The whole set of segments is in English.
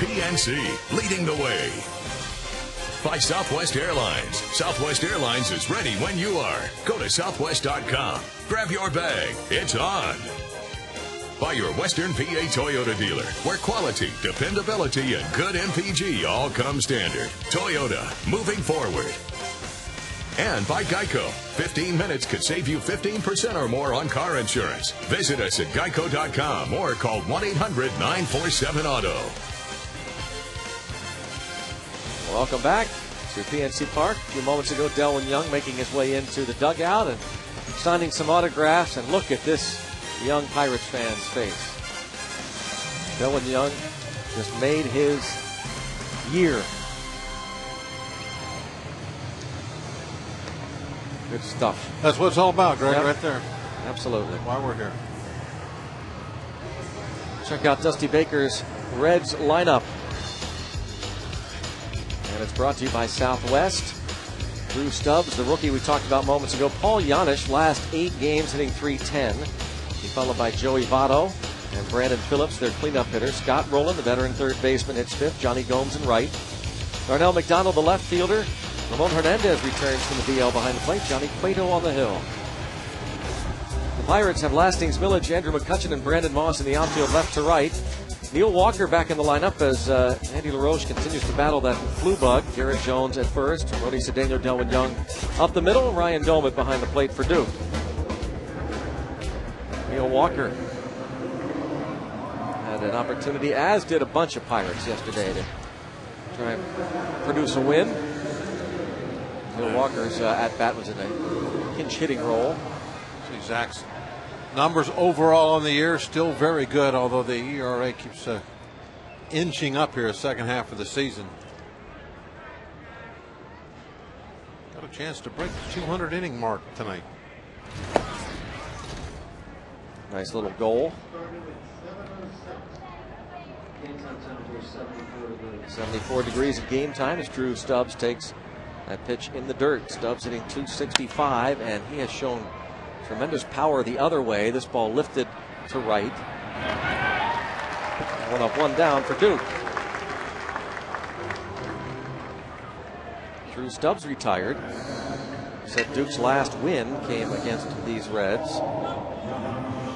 PNC, leading the way. By Southwest Airlines. Southwest Airlines is ready when you are. Go to southwest.com. Grab your bag. It's on. By your Western PA Toyota dealer, where quality, dependability, and good MPG all come standard. Toyota, moving forward. And by Geico. 15 minutes could save you 15% or more on car insurance. Visit us at geico.com or call 1-800-947-AUTO. Welcome back to PNC Park. A few moments ago, Delwyn Young making his way into the dugout and signing some autographs. And look at this young Pirates fan's face. Delwyn Young just made his year. Good stuff. That's what it's all about, Greg, Yep. right there. Absolutely. Why we're here. Check out Dusty Baker's Reds lineup. And it's brought to you by Southwest. Drew Stubbs, the rookie we talked about moments ago. Paul Janisch, last 8 games hitting .310. He followed by Joey Votto and Brandon Phillips, their cleanup hitter. Scott Rowland, the veteran third baseman, hits 5th. Johnny Gomes in right. Darnell McDonald, the left fielder. Ramon Hernandez returns from the DL behind the plate. Johnny Cueto on the hill. The Pirates have Lastings Village, Andrew McCutchen, and Brandon Moss in the outfield left to right. Neil Walker back in the lineup as Andy LaRoche continues to battle that flu bug. Garrett Jones at first. Rody Cedeno, Delwyn Young up the middle. Ryan Doumit behind the plate for Duke. Neil Walker had an opportunity, as did a bunch of Pirates yesterday, to try and produce a win. Neil Walker's at-bat was in a pinch hitting role. See, Zach's numbers overall on the year still very good, although the ERA keeps inching up here second half of the season. Got a chance to break the 200 inning mark tonight. Nice little goal. 74 degrees of game time as Drew Stubbs takes that pitch in the dirt. Stubbs hitting .265, and he has shown tremendous power the other way. This ball lifted to right. 1 up, 1 down for Duke. Drew Stubbs retired. Said Duke's last win came against these Reds. It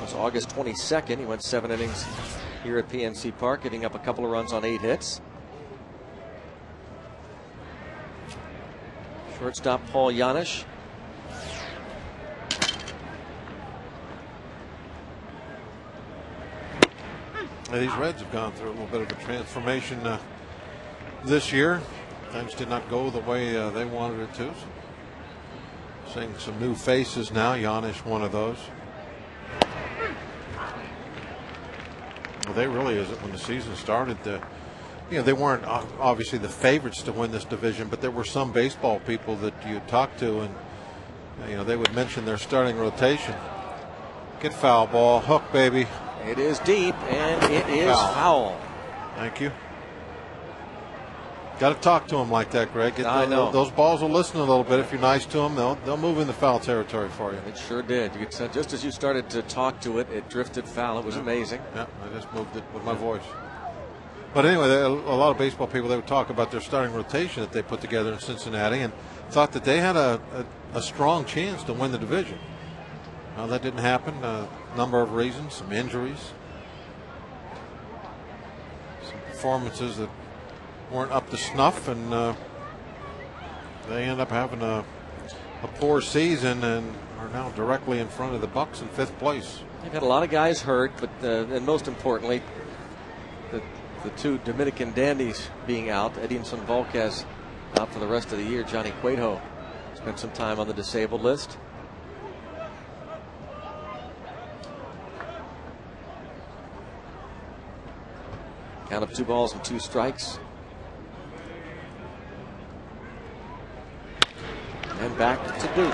was August 22nd. He went 7 innings here at PNC Park, getting up a couple of runs on 8 hits. Shortstop Paul Janisch. These Reds have gone through a little bit of a transformation this year. Things did not go the way they wanted it to. Seeing some new faces now. Janisch, one of those. Well, they really, when the season started, they weren't obviously the favorites to win this division, but there were some baseball people that you talked to, and they would mention their starting rotation. Get foul ball, hook, baby. It is deep, and it is foul. Thank you. Got to talk to them like that, Greg. I know. Those balls will listen a little bit. If you're nice to them, they'll move into foul territory for you. It sure did. You could, just as you started to talk to it, it drifted foul. It was amazing. Yeah, I just moved it with my voice. But anyway, a lot of baseball people, they would talk about their starting rotation that they put together in Cincinnati and thought that they had a strong chance to win the division. Well, that didn't happen. A number of reasons, some injuries, some performances that weren't up to snuff, and they end up having a poor season and are now directly in front of the Bucks in 5th place. They've had a lot of guys hurt, but and most importantly, the 2 Dominican dandies being out. Edinson Volquez out for the rest of the year. Johnny Cueto spent some time on the disabled list. Count of 2 balls and 2 strikes. And back to Duke.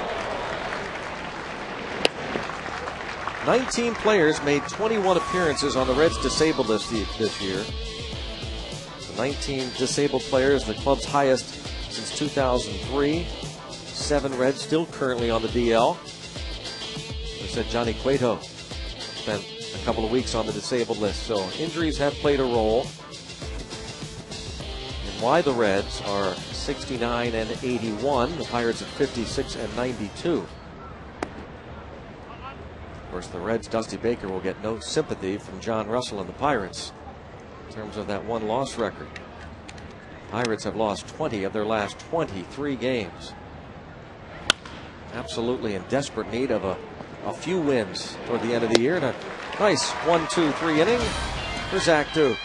19 players made 21 appearances on the Reds disabled list this year. 19 disabled players, the club's highest since 2003. 7 Reds still currently on the DL. As I said, Johnny Cueto spent a couple of weeks on the disabled list, so injuries have played a role. why the Reds are 69 and 81. The Pirates at 56 and 92. Of course, the Reds' Dusty Baker will get no sympathy from John Russell and the Pirates in terms of that one-loss record. Pirates have lost 20 of their last 23 games. Absolutely in desperate need of a few wins toward the end of the year. And a nice 1-2-3 inning for Zach Duke.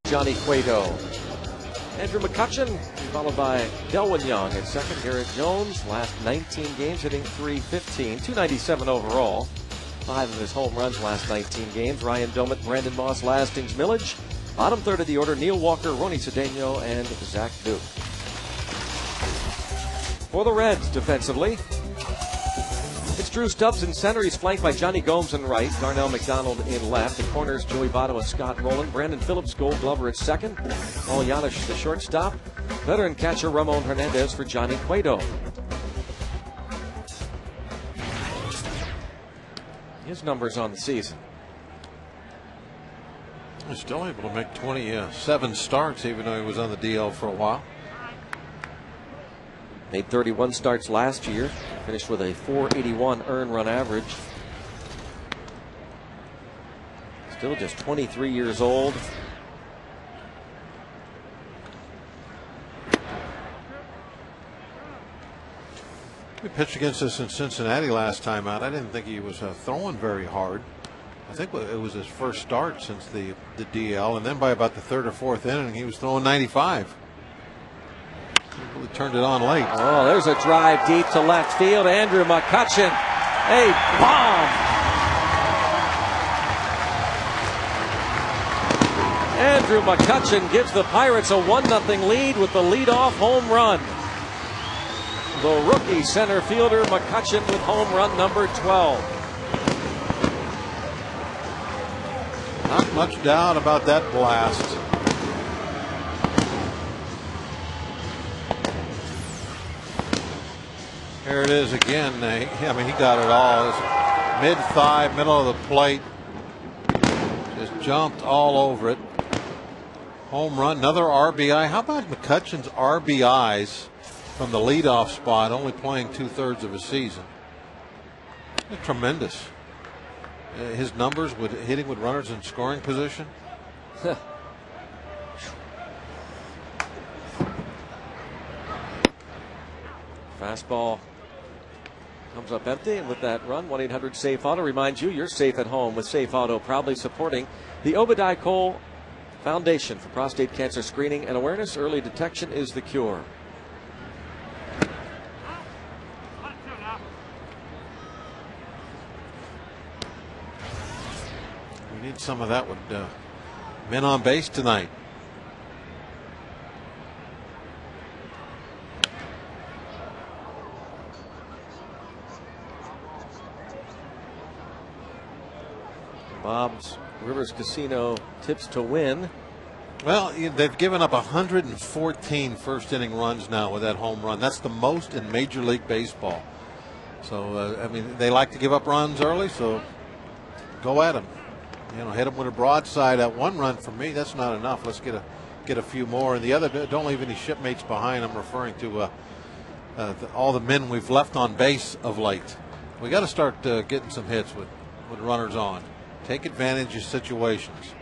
Johnny Cueto. Andrew McCutchen, followed by Delwyn Young at second. Garrett Jones, last 19 games, hitting .315, .297 overall. 5 of his home runs last 19 games. Ryan Doumit, Brandon Moss, Lastings, Millage. Bottom third of the order, Neil Walker, Ronnie Cedeno, and Zach Duke. For the Reds defensively, it's Drew Stubbs in center. He's flanked by Johnny Gomes in right, Darnell McDonald in left. The corners, Joey Votto and Scott Rowland. Brandon Phillips, Gold Glover at second. Paul Janisch, the shortstop. Veteran catcher Ramon Hernandez for Johnny Cueto. His numbers on the season. He's still able to make 27 starts, even though he was on the DL for a while. Made 31 starts last year. Finished with a .481 earned run average. Still just 23 years old. He pitched against us in Cincinnati last time out. I didn't think he was throwing very hard. I think it was his first start since the DL, and then by about the third or fourth inning, he was throwing 95. He really turned it on late. Oh, there's a drive deep to left field. Andrew McCutchen, a bomb. Andrew McCutchen gives the Pirates a 1-0 lead with the leadoff home run. The rookie center fielder McCutchen with home run number 12. Not much doubt about that blast. Here it is again. I mean, he got it all. Mid-thigh, middle of the plate. Just jumped all over it. Home run, another RBI. How about McCutchen's RBIs from the leadoff spot, only playing 2/3 of a season? They're tremendous. His numbers with hitting with runners in scoring position. Fastball comes up empty, and with that run, 1-800-SAFE-AUTO reminds you you're safe at home with Safe Auto, proudly supporting the Obadiah Cole Foundation for prostate cancer screening and awareness. Early detection is the cure. We need some of that with men on base tonight. Bob's Rivers Casino tips to win. Well, they've given up 114 first inning runs now with that home run. That's the most in Major League Baseball. So, I mean, they like to give up runs early, so go at them. You know, hit them with a broadside. At 1 run for me, that's not enough. Let's get a few more. And the other, don't leave any shipmates behind. I'm referring to all the men we've left on base of late. We got to start getting some hits with runners on. Take advantage of situations.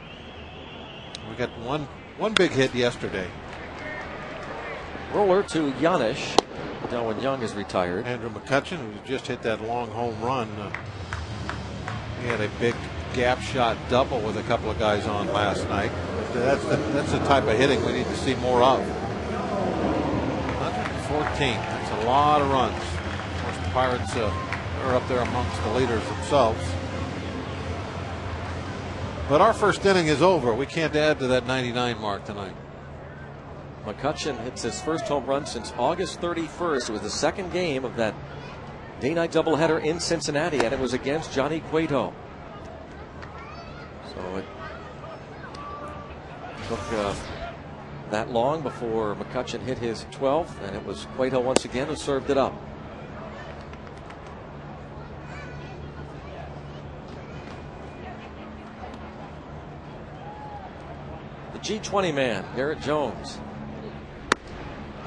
We got one big hit yesterday. Roller to Yanish. Delwyn Young is retired. Andrew McCutcheon, who just hit that long home run. He had a big gap shot double with a couple of guys on last night. That's the type of hitting we need to see more of. 114. That's a lot of runs. Of course, the Pirates are up there amongst the leaders themselves. But our first inning is over. We can't add to that 99 mark tonight. McCutcheon hits his first home run since August 31st. It was the second game of that day-night doubleheader in Cincinnati, and it was against Johnny Cueto. So it took that long before McCutcheon hit his 12th, and it was Cueto once again who served it up. The G20 man, Garrett Jones.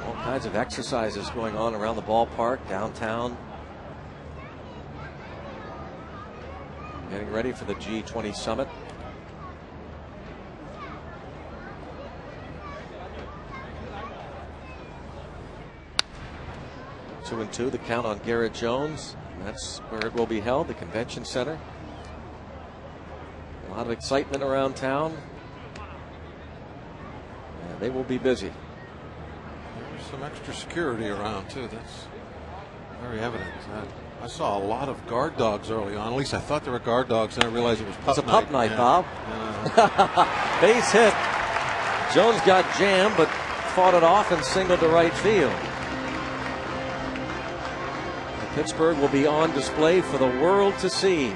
All kinds of exercises going on around the ballpark, downtown. Getting ready for the G20 summit. Two and two, the count on Garrett Jones. That's where it will be held, the convention center. A lot of excitement around town. And they will be busy. There's some extra security around too. That's very evident. I saw a lot of guard dogs early on. At least I thought there were guard dogs, and I realized it was pup night. It's a pup night, yeah. Bob. Base hit. Jones got jammed, but fought it off and singled to right field. Pittsburgh will be on display for the world to see.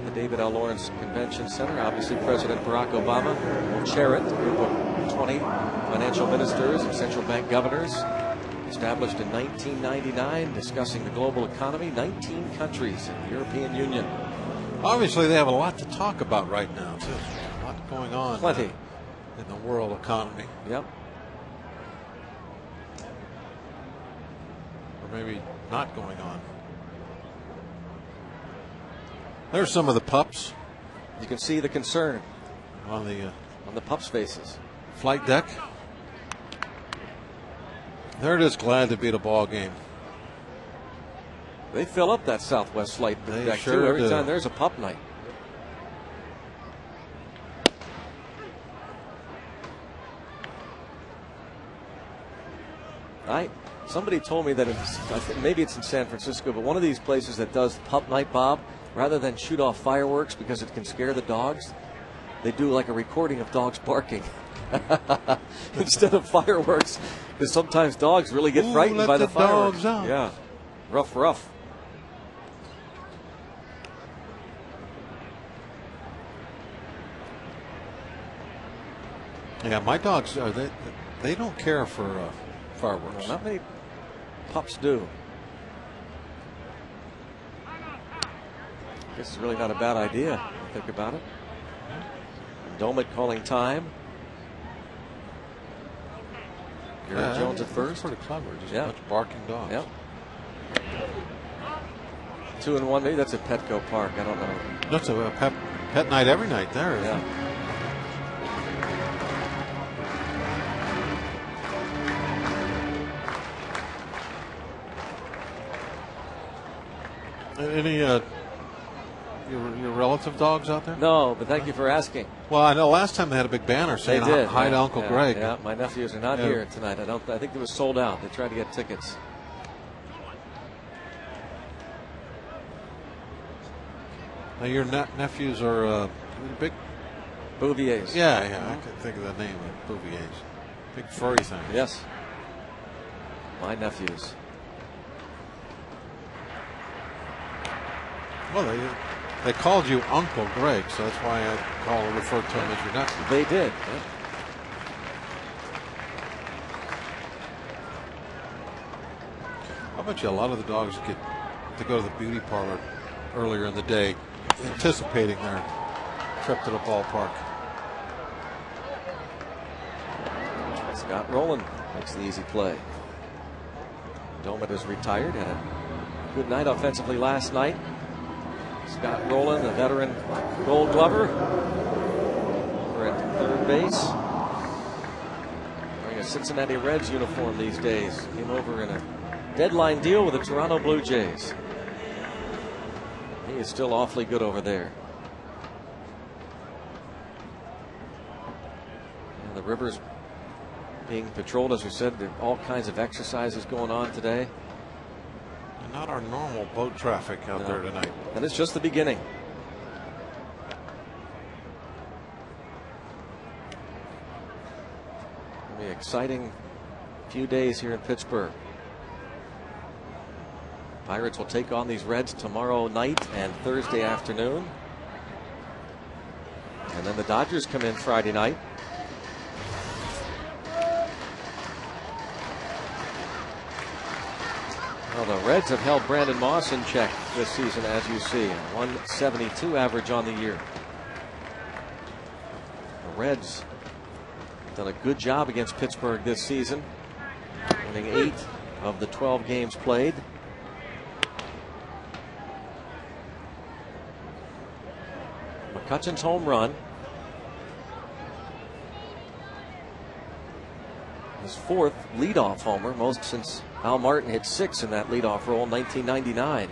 The David L. Lawrence Convention Center. Obviously, President Barack Obama will chair it. A group of 20 financial ministers and central bank governors, established in 1999, discussing the global economy. 19 countries in the European Union. Obviously, they have a lot to talk about right now, too. A lot going on. Plenty. In the world economy. Yep. Or maybe not going on. There's some of the pups. You can see the concern on the pups' faces. Flight deck. They're just glad to be at a ball game. They fill up that Southwest flight deck sure too every do. time there's a pup night. Somebody told me that maybe it's in San Francisco, but one of these places that does pup night, Bob, rather than shoot off fireworks because it can scare the dogs, they do like a recording of dogs barking instead of fireworks, because sometimes dogs really get frightened by the fireworks. Dogs out. Yeah, rough. Yeah, my dogs they don't care for fireworks. Well, not many pups do. I guess it's really not a bad idea if you think about it. Domit calling time. Garrett Jones at first. Pretty clever. Just yeah. a bunch of barking dogs. Yep. 2-1. Maybe that's at Petco Park. I don't know. That's a pet night every night there. Yeah. Any your relative dogs out there? No, but thank you for asking. Well, I know last time they had a big banner saying hi to Uncle Greg. Yeah, my nephews are not here tonight. I think it was sold out. They tried to get tickets. Now your nephews are big Bouviers. Yeah, I couldn't think of the name of Bouviers. Big furry thing. Yes. My nephews. Well, They called you Uncle Greg, so that's why I refer to him as your nephew. They did. I bet you a lot of the dogs get to go to the beauty parlor earlier in the day, anticipating their trip to the ballpark. Scott Rowland makes the easy play. Doman is retired, had a good night offensively last night. Scott Rowland, the veteran Gold Glover, over at third base, wearing a Cincinnati Reds uniform these days. Came over in a deadline deal with the Toronto Blue Jays. He is still awfully good over there. And the river's being patrolled, as we said. There are all kinds of exercises going on today. And not our normal boat traffic out there tonight. And it's just the beginning. It'll be an exciting few days here in Pittsburgh. Pirates will take on these Reds tomorrow night and Thursday afternoon. And then the Dodgers come in Friday night. Well, the Reds have held Brandon Moss in check this season, as you see. A 172 average on the year. The Reds have done a good job against Pittsburgh this season, winning 8 of the 12 games played. McCutcheon's home run, his 4th leadoff homer, most since Al Martin hit 6 in that leadoff role in 1999.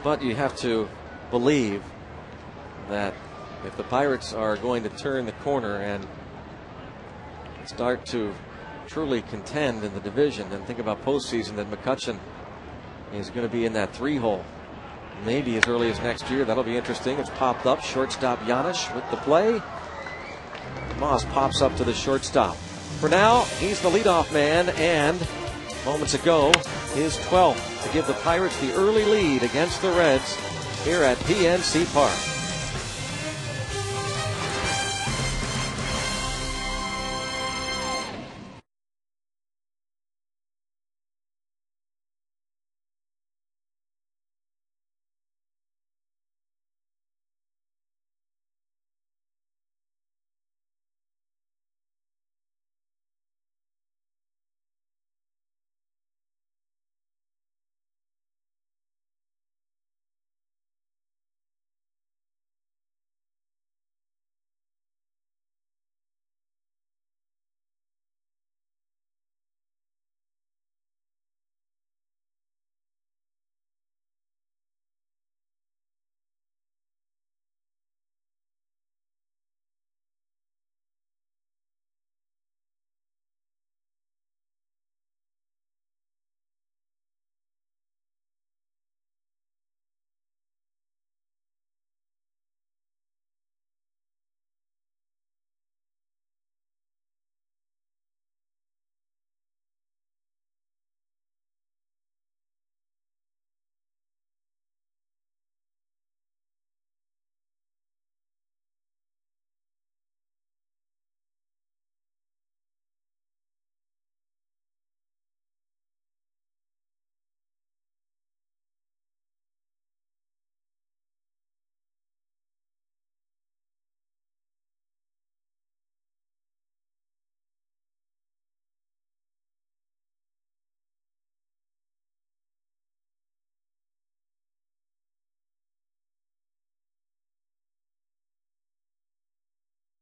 But you have to believe that if the Pirates are going to turn the corner and start to truly contend in the division and think about postseason, that McCutcheon is going to be in that 3-hole. Maybe as early as next year. That'll be interesting. It's popped up. Shortstop Janisch with the play. Moss pops up to the shortstop. For now, he's the leadoff man, and moments ago, his 12th to give the Pirates the early lead against the Reds here at PNC Park.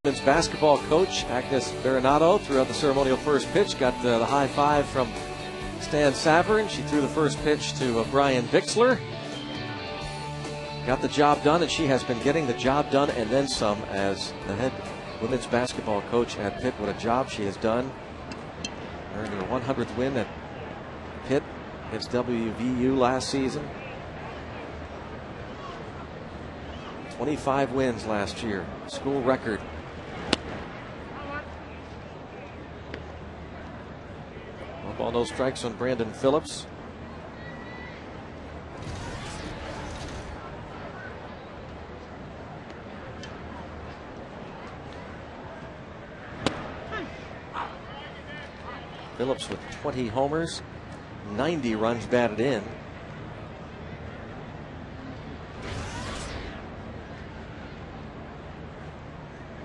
Women's basketball coach Agnes Baronato threw out the ceremonial first pitch, got the high five from Stan Savern. She threw the first pitch to Brian Bixler. Got the job done, and she has been getting the job done and then some as the head women's basketball coach at Pitt. What a job she has done. Earned her 100th win at Pitt against WVU last season. 25 wins last year, school record. 1 ball, no strikes on Brandon Phillips. Phillips with 20 homers, 90 runs batted in.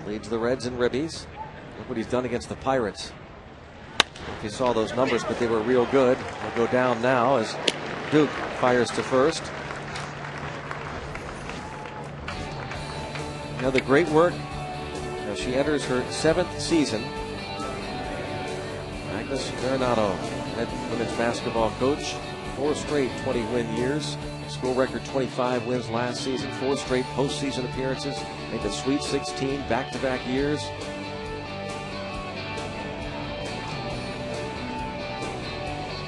Leads the Reds in ribbies. Look what he's done against the Pirates. If you saw those numbers, but they were real good. They'll go down now as Duke fires to first. Another great work as she enters her 7th season. Agnes Marinado, head women's basketball coach, 4 straight 20-win years. School record 25 wins last season, 4 straight postseason appearances, made the Sweet 16 back-to-back years.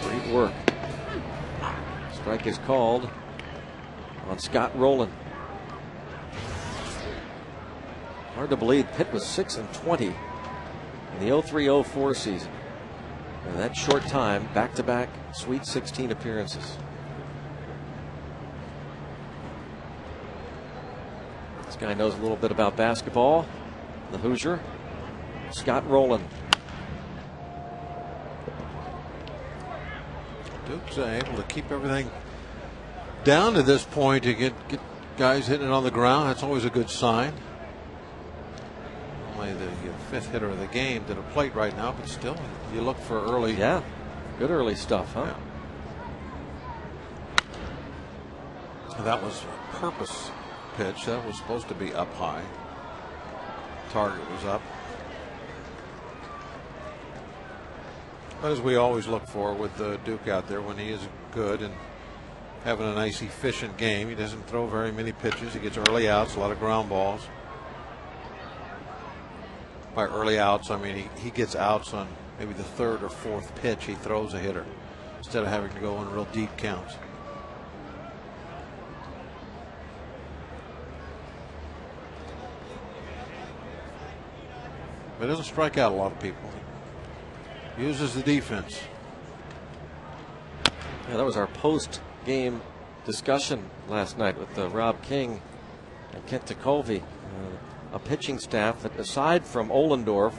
Great work. Strike is called on Scott Rowland. Hard to believe Pitt was 6-20 in the 03-04 season. In that short time, back-to-back Sweet 16 appearances. This guy knows a little bit about basketball. The Hoosier, Scott Rowland. Duke's able to keep everything down to this point to get guys hitting it on the ground. That's always a good sign. Only the 5th hitter of the game to the plate right now, but still, you look for early. Yeah, good early stuff, huh? Yeah. That was a purpose pitch. That was supposed to be up high. Target was up. But as we always look for with Duke out there, when he is good and having a nice efficient game, he doesn't throw very many pitches. He gets early outs, a lot of ground balls. By early outs, I mean he gets outs on maybe the 3rd or 4th pitch he throws a hitter instead of having to go in real deep counts. But he doesn't strike out a lot of people. He uses the defense. Yeah, that was our post-game discussion last night with Rob King and Kent Tekulve. A pitching staff that, aside from Ohlendorf,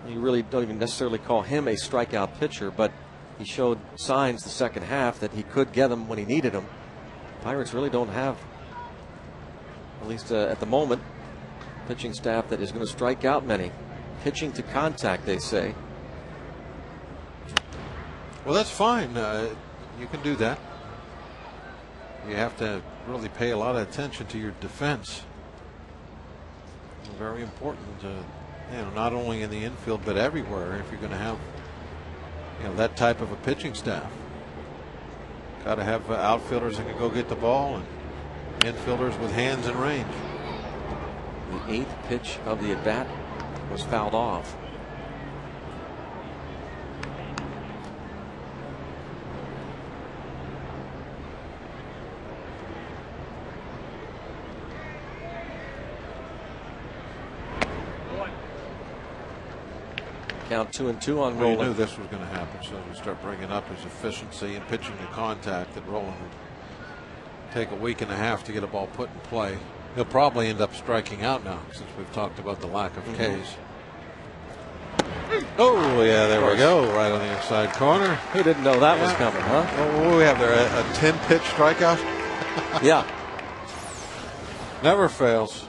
you really don't even necessarily call him a strikeout pitcher, but he showed signs the second half that he could get them when he needed them. Pirates really don't have, at least at the moment, pitching staff that is going to strike out many. Pitching to contact, they say. Well, that's fine. You can do that. You have to really pay a lot of attention to your defense. Very important, not only in the infield but everywhere. If you're going to have, that type of a pitching staff, got to have outfielders that can go get the ball and infielders with hands and range. The 8th pitch of the at bat was fouled off. Count 2-2 on Rowland. We knew this was going to happen, so we start bringing up his efficiency and pitching to contact. That Rowland would take a week and a half to get a ball put in play. He'll probably end up striking out now, since we've talked about the lack of Ks. Oh yeah, there we go, right on the inside corner. Who didn't know that was coming, huh? What do we have there? A 10-pitch strikeout? Yeah. Never fails.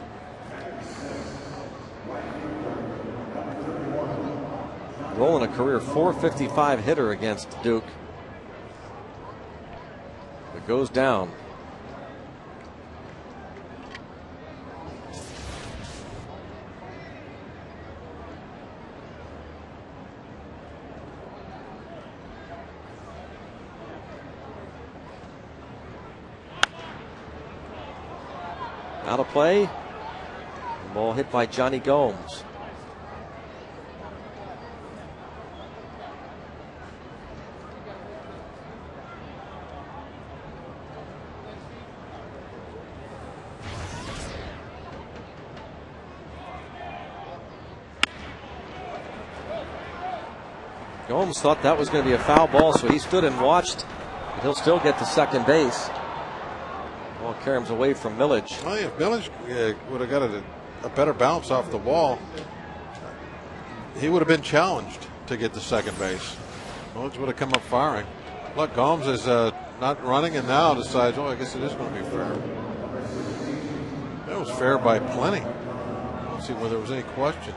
Rowland, a career .455 hitter against Duke. It goes down. Out of play. Ball hit by Johnny Gomes. Gomes thought that was going to be a foul ball, so he stood and watched. But he'll still get to second base. Ball caroms away from Millage. Well, if Millage would have got a better bounce off the wall, he would have been challenged to get to second base. Millage would have come up firing. Look, Gomes is not running and now decides, oh, I guess it is going to be fair. That was fair by plenty. I don't see whether there was any question.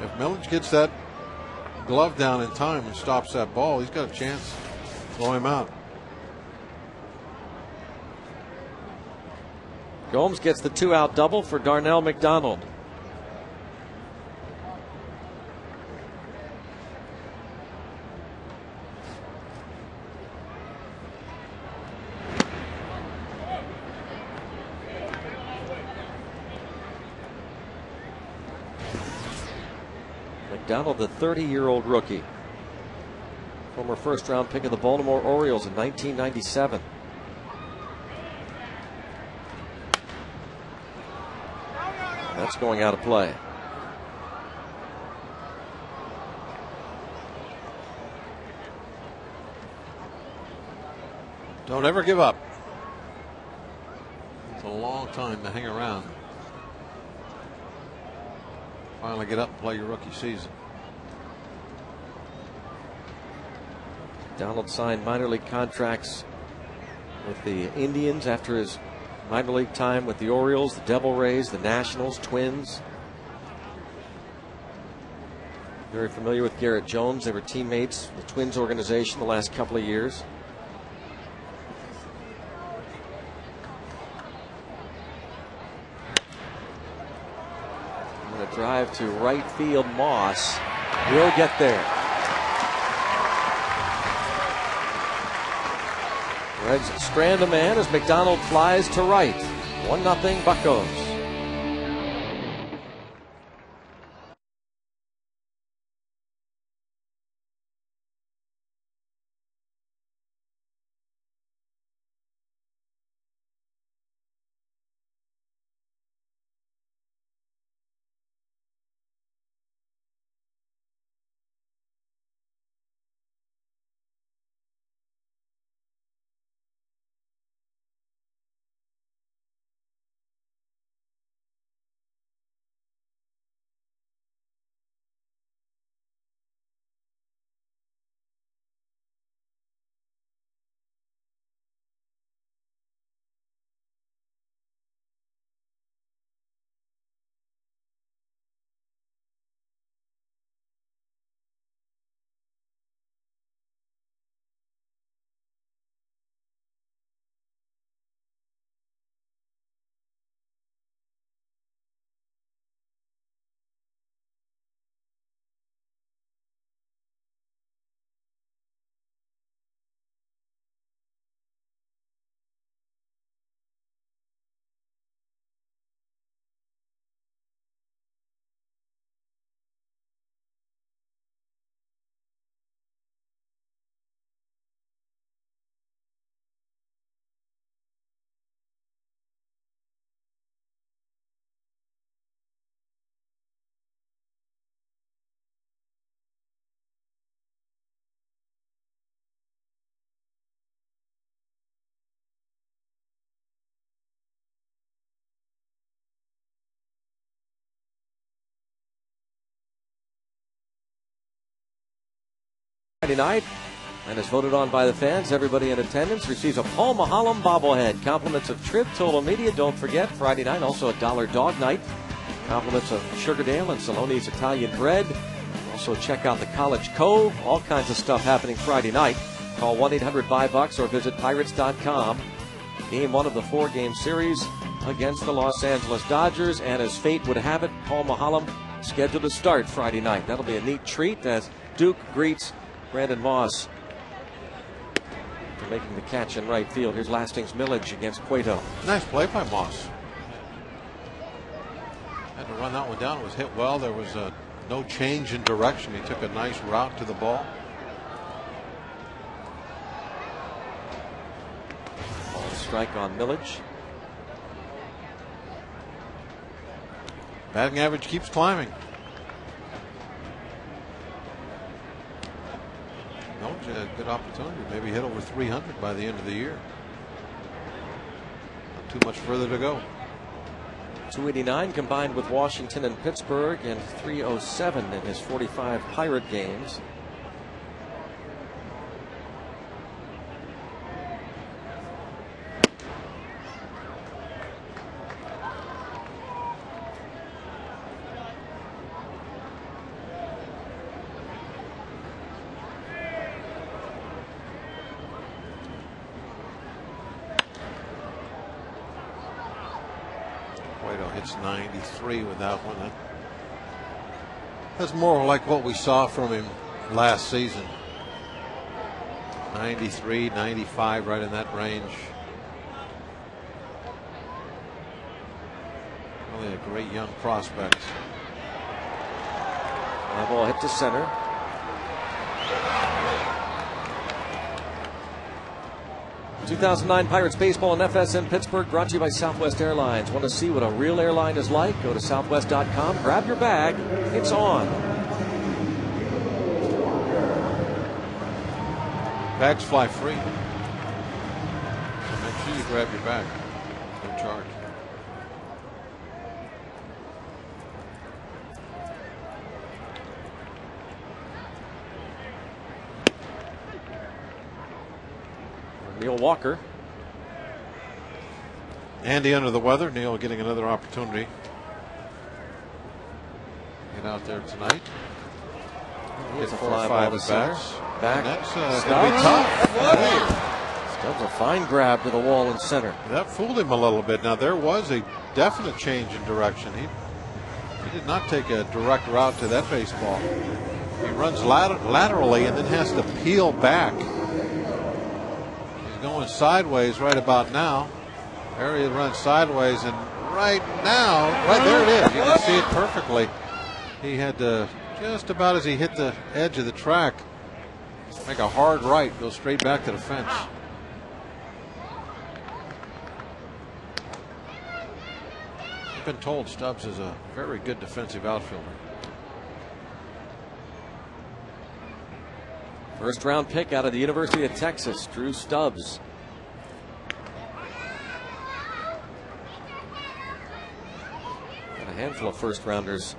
If Millage gets that glove down in time and stops that ball, he's got a chance to blow him out. Gomes gets the 2-out double for Darnell McDonald. McDonald, the 30-year-old rookie, former first-round pick of the Baltimore Orioles in 1997. That's going out of play. Don't ever give up. It's a long time to hang around. Finally get up and play your rookie season. Donald signed minor league contracts with the Indians after his minor league time with the Orioles, the Devil Rays, the Nationals, Twins. Very familiar with Garrett Jones. They were teammates in the Twins organization the last couple of years. A drive to right field. Moss will get there. Reds strand a man as McDonald flies to right. 1-0 Buccos. Friday night, and is voted on by the fans. Everybody in attendance receives a Paul Mahalam bobblehead. Compliments of Trib Total Media. Don't forget, Friday night, also a $1 dog night. Compliments of Sugardale and Saloni's Italian Bread. Also check out the College Cove. All kinds of stuff happening Friday night. Call 1-800-BUCKS or visit Pirates.com. Game 1 of the 4-game series against the Los Angeles Dodgers. And as fate would have it, Paul Mahalam scheduled to start Friday night. That'll be a neat treat as Duke greets Brandon Moss for making the catch in right field. Here's Lastings Millage against Cueto. Nice play by Moss. Had to run that one down. It was hit well. There was no change in direction. He took a nice route to the ball. Ball strike on Millage. Batting average keeps climbing. told you, a good opportunity. Maybe hit over 300 by the end of the year. Not too much further to go. 289 combined with Washington and Pittsburgh, and 307 in his 45 Pirate games. Hits 93 with that one. That's more like what we saw from him last season. 93, 95, right in that range. Really a great young prospect. That ball hit to center. '09 Pirates Baseball and FSN Pittsburgh, brought to you by Southwest Airlines. Want to see what a real airline is like? Go to southwest.com, grab your bag, it's on. Bags fly free, so make sure you grab your bag. No charge. Neil Walker. Andy under the weather. Neil getting another opportunity. Get out there tonight. It's a 4 fly or 5 ball to at center. bats. Back. And that's going to be tough. Stubbs a fine grab to the wall in center. That fooled him a little bit. Now there was a definite change in direction. He did not take a direct route to that baseball. He runs laterally and then has to peel back. Going sideways right about now. There he runs sideways, and right now, right there it is. You can see it perfectly. He had to, just about as he hit the edge of the track, make a hard right, go straight back to the fence. I've been told Stubbs is a very good defensive outfielder. First round pick out of the University of Texas, Drew Stubbs. Got a handful of first rounders.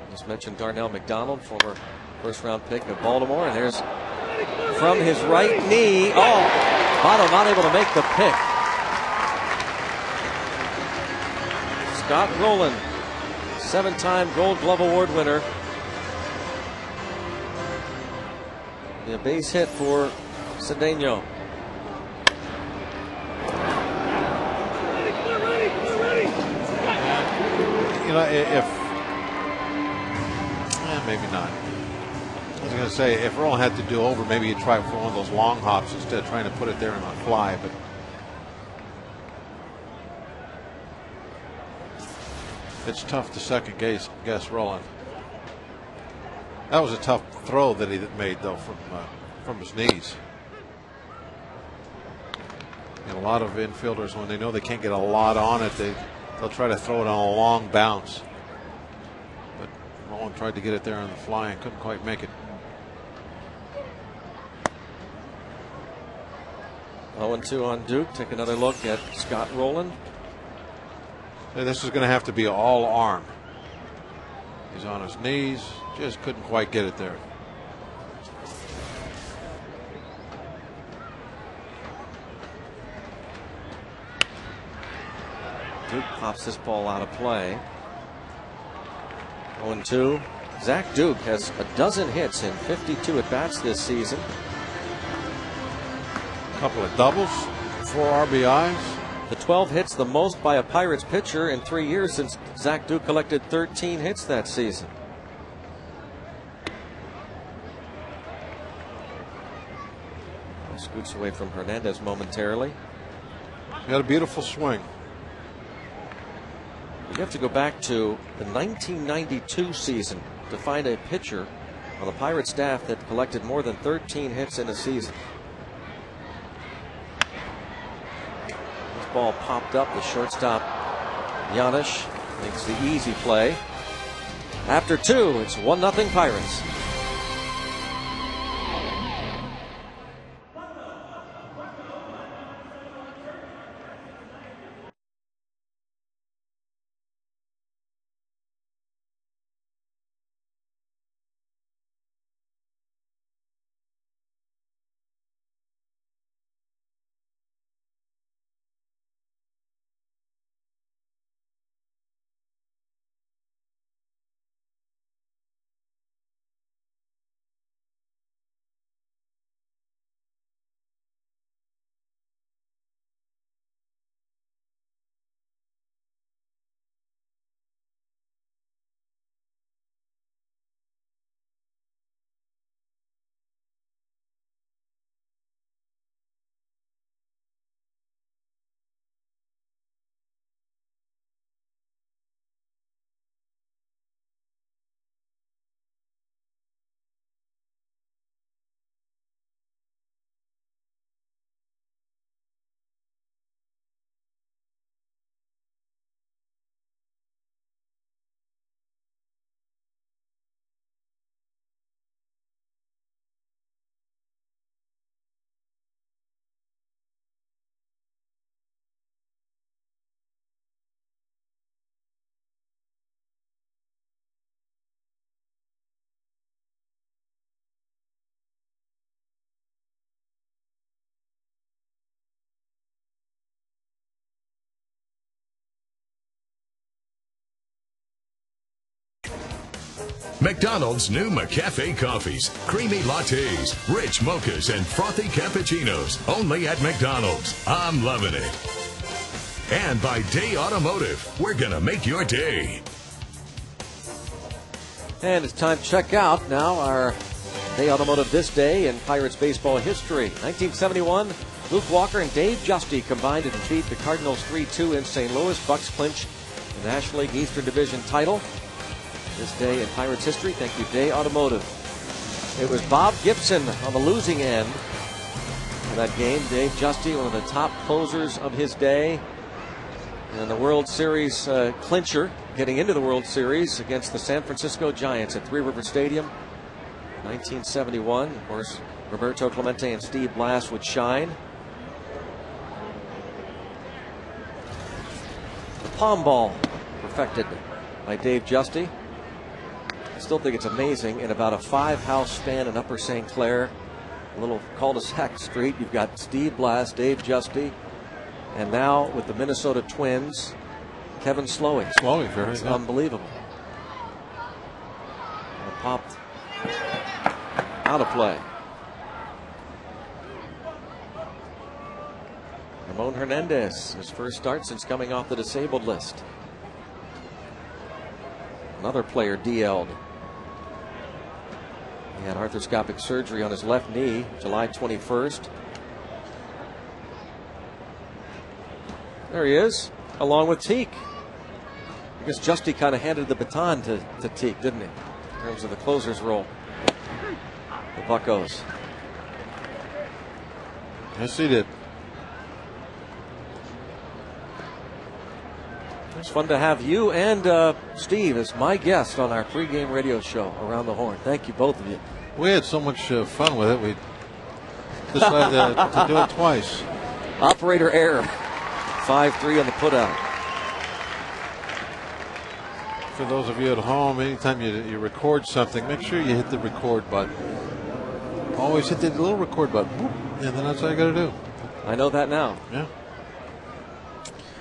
Just mentioned Darnell McDonald, former first round pick of Baltimore, and there's from his right knee. Oh, Votto not able to make the pick. Scott Rowland, 7-time Gold Glove Award winner. A base hit for Cedeno. You know, if maybe not. I was going to say, if Earl had to do over, maybe he'd try for one of those long hops instead of trying to put it there and on fly. But it's tough to second guess Roland. That was a tough throw that he made, though, from his knees. And a lot of infielders, when they know they can't get a lot on it, they'll try to throw it on a long bounce. But Roland tried to get it there on the fly and couldn't quite make it. 0-2 on Duke. Take another look at Scott Rowland. And this is going to have to be all arm. He's on his knees, just couldn't quite get it there. Duke pops this ball out of play. 0-2. Zach Duke has a dozen hits in 52 at bats this season. A couple of doubles, 4 RBIs. The 12 hits, the most by a Pirates pitcher in 3 years since Zach Duke collected 13 hits that season. Scoots away from Hernandez momentarily. He had a beautiful swing. You have to go back to the 1992 season to find a pitcher on the Pirates staff that collected more than 13 hits in a season. This ball popped up. The shortstop, Janisch, makes the easy play. After 2, it's 1-0 Pirates. McDonald's new McCafe coffees, creamy lattes, rich mochas, and frothy cappuccinos. Only at McDonald's. I'm loving it. And by Day Automotive, we're going to make your day. And it's time to check out now our Day Automotive this day in Pirates baseball history. 1971, Luke Walker and Dave Justy combined to defeat the Cardinals 3-2 in St. Louis. Bucks clinch the National League Eastern Division title. This day in Pirates history, thank you, Day Automotive. It was Bob Gibson on the losing end of that game. Dave Justy, one of the top closers of his day. And the World Series clincher, getting into the World Series against the San Francisco Giants at Three River Stadium. 1971. Of course, Roberto Clemente and Steve Blass would shine. The palm ball, perfected by Dave Justy. I still think it's amazing. In about a 5-house span in Upper St. Clair, a little cul-de-sac street, you've got Steve Blass, Dave Justy, and now with the Minnesota Twins, Kevin Slowey. Very it's good. unbelievable. And popped out of play. Ramon Hernandez, his first start since coming off the disabled list. Another player DL'd. He had arthroscopic surgery on his left knee July 21st. There he is, along with Teak. I guess Justy kind of handed the baton to Teak, didn't he? In terms of the closer's role. The Buccos. Yes, he did. It's fun to have you and Steve as my guest on our pregame radio show, Around the Horn. Thank you, both of you. We had so much fun with it, we decided to do it twice. Operator error. 5-3 on the putout. For those of you at home, anytime you record something, make sure you hit the record button. Always hit the little record button, boop, and then that's all you got to do. I know that now. Yeah.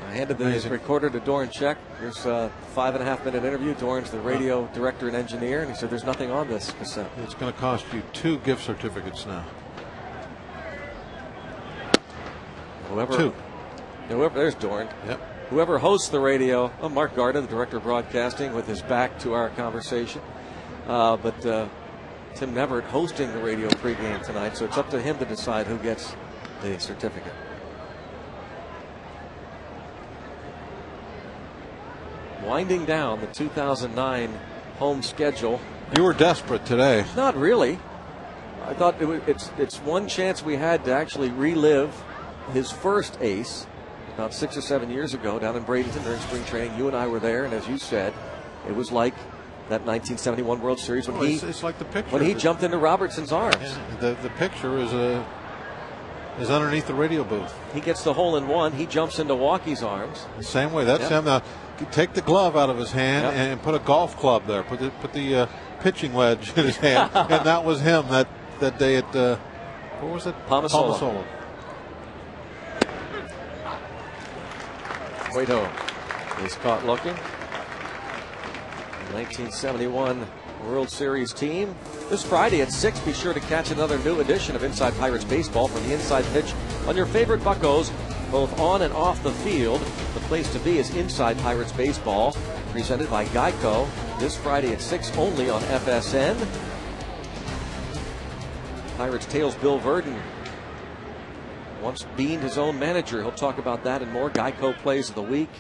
I handed the recorder to Doran Check. Here's a 5.5-minute interview. Doran's the radio director and engineer, and he said there's nothing on this cassette. It's going to cost you 2 gift certificates now. Two. There's Doran. Yep. Whoever hosts the radio, Mark Garda, the director of broadcasting, with his back to our conversation. But Tim Nevert hosting the radio pregame tonight, so it's up to him to decide who gets the certificate. Winding down the 2009 home schedule. You were desperate today. Not really. I thought it's one chance we had to actually relive his first ace about 6 or 7 years ago down in Bradenton during spring training. You and I were there, and as you said, it was like that 1971 World Series when it's like the picture when he jumped into Robertson's arms. Yeah, the picture is underneath the radio booth. He gets the hole in one. He jumps into Walkie's arms. The same way. That's him. Now, take the glove out of his hand and put a golf club there. Put the pitching wedge in his hand, and that was him that day at what was it? Palmasola. Cueto is caught looking. The 1971 World Series team. This Friday at 6, be sure to catch another new edition of Inside Pirates Baseball from the inside pitch on your favorite Buccos, both on and off the field. The place to be is Inside Pirates Baseball, presented by Geico. This Friday at 6 only on FSN. Pirates tails Bill Verdon. Once beaned his own manager. He'll talk about that and more. Geico plays of the week.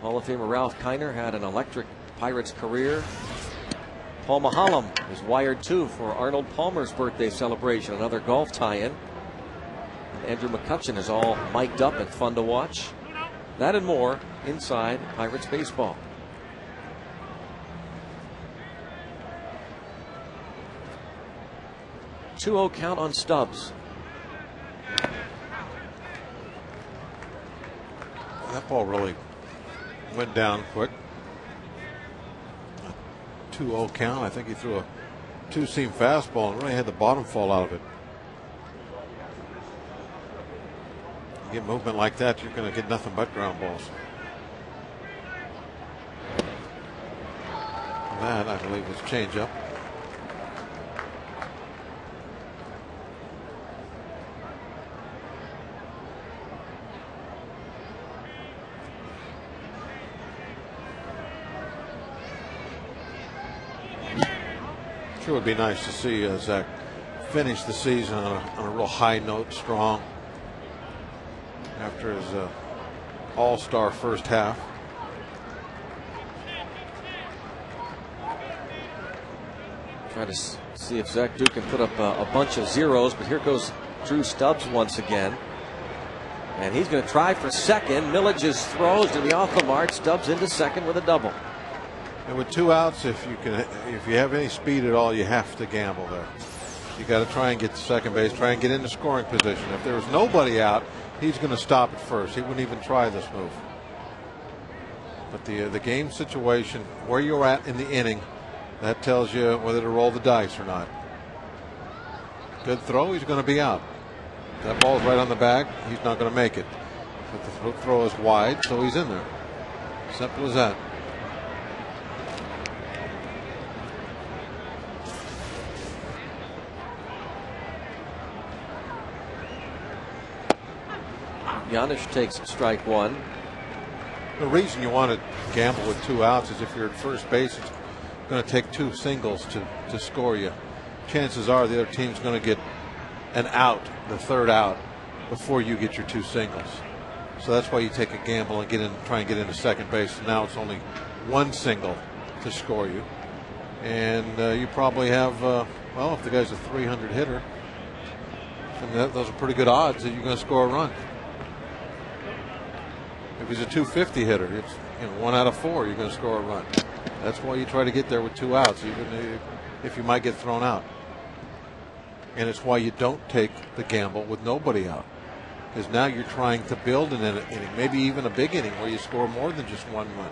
Hall of Famer Ralph Kiner had an electric Pirates career. Paul Mahalam is wired too for Arnold Palmer's birthday celebration, another golf tie-in. Andrew McCutcheon is all mic'd up and fun to watch. That and more inside Pirates Baseball. .2-0 count on Stubbs. That ball really went down quick. 2-0 count. I think he threw a 2-seam fastball and really had the bottom fall out of it. You get movement like that, you're going to get nothing but ground balls. that, I believe, was changeup. Sure would be nice to see Zach finish the season on a real high note, strong, after his all-star first half. Try to see if Zach Duke can put up a bunch of zeros, but here goes Drew Stubbs once again. And he's going to try for second. Millage's throws to be off the mark. Stubbs into second with a double. And with 2 outs, if you have any speed at all, you have to gamble there. You got to try and get to second base, try and get into scoring position. If there was nobody out, he's going to stop at first. He wouldn't even try this move. But the game situation, where you're at in the inning, that tells you whether to roll the dice or not. Good throw, he's going to be out. That ball's right on the bag, he's not going to make it. But the throw is wide, so he's in there. Simple as that. Giannis takes strike one. The reason you want to gamble with 2 outs is if you're at first base, it's going to take 2 singles to score you. Chances are the other team's going to get an out, the third out, before you get your 2 singles. So that's why you take a gamble and try and get into second base. Now it's only 1 single to score you. And you probably have, well, if the guy's a 300 hitter, then those are pretty good odds that you're going to score a run. If he's a 250 hitter, it's 1 out of 4 you're going to score a run. That's why you try to get there with 2 outs, even if you might get thrown out. And it's why you don't take the gamble with nobody out, because now you're trying to build an inning, maybe even a big inning where you score more than just 1 run.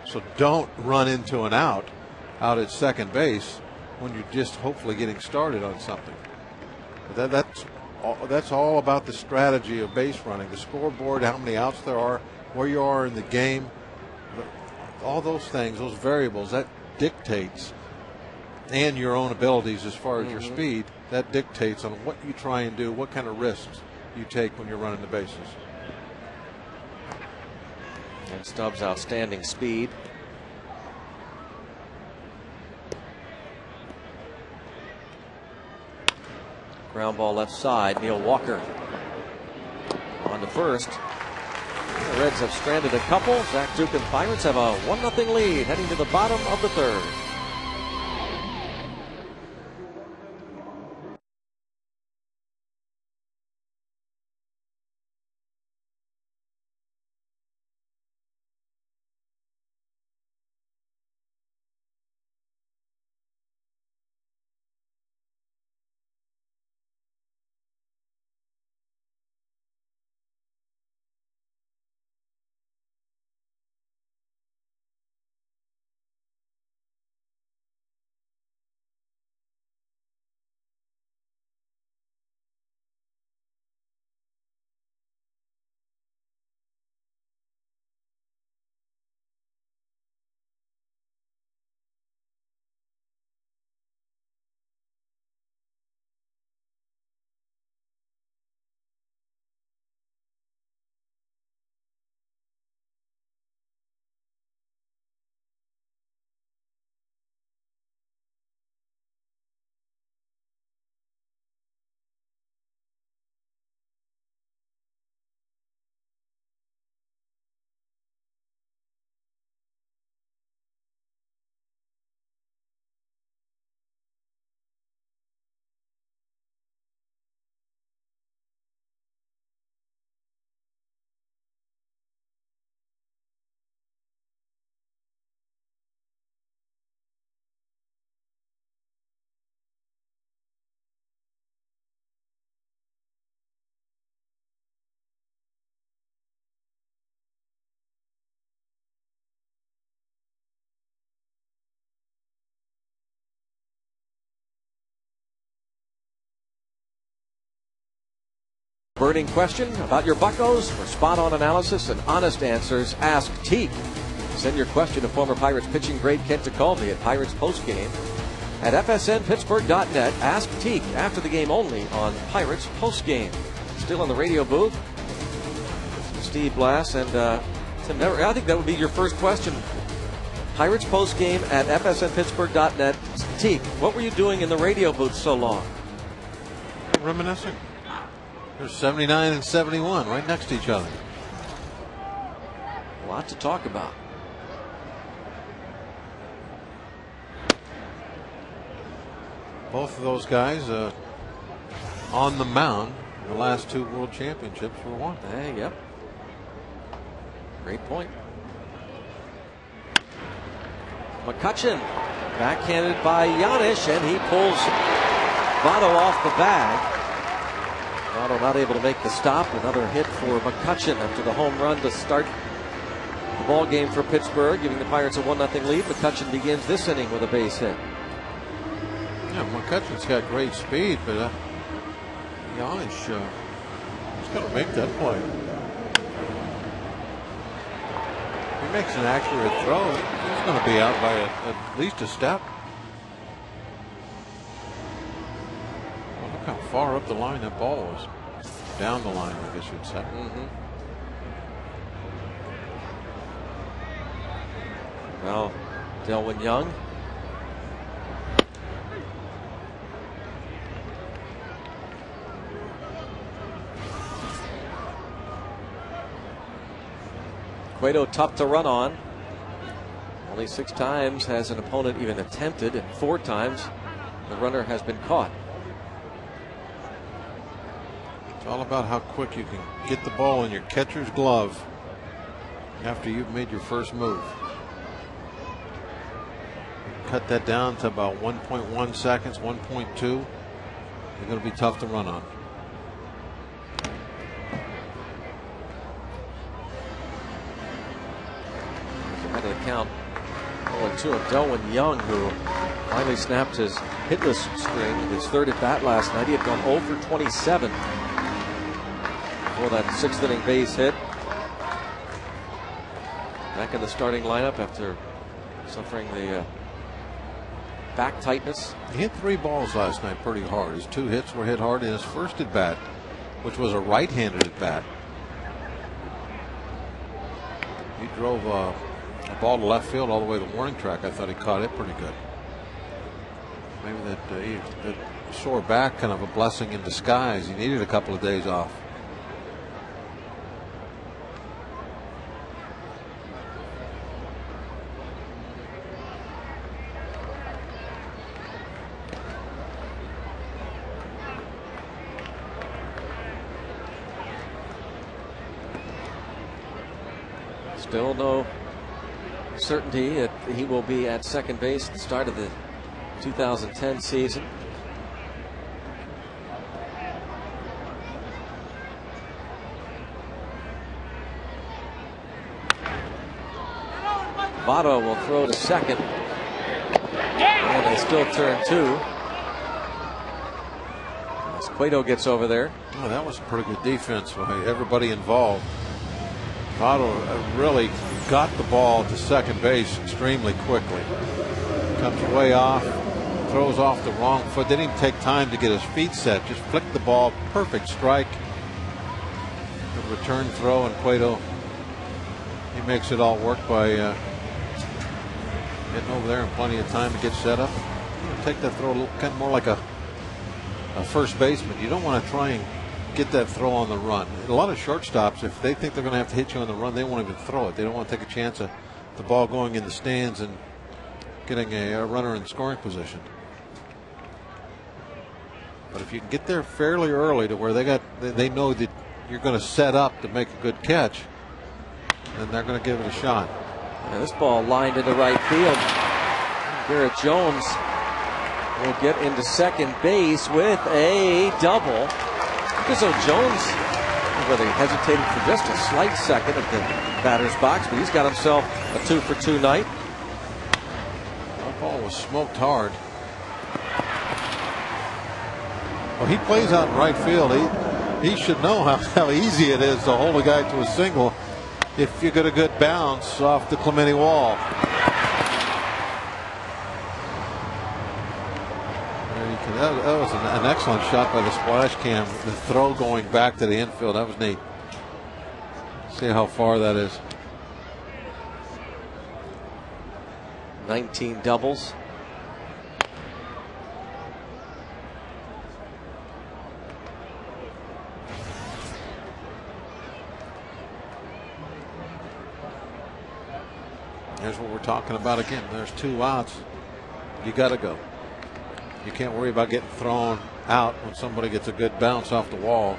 So don't run into an out at second base when you're just hopefully getting started on something. But that's all about the strategy of base running, the scoreboard, how many outs there are, where you are in the game, all those things, those variables, that dictates, and your own abilities as far as your speed, that dictates on what you try and do, what kind of risks you take when you're running the bases. And Stubbs' outstanding speed. Ground ball left side. Neil Walker on to first. The Reds have stranded a couple. Zach Duke and Pirates have a 1-0 lead heading to the bottom of the third. Burning question about your Buccos? For spot-on analysis and honest answers, ask Teak. Send your question to former Pirates pitching great Kent DeCalvey at Pirates Postgame at fsnpittsburgh.net. Ask Teak after the game only on Pirates Postgame. Still in the radio booth, Steve Blass and Tim Never. I think that would be your first question. Pirates Postgame at fsnpittsburgh.net. Teak, what were you doing in the radio booth so long? Reminiscing. There's 79 and 71 right next to each other. A lot to talk about. Both of those guys on the mound. The last two World Championships were won. Hey, yep. Great point. McCutchen backhanded by Giannis, and he pulls Votto off the bag. Votto not able to make the stop. Another hit for McCutchen after the home run to start the ball game for Pittsburgh, giving the Pirates a 1-0 lead. McCutchen begins this inning with a base hit. Yeah, McCutchen's got great speed, but Giannis he's got to make that play. If he makes an accurate throw, he's going to be out by at least a step. Well, look how far up the line that ball was. Down the line, I guess you'd say. Well, Delwyn Young. Cueto tough to run on. Only 6 times has an opponent even attempted, and 4 times the runner has been caught. It's all about how quick you can get the ball in your catcher's glove after you've made your first move. Cut that down to about 1.1 seconds, 1.2. They're going to be tough to run on. Out of the count, 0-2 of Delwyn Young, who finally snapped his hitless string in his 3rd at bat last night. He had gone 0 for 27 for that 6th inning base hit. Back in the starting lineup after suffering the back tightness. He hit 3 balls last night pretty hard. His 2 hits were hit hard in his 1st at bat, which was a right-handed at bat. He drove a ball to left field all the way to the warning track. I thought he caught it pretty good. Maybe that sore back kind of a blessing in disguise. He needed a couple of days off. Still no certainty that he will be at second base at the start of the 2010 season. Votto will throw to second, and they still turn 2 as Cueto gets over there. Oh, that was a pretty good defense by everybody involved. Votto really got the ball to second base extremely quickly. Comes way off, throws off the wrong foot. Didn't even take time to get his feet set. Just flicked the ball. Perfect strike. Good return throw, and Cueto, he makes it all work by getting over there in plenty of time to get set up. Take that throw a little kind of more like a first baseman. You don't want to try and get that throw on the run. A lot of shortstops, if they think they're going to have to hit you on the run, they won't even throw it. They don't want to take a chance of the ball going in the stands and getting a runner in scoring position. But if you can get there fairly early to where they know that you're going to set up to make a good catch, then they're going to give it a shot. And this ball lined into right field. Garrett Jones will get into second base with a double. So Jones really hesitated for just a slight second at the batter's box, but he's got himself a 2-for-2 night. That ball was smoked hard. Well, he plays out in right field. He should know how easy it is to hold a guy to a single if you get a good bounce off the Clemente wall. That was an excellent shot by the splash cam. The throw going back to the infield, that was neat. See how far that is. 19 doubles. Here's what we're talking about again. There's 2 outs. You got to go. You can't worry about getting thrown out when somebody gets a good bounce off the wall.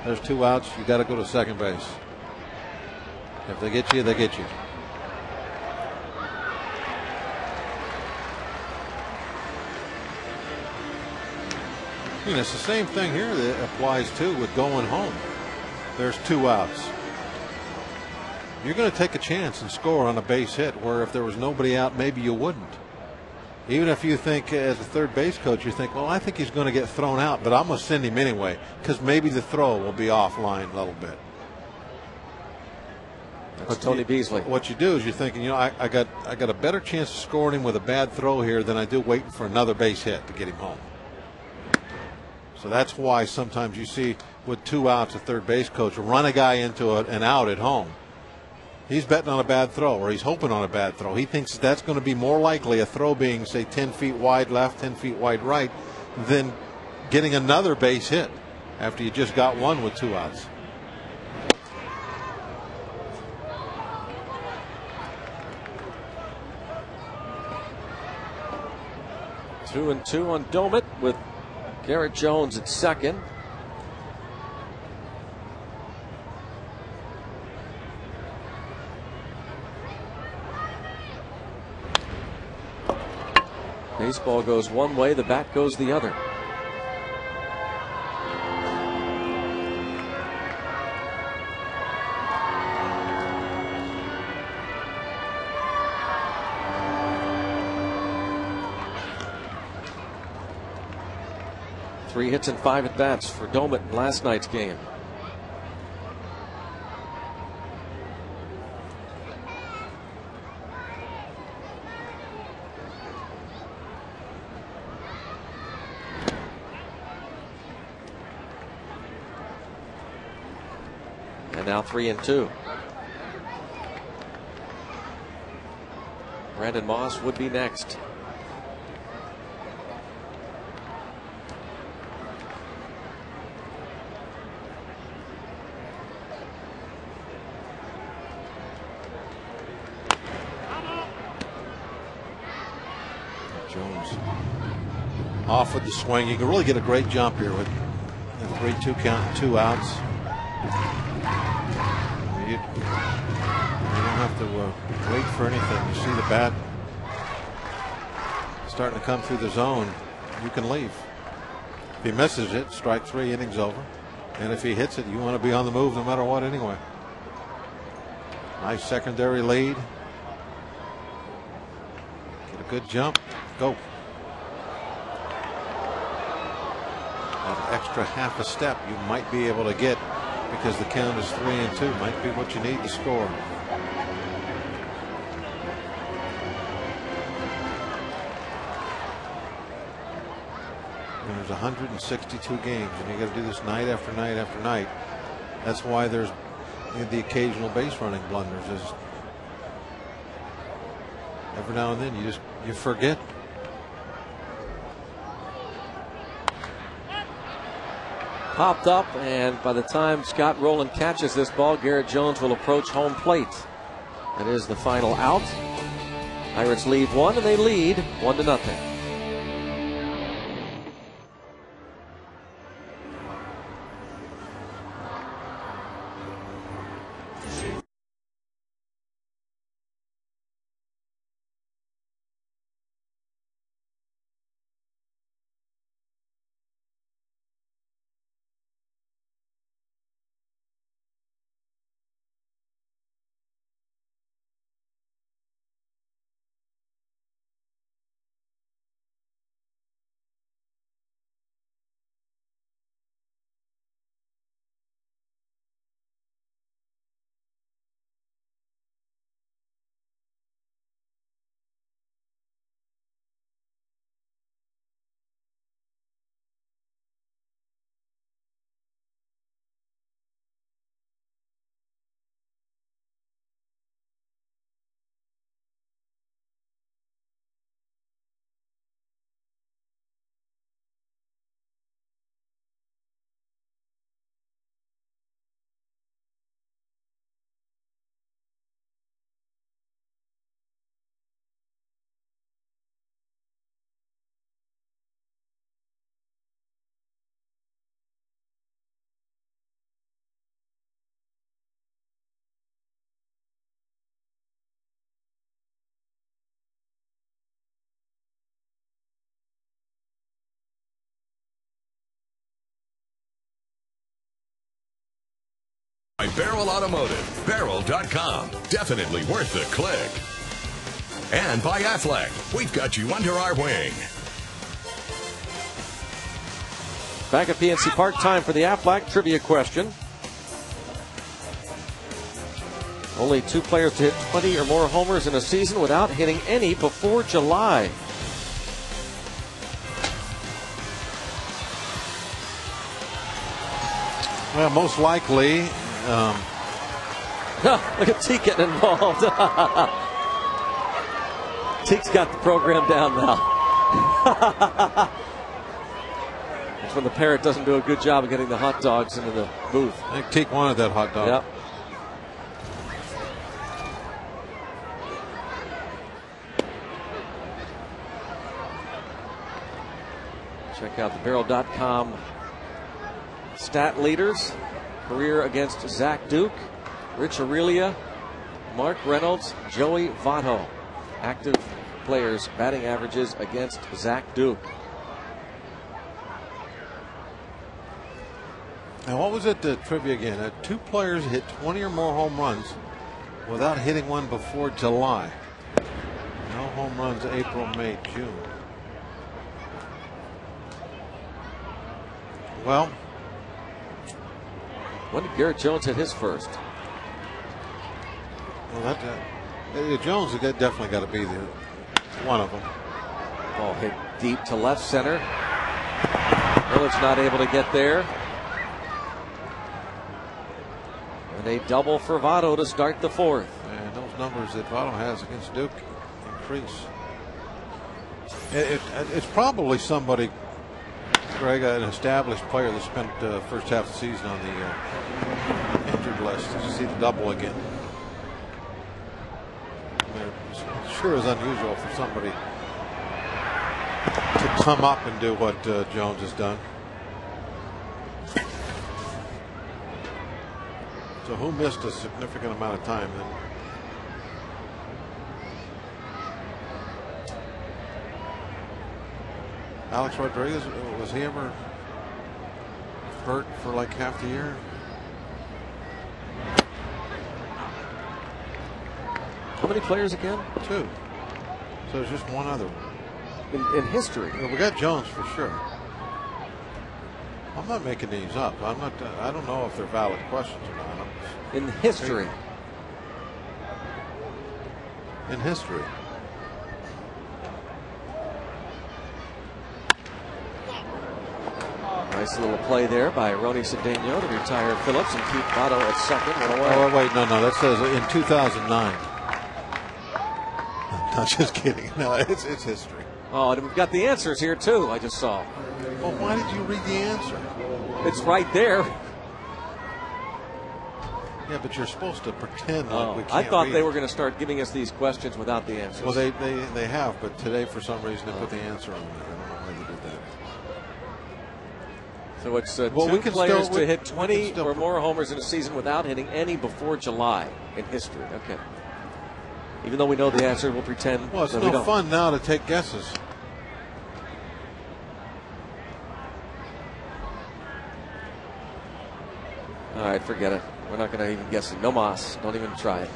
There's 2 outs. You got to go to second base. If they get you, they get you. It's the same thing here that applies too with going home. There's 2 outs. You're going to take a chance and score on a base hit, where if there was nobody out, maybe you wouldn't. Even if you think, as a third base coach, you think, well, I think he's going to get thrown out, but I'm going to send him anyway, because maybe the throw will be offline a little bit. That's Tony Beasley. What you do is you're thinking, I got a better chance of scoring him with a bad throw here than I do waiting for another base hit to get him home. So that's why sometimes you see with 2 outs, a third base coach run a guy into an out at home. He's betting on a bad throw, or he's hoping on a bad throw. He thinks that's going to be more likely, a throw being, say, 10 feet wide left, 10 feet wide right, than getting another base hit after you just got one with 2 outs. Two and 2 on Domit with Garrett Jones at second. Baseball goes one way, the bat goes the other. Three hits and 5 at bats for Domit in last night's game. And now 3 and 2. Brandon Moss would be next. Jones off with the swing. You can really get a great jump here with a 3-2 count and 2 outs. You don't have to wait for anything. You see the bat starting to come through the zone, you can leave. If he misses it, strike 3, innings over. And if he hits it, you want to be on the move no matter what anyway. Nice secondary lead. Get a good jump. Go. That extra half a step you might be able to get, because the count is 3 and 2. Might be what you need to score. And there's 162 games, and you got to do this night after night after night. That's why there's the occasional base running blunders. Is every now and then you forget. Popped up, and by the time Scott Rowland catches this ball, Garrett Jones will approach home plate. That is the final out. Pirates lead 1, and they lead 1-0. Barrel Automotive. Barrel.com. Definitely worth the click. And by Aflac. We've got you under our wing. Back at PNC Park, time for the Aflac trivia question. Only 2 players to hit 20 or more homers in a season without hitting any before July. Well, most likely. Look at Teak getting involved. Teak's got the program down now. That's when the parrot doesn't do a good job of getting the hot dogs into the booth. I think Teak wanted that hot dog. Yep. Check out the Barrel.com stat leaders. Career against Zach Duke, Rich Aurelia, Mark Reynolds, Joey Votto. Active players, batting averages against Zach Duke. Now, what was it, the trivia again? 2 players hit 20 or more home runs without hitting one before July. No home runs April, May, June. Well, when did Garrett Jones hit his first? Well, Jones has definitely got to be one of them. Ball hit deep to left center. Miller's not able to get there. And a double for Votto to start the 4th. And those numbers that Votto has against Duke increase. It's probably somebody, Greg, an established player that spent the first half of the season on the injured list. Did you see the double again? It sure is unusual for somebody to come up and do what Jones has done. So who missed a significant amount of time then? Alex Rodriguez, was he ever hurt for like half the year? How many players again? 2. So there's just one other one. In history. Well, we got Jones for sure. I'm not making these up. I don't know if they're valid questions or not. In history. In history. Nice little play there by Ronnie Cedeno to retire Phillips and keep Votto at second. Oh, wait, no, that says in 2009. I'm just kidding. No, it's history. Oh, and we've got the answers here, too, I just saw. Well, why did you read the answer? It's right there. Yeah, but you're supposed to pretend like we can't I thought read they were going to start giving us these questions without the answers. Well, they have, but today, for some reason, they put the answer on there. I don't know why they did that. So it's 2 players to hit 20 or more homers in a season without hitting any before July in history. Okay. Even though we know the answer, we'll pretend. Well, it's no fun now to take guesses. All right, forget it. We're not going to even guess it. No mas. Don't even try it.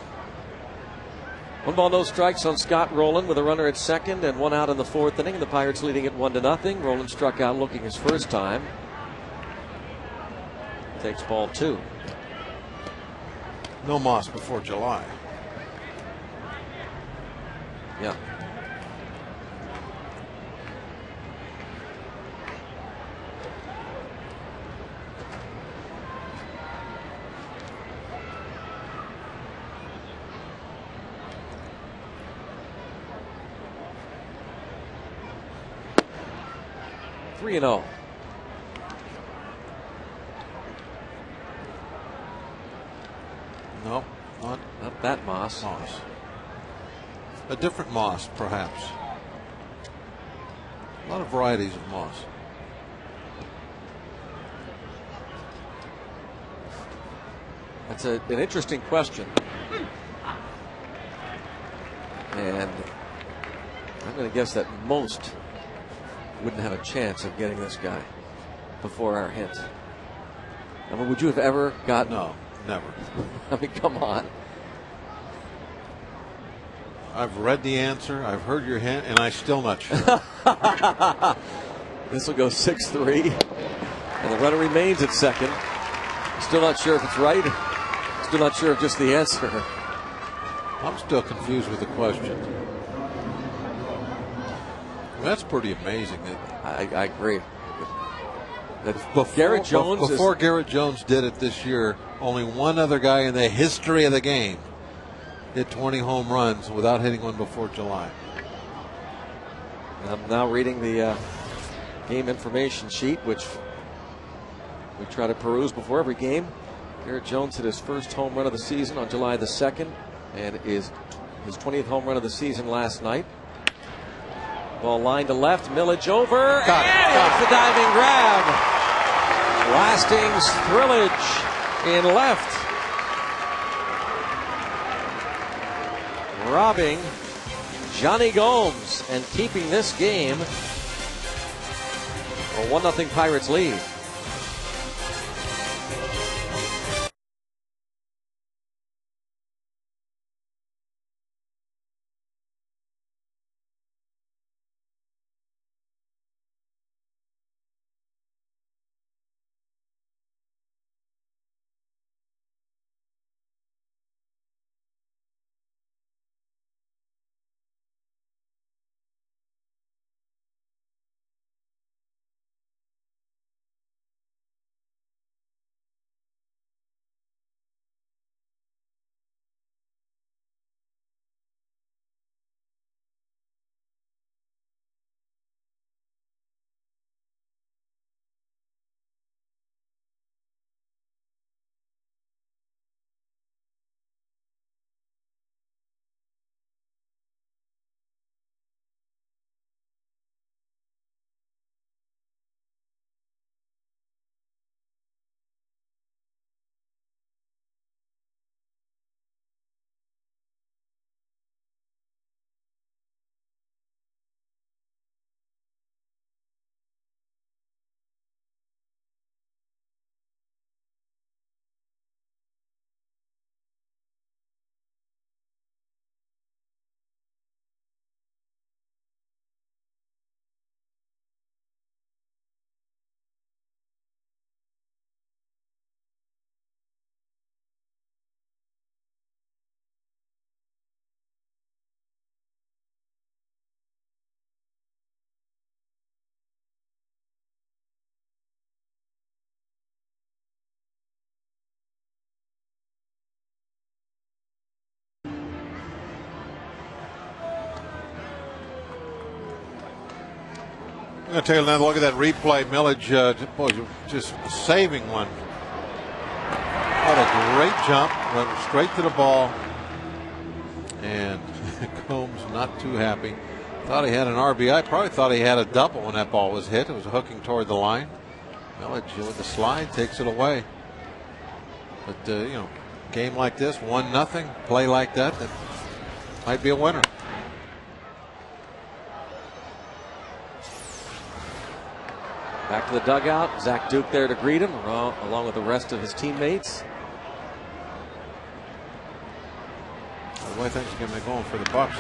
1 ball, no strikes on Scott Rowland with a runner at second and 1 out in the 4th inning. The Pirates leading it 1-0. Rowland struck out looking his first time. Takes ball 2. No moss before July. Yeah. Three and 0. No, not that moss. A different moss, perhaps. A lot of varieties of moss. That's an interesting question. And I'm going to guess that most wouldn't have a chance of getting this guy before our hint. I mean, would you have ever gotten Never. I mean, come on. I've read the answer. I've heard your hint, and I'm still not sure. This will go 6-3, and the runner remains at second. Still not sure if it's right. Still not sure of just the answer. I'm still confused with the question. That's pretty amazing. I agree. Before Garrett Jones Garrett Jones did it this year, only one other guy in the history of the game hit 20 home runs without hitting one before July. I'm now reading the game information sheet, which we try to peruse before every game. Garrett Jones hit his first home run of the season on July the 2nd, and is his 20th home run of the season last night. Ball line to left, Millage over, and it's the diving grab. Lasting's Thrillage in left. Robbing Johnny Gomes and keeping this game a 1-0 Pirates lead. I'm going to take another look at that replay. Millage just saving one. What a great jump. Went straight to the ball. And Combs not too happy. Thought he had an RBI. Probably thought he had a double when that ball was hit. It was hooking toward the line. Millage with the slide takes it away. But, game like this, 1-0, play like that, that might be a winner. Back to the dugout. Zach Duke there to greet him, along with the rest of his teammates. The way things are going to be going for the Bucks,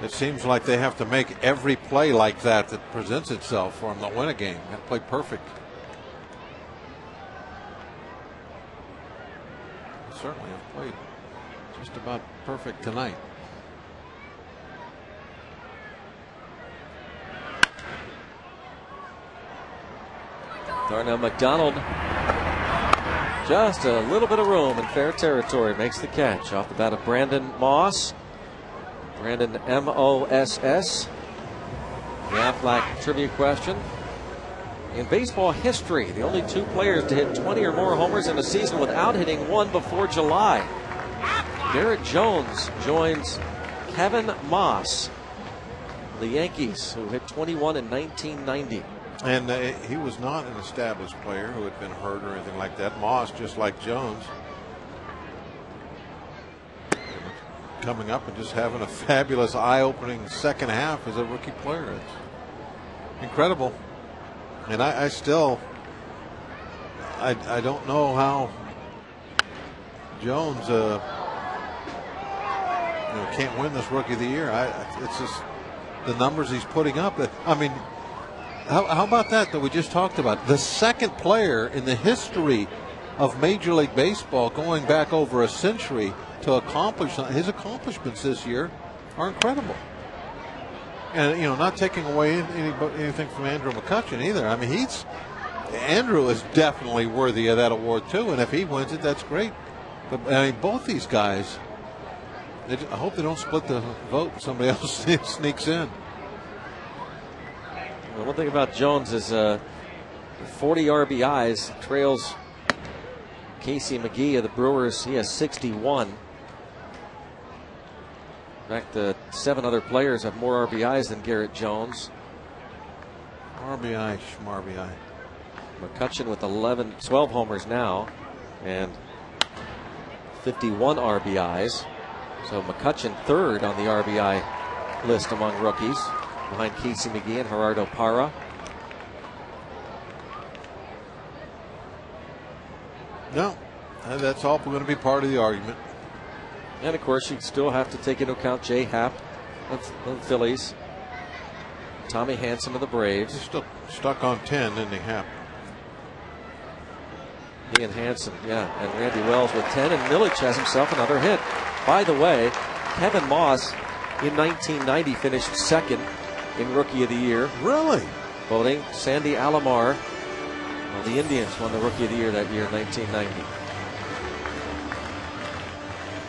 it seems like they have to make every play like that presents itself for them to win a game. Got to play perfect. They certainly have played just about perfect tonight. Darnell McDonald, just a little bit of room in fair territory, makes the catch off the bat of Brandon Moss. Brandon M-O-S-S. The Aflac trivia question. In baseball history, the only two players to hit 20 or more homers in a season without hitting one before July. Garrett Jones joins Kevin Moss, the Yankees, who hit 21 in 1990. And he was not an established player who had been hurt or anything like that. Moss, just like Jones, coming up and just having a fabulous eye-opening second half as a rookie player. It's incredible. And I still don't know how Jones can't win this Rookie of the Year. It's just the numbers he's putting up. I mean, how about that we just talked about? The second player in the history of Major League Baseball going back over a century to accomplish his accomplishments this year are incredible. And, not taking away anything from Andrew McCutchen either. I mean, Andrew is definitely worthy of that award too. And if he wins it, that's great. But I mean, both these guys, I hope they don't split the vote and somebody else sneaks in. Well, one thing about Jones is 40 RBIs, trails Casey McGee of the Brewers. He has 61. In fact, 7 other players have more RBIs than Garrett Jones. RBI, schmarbi. McCutchen with 12 homers now and 51 RBIs. So McCutchen third on the RBI list among rookies, behind Casey McGee and Gerardo Parra. No, that's all going to be part of the argument. And of course, you still have to take into account Jay Happ of the Phillies, Tommy Hanson of the Braves. He's still stuck on 10, isn't he, Happ? He and Hanson, yeah, and Randy Wells with 10, and Millich has himself another hit. By the way, Kevin Moss in 1990 finished second in Rookie of the Year. Really? Voting Sandy Alomar. Well, the Indians won the Rookie of the Year that year, 1990.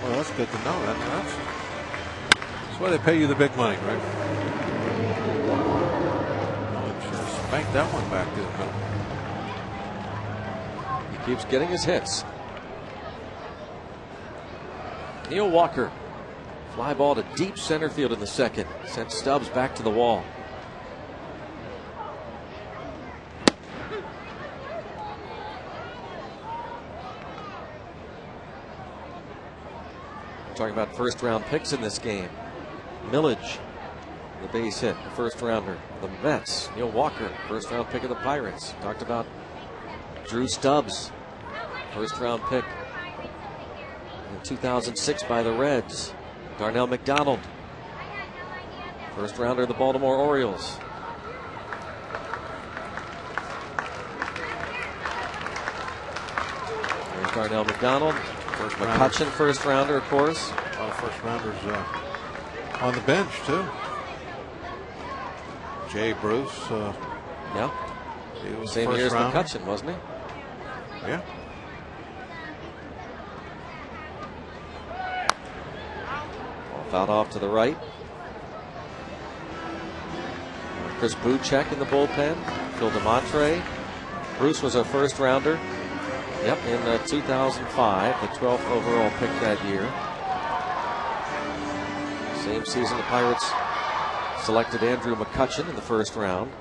Well, that's good to know. That's why they pay you the big money, right? Just spank that one back to the middle. He keeps getting his hits. Neil Walker, fly ball to deep center field in the second, sent Stubbs back to the wall. Talking about first round picks in this game. Millich, the base hit, the first rounder. The Mets, Neil Walker, first round pick of the Pirates. Talked about Drew Stubbs, first round pick in 2006 by the Reds. Darnell McDonald, first rounder of the Baltimore Orioles. There's Darnell McDonald. McCutchen, first rounder, of course. A lot of first rounders on the bench, too. Jay Bruce. Yeah. He was same year as McCutchen, wasn't he? Yeah. Ball fouled off to the right. Chris Buchek in the bullpen. Phil DeMontre. Bruce was a first rounder. Yep, in 2005, the 12th overall pick that year. Same season, the Pirates selected Andrew McCutchen in the first round.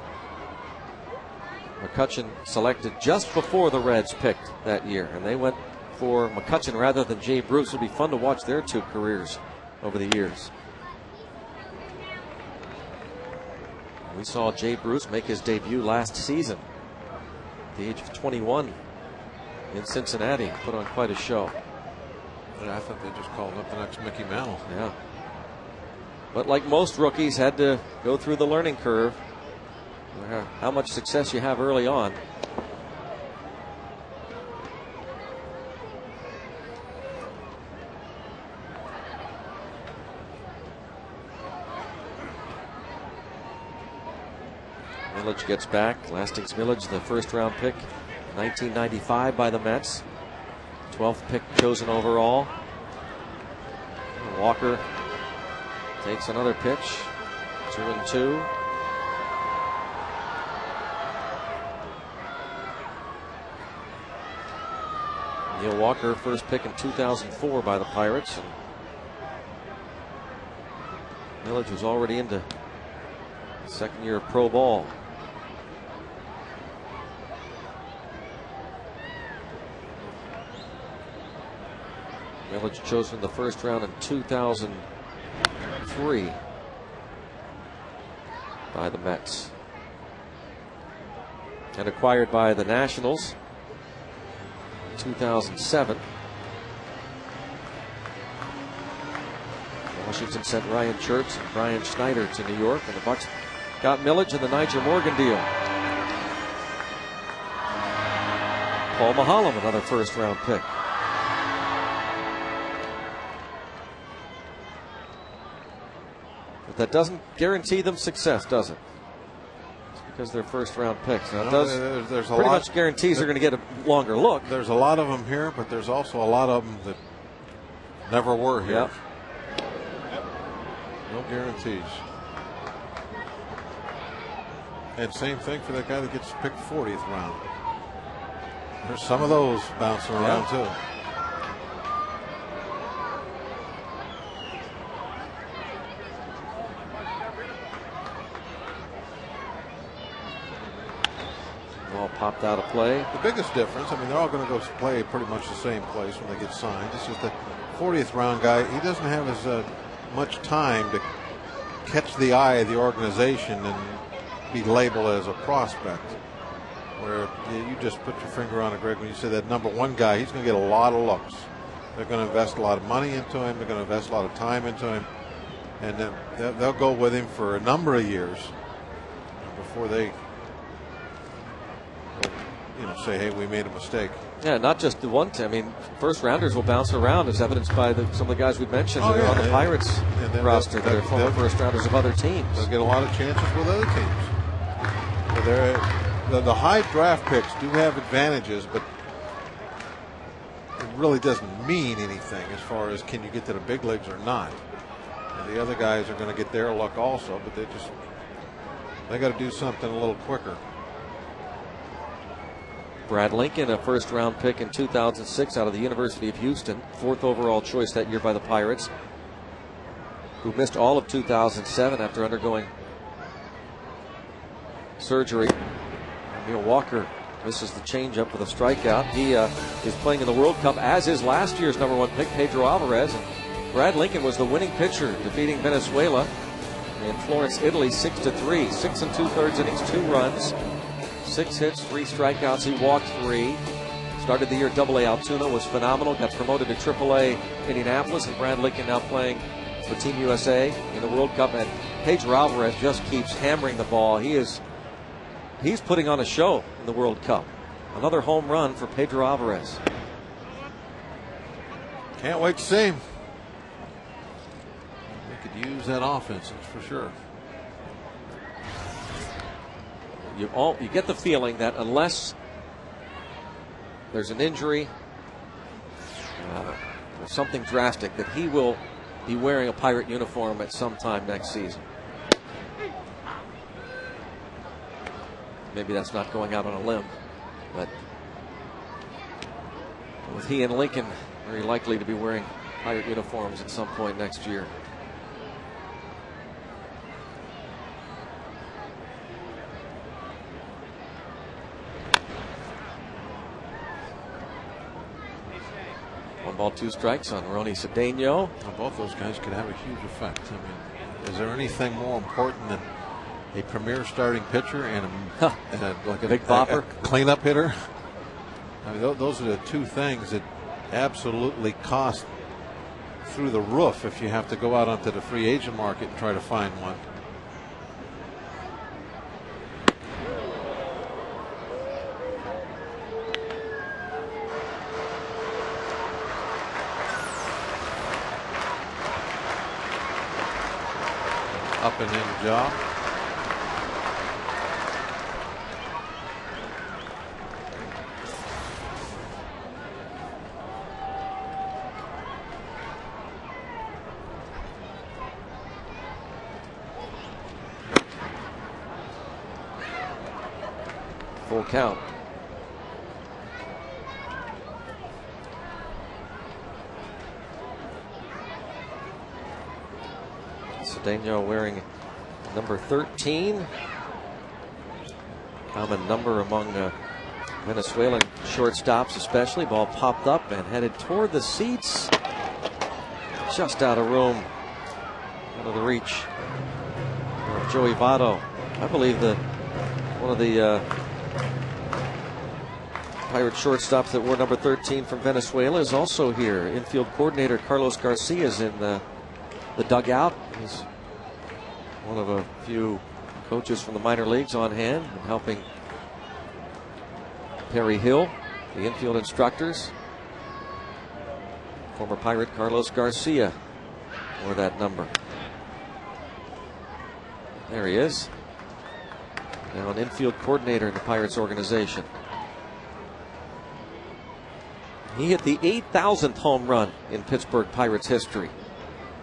McCutchen selected just before the Reds picked that year, and they went for McCutchen rather than Jay Bruce. It would be fun to watch their two careers over the years. We saw Jay Bruce make his debut last season at the age of 21. In Cincinnati, put on quite a show. Yeah, I thought they just called up the next Mickey Mantle. Yeah. But like most rookies, had to go through the learning curve. How much success you have early on. Millich gets back. Lastings Millich, the first round pick. 1995 by the Mets. 12th pick chosen overall. Walker takes another pitch. 2-2. Neil Walker, first pick in 2004 by the Pirates. And Millich was already into second year of pro ball. Millich chosen in the first round in 2003 by the Mets. And acquired by the Nationals in 2007. Washington sent Ryan Chirps and Brian Schneider to New York, and the Bucks got Millage and the Niger Morgan deal. Paul Mahalem, another first-round pick. But that doesn't guarantee them success, does it? It's because they're first-round picks. Now, it does there's a pretty lot, much guarantees they're going to get a longer look. There's a lot of them here, but there's also a lot of them that never were here. Yep. No guarantees. And same thing for that guy that gets picked 40th round. There's some of those bouncing around too. Ball popped out of play. The biggest difference, I mean, they're all going to go play pretty much the same place when they get signed. It's just that 40th round guy, he doesn't have as much time to catch the eye of the organization and be labeled as a prospect. Where you just put your finger on it, Greg, when you say that number one guy, he's going to get a lot of looks. They're going to invest a lot of money into him. They're going to invest a lot of time into him. And then they'll go with him for a number of years before they say, hey, we made a mistake. Yeah, not just the one team. I mean, first rounders will bounce around, as evidenced by some of the guys we've mentioned that are on the Pirates roster that are former first rounders of other teams. They'll get a lot of chances with other teams. The high draft picks do have advantages, but it really doesn't mean anything as far as can you get to the big leagues or not. And the other guys are going to get their luck also, but they got to do something a little quicker. Brad Lincoln, a first-round pick in 2006 out of the University of Houston, 4th overall choice that year by the Pirates, who missed all of 2007 after undergoing surgery. Neil Walker misses the changeup with a strikeout. He is playing in the World Cup, as is last year's number 1 pick, Pedro Alvarez. And Brad Lincoln was the winning pitcher, defeating Venezuela in Florence, Italy, 6-3. 6 2/3 innings, 2 runs, 6 hits, 3 strikeouts. He walked 3. Started the year Double-A Altoona, was phenomenal. Got promoted to Triple-A Indianapolis, and Brad Lincoln now playing for Team USA in the World Cup. And Pedro Alvarez just keeps hammering the ball. He's putting on a show in the World Cup. Another home run for Pedro Alvarez. Can't wait to see him. They could use that offense, that's for sure. You get the feeling that unless there's an injury or something drastic, that he will be wearing a Pirate uniform at some time next season. Maybe that's not going out on a limb, but with he and Lincoln very likely to be wearing Pirate uniforms at some point next year. One ball, 2 strikes on Ronnie Cedeno. Well, both those guys could have a huge effect. I mean, is there anything more important than a premier starting pitcher and a big bopper, a cleanup hitter? I mean, those are the two things that absolutely cost through the roof if you have to go out onto the free agent market and try to find one. Up and in job. Full count. Cedeno wearing number 13. Common number among Venezuelan shortstops especially. Ball popped up and headed toward the seats. Just out of room. Out of the reach of Joey Votto. I believe that one of the Pirate shortstops that wore number 13 from Venezuela is also here. Infield coordinator Carlos Garcia is in the dugout. He's one of a few coaches from the minor leagues on hand and helping Perry Hill, the infield instructors. Former Pirate Carlos Garcia wore that number. There he is. Now an infield coordinator in the Pirates organization. He hit the 8,000th home run in Pittsburgh Pirates history.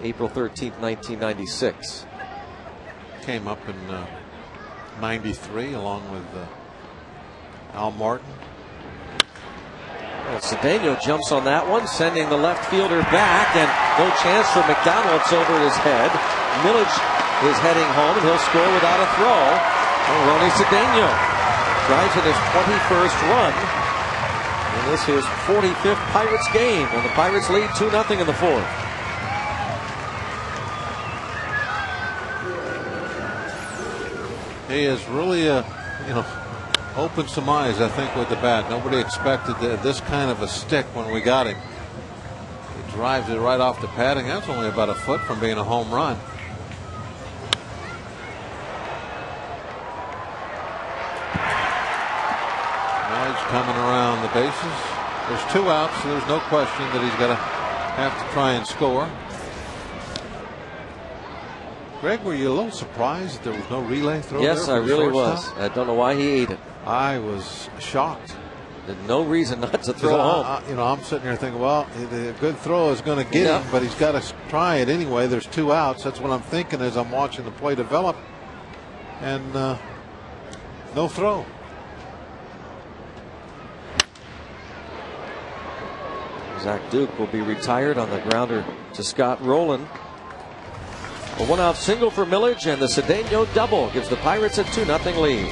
April 13th, 1996. Came up in 93 along with Al Martin. Well, Cedeno jumps on that one, sending the left fielder back, and no chance for McDonald. It's over his head. Millage is heading home, and he'll score without a throw. And Ronnie Cedeno drives in his 21st run. And this is 45th Pirates game, and the Pirates lead 2-0 in the fourth. He is really, opened some eyes, I think, with the bat. Nobody expected this kind of a stick when we got him. He drives it right off the padding. That's only about a foot from being a home run. Now he's coming around the bases. There's 2 outs, so there's no question that he's going to have to try and score. Greg, were you a little surprised that there was no relay throw? Yes, there I for the really shortstop? was. I don't know why he ate it. I was shocked. There's no reason not to throw home. I'm sitting here thinking, well, a good throw is going to get him, but he's got to try it anyway. There's 2 outs. That's what I'm thinking as I'm watching the play develop. And no throw. Zach Duke will be retired on the grounder to Scott Rowland. A 1-out single for Millage, and the Cedeno double gives the Pirates a 2-0 lead.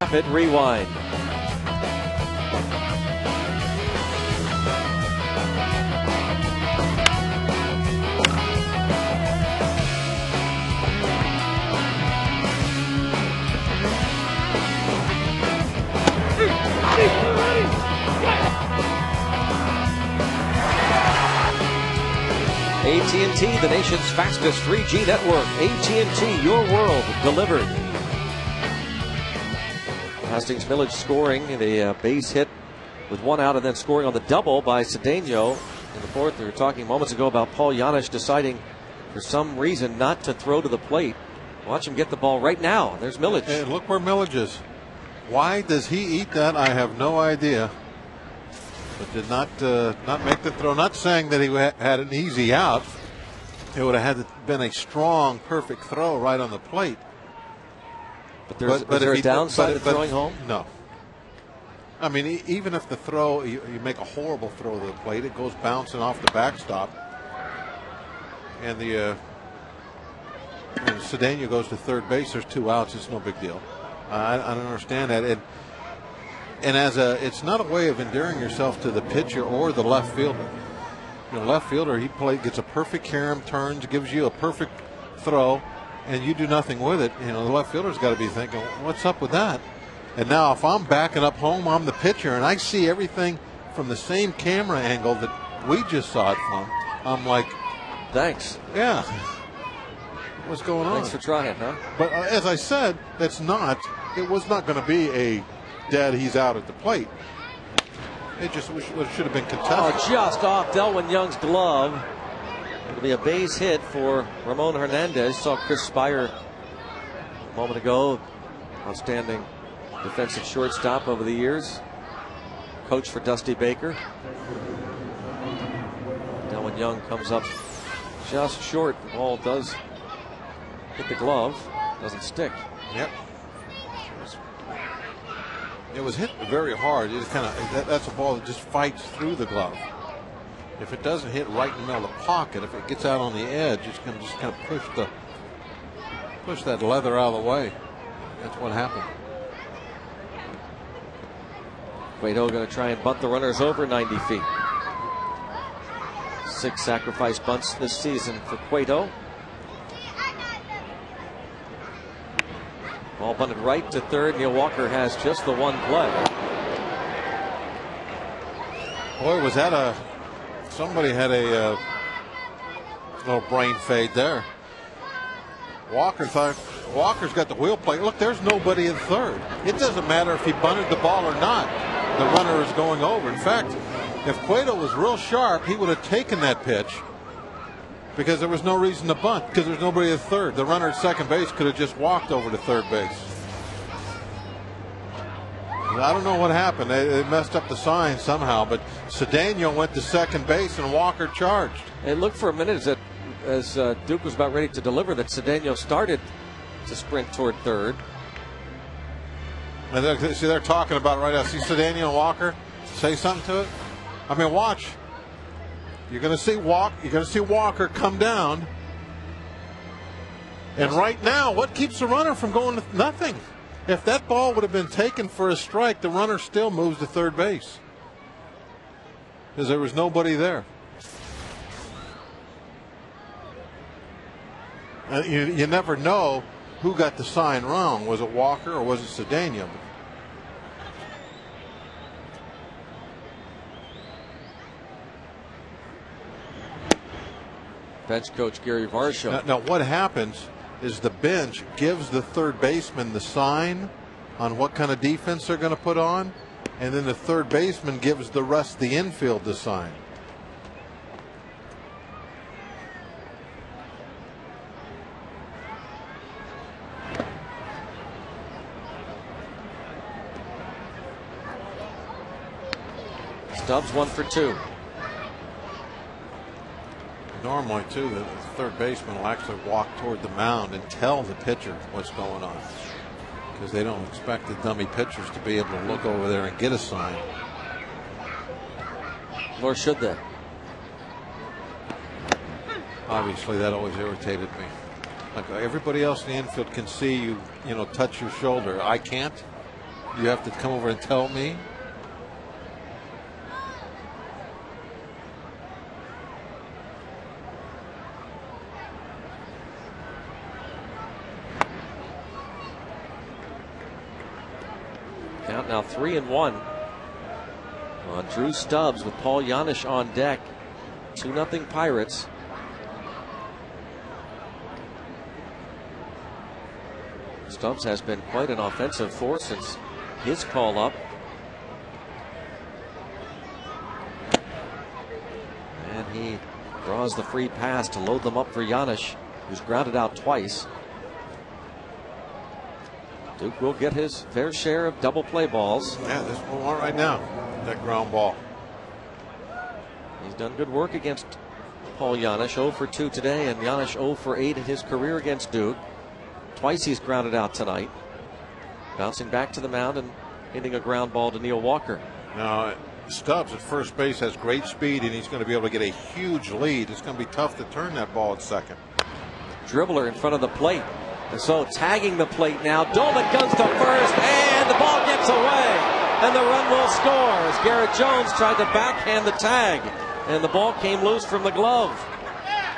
Rapid rewind. AT&T, the nation's fastest 3G network. AT&T, your world delivered. Hastings Millage scoring the base hit with 1 out and then scoring on the double by Cedeno in the fourth. We were talking moments ago about Paul Janisch deciding for some reason not to throw to the plate. Watch him get the ball right now. There's Millage. And look where Millage is. Why does he eat that? I have no idea. But did not make the throw. Not saying that he had an easy out. It would have had to been a strong, perfect throw right on the plate. But is there a downside to throwing home? No. I mean, even if the throw, you make a horrible throw to the plate, it goes bouncing off the backstop. And Cedeno goes to third base. There's 2 outs. It's no big deal. I don't understand that. And it's not a way of endearing yourself to the pitcher or the left fielder. The left fielder, gets a perfect carom, turns, gives you a perfect throw, and you do nothing with it. The left fielder's got to be thinking, what's up with that? And now if I'm backing up home, I'm the pitcher, and I see everything from the same camera angle that we just saw it from, I'm like, thanks. Yeah. What's going on? Thanks for trying, huh? But as I said, it was not going to be a dead, he's out at the plate. It just should have been contested. Oh, just off Delwyn Young's glove. It'll be a base hit for Ramon Hernandez. Saw Chris Spire a moment ago. Outstanding defensive shortstop over the years. Coach for Dusty Baker. Delwyn Young comes up just short. The ball does hit the glove. Doesn't stick. Yep. It was hit very hard. It's that's a ball that just fights through the glove. If it doesn't hit right in the middle of the pocket, if it gets out on the edge, it's going to just kind of push that leather out of the way. That's what happened. Cueto going to try and bunt the runners over 90 feet. 6 sacrifice bunts this season for Cueto. Ball bunted right to third. Neil Walker has just the one play. Boy, was that somebody had a little brain fade there. Walker thought, Walker's got the wheel plate. Look, there's nobody in third. It doesn't matter if he bunted the ball or not. The runner is going over. In fact, if Cueto was real sharp, he would have taken that pitch because there was no reason to bunt because there's nobody at third. The runner at second base could have just walked over to third base. I don't know what happened. They messed up the sign somehow, but Cedeno went to second base and Walker charged. It looked for a minute as Duke was about ready to deliver that Cedeno started to sprint toward third. And they're talking about it right now. See Cedeno and Walker? Say something to it? I mean, watch. You're going to see Walker come down. And right now, what keeps the runner from going to nothing? If that ball would have been taken for a strike, the runner still moves to third base because there was nobody there. You never know who got the sign wrong. Was it Walker or was it Cedeno? Bench coach Gary Varsho. Now what happens is the bench gives the third baseman the sign on what kind of defense they're going to put on, and then the third baseman gives the rest of the infield the sign. Stubbs 1 for 2. Normally, too, the third baseman will actually walk toward the mound and tell the pitcher what's going on because they don't expect the dummy pitchers to be able to look over there and get a sign. Nor should they. Obviously, that always irritated me. Like everybody else in the infield can see you, touch your shoulder. I can't. You have to come over and tell me. Count now 3-1 on Drew Stubbs with Paul Janisch on deck. 2-0 Pirates. Stubbs has been quite an offensive force since his call up. And he draws the free pass to load them up for Janisch, who's grounded out twice. Duke will get his fair share of double play balls. Yeah, this one right now, that ground ball. He's done good work against Paul Janisch. 0 for 2 today, and Janisch 0 for 8 in his career against Duke. Twice he's grounded out tonight. Bouncing back to the mound and hitting a ground ball to Neil Walker. Now, Stubbs at first base has great speed, and he's going to be able to get a huge lead. It's going to be tough to turn that ball at second. Dribbler in front of the plate. And so tagging the plate now. Dolman comes to first, and the ball gets away. and the run will score as Garrett Jones tried to backhand the tag, and the ball came loose from the glove.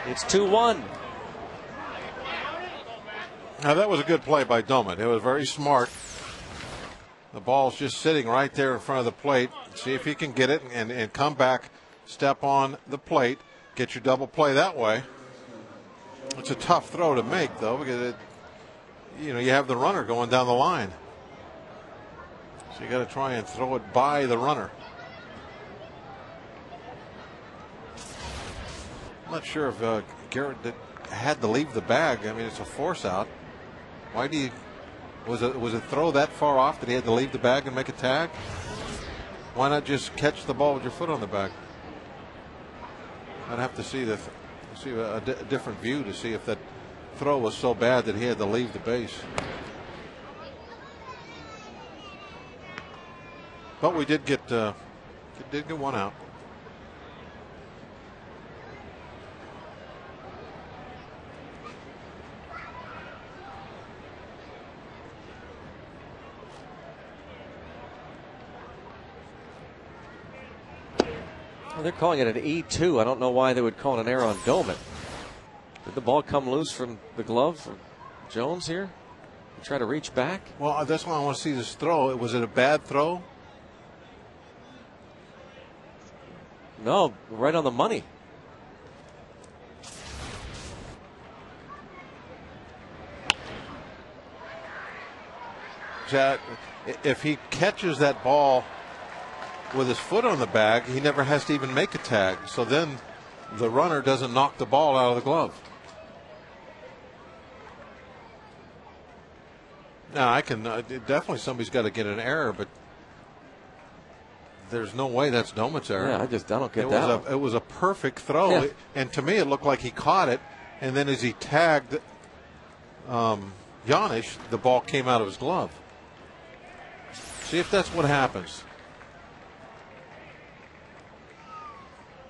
It's 2-1. Now that was a good play by Domet. It was very smart. The ball's just sitting right there in front of the plate. See if he can get it and come back, step on the plate, get your double play that way. It's a tough throw to make though, because you have the runner going down the line. So you got to try and throw it by the runner. I'm not sure if Garrett had to leave the bag. I mean, it's a force out. Why do you? Was it throw that far off that he had to leave the bag and make a tag? Why not just catch the ball with your foot on the bag? I'd have to see a different view to see if that throw was so bad that he had to leave the base. But we did get one out. They're calling it an E2. I don't know why they would call it an error on Domet. Did the ball come loose from the glove from Jones here? Try to reach back? Well, that's why I want to see this throw. Was it a bad throw? No, right on the money. If he catches that ball with his foot on the bag, he never has to even make a tag. So then the runner doesn't knock the ball out of the glove. Now I can definitely somebody's got to get an error, but there's no way that's Domet's error. Yeah, I don't get that. It was a perfect throw, yeah. And to me it looked like he caught it, and then as he tagged Janish, the ball came out of his glove. See if that's what happens.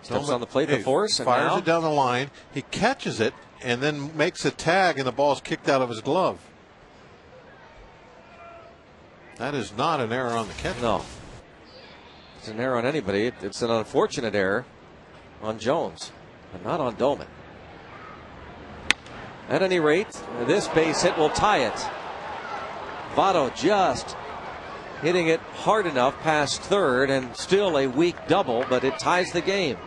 Steps on the plate, the force, and fires now it down the line. He catches it and then makes a tag, and the ball's kicked out of his glove. That is not an error on the catcher. No, it's an error on anybody. It's an unfortunate error on Jones, but not on Domet. At any rate, this base hit will tie it. Votto just hitting it hard enough past third, and still a weak double, but it ties the game.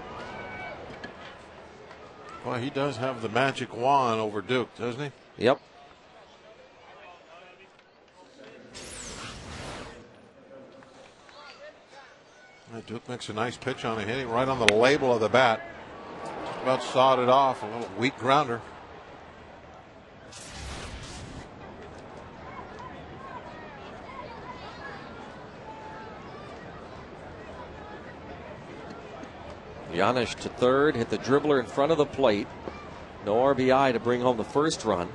Well, he does have the magic wand over Duke, doesn't he? Yep. Duke makes a nice pitch on it, hitting right on the label of the bat. Just about sawed it off, a little weak grounder. Janish to third, hit the dribbler in front of the plate. No RBI to bring home the first run.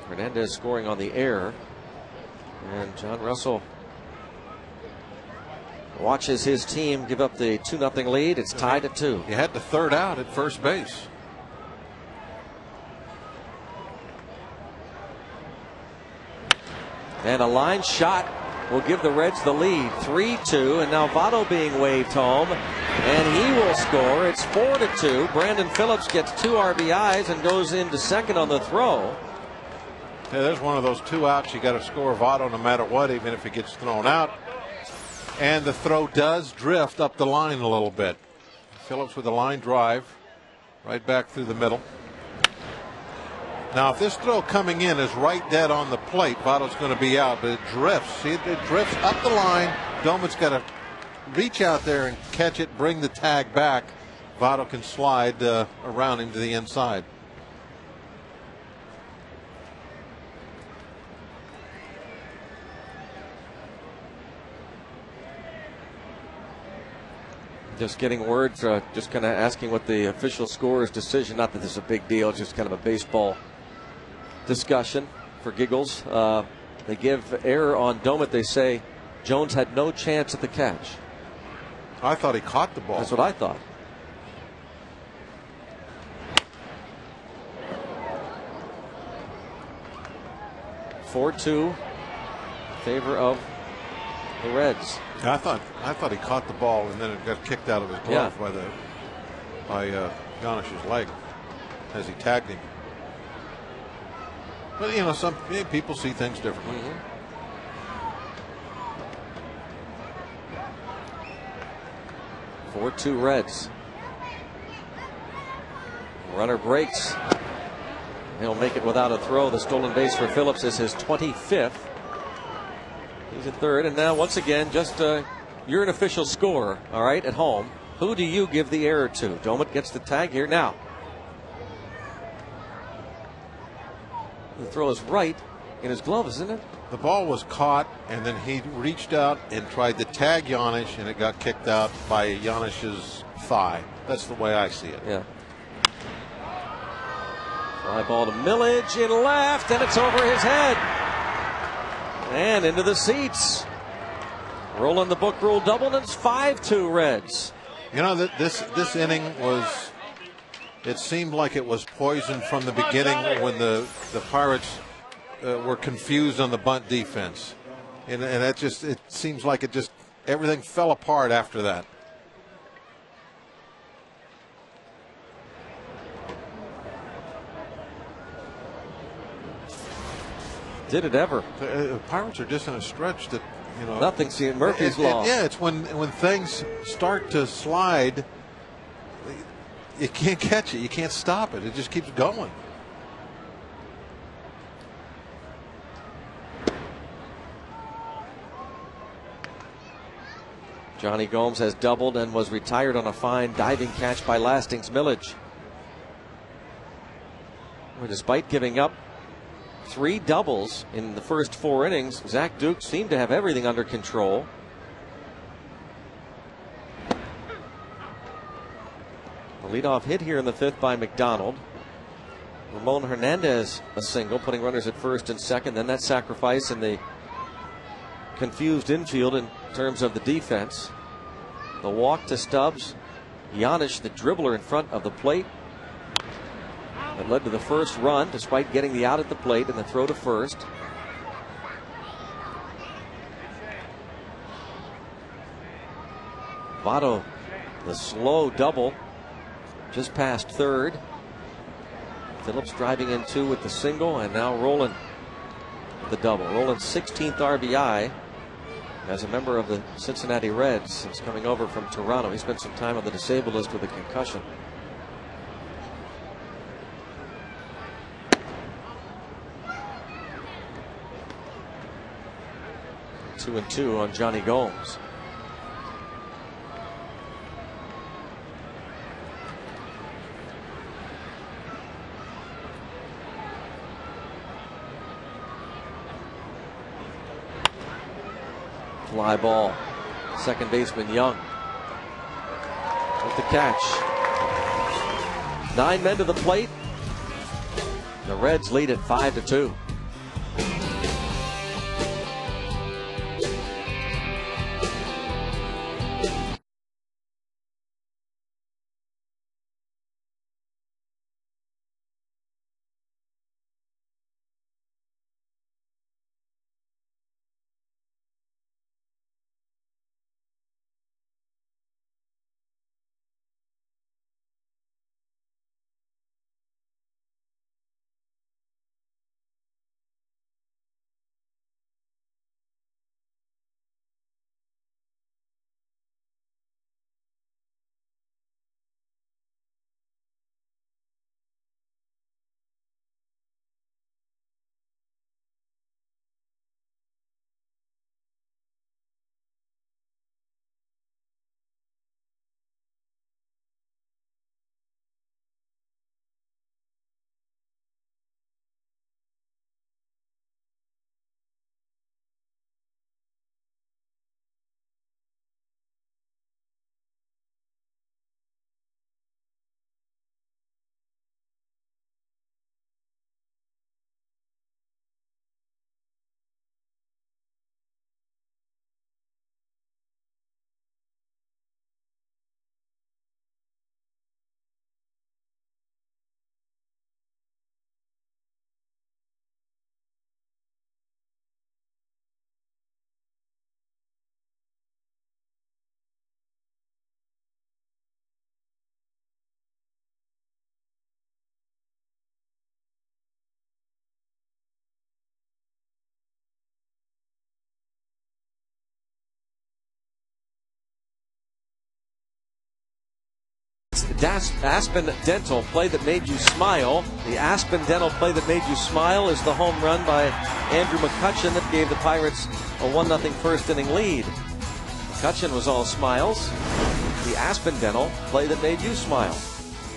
Hernandez scoring on the air. And John Russell watches his team give up the 2-0 lead. It's tied at 2. He had the third out at first base. And a line shot will give the Reds the lead, 3-2, and now Votto being waved home, and he will score. It's 4-2. Brandon Phillips gets 2 RBIs and goes into second on the throw. Yeah, there's one of those 2 outs. You got to score Votto no matter what, even if he gets thrown out. And the throw does drift up the line a little bit. Phillips with a line drive right back through the middle. Now, if this throw coming in is right dead on the plate, Votto's going to be out, but it drifts. See, it drifts up the line. Domet's got to reach out there and catch it, bring the tag back. Votto can slide around him to the inside. Just getting word, just kind of asking what the official scorer's decision, not that this is a big deal, it's just kind of a baseball discussion for giggles. They give error on Domet. They say Jones had no chance at the catch. I thought he caught the ball. That's what I thought. favor of the Reds. I thought he caught the ball and then it got kicked out of his glove by Janish's leg as he tagged him. But you know, some people see things differently. 4-2 Reds. Runner breaks. He'll make it without a throw. The stolen base for Phillips is his 25th. He's at third, and now once again, just you're an official scorer, all right, at home. Who do you give the error to? Domit gets the tag here now. The throw is right in his glove, isn't it? The ball was caught, and then he reached out and tried to tag Janish, and it got kicked out by Janish's thigh. That's the way I see it. Yeah. Fly ball to Millage in left, and it's over his head. And into the seats. Rolling the book rule double, and it's 5-2 Reds. You know, this inning was, it seemed like it was poisoned from the beginning when the Pirates were confused on the bunt defense. And that just, it seems like everything fell apart after that. Did it ever? The Pirates are just in a stretch that, you know. Nothing's Murphy's Law. Yeah, it's when things start to slide, you can't catch it. You can't stop it. It just keeps going. Johnny Gomes has doubled and was retired on a fine diving catch by Lastings Millage. Well, despite giving up 3 doubles in the first 4 innings, Zach Duke seemed to have everything under control. The leadoff hit here in the 5th by McDonald. Ramon Hernandez a single, putting runners at first and second. Then that sacrifice in the confused infield in terms of the defense. The walk to Stubbs. Janish, the dribbler in front of the plate. That led to the first run, despite getting the out at the plate and the throw to first. Votto, the slow double, just past third. Phillips driving in 2 with the single, and now Rolen with the double. Rolen's 16th RBI as a member of the Cincinnati Reds since coming over from Toronto. He spent some time on the disabled list with a concussion. 2-2 on Johnny Gomes. Fly ball. Second baseman Young with the catch. 9 men to the plate. The Reds lead at 5-2. Aspen Dental play that made you smile. The Aspen Dental play that made you smile is the home run by Andrew McCutchen that gave the Pirates a 1-0 first inning lead. McCutchen was all smiles. The Aspen Dental play that made you smile.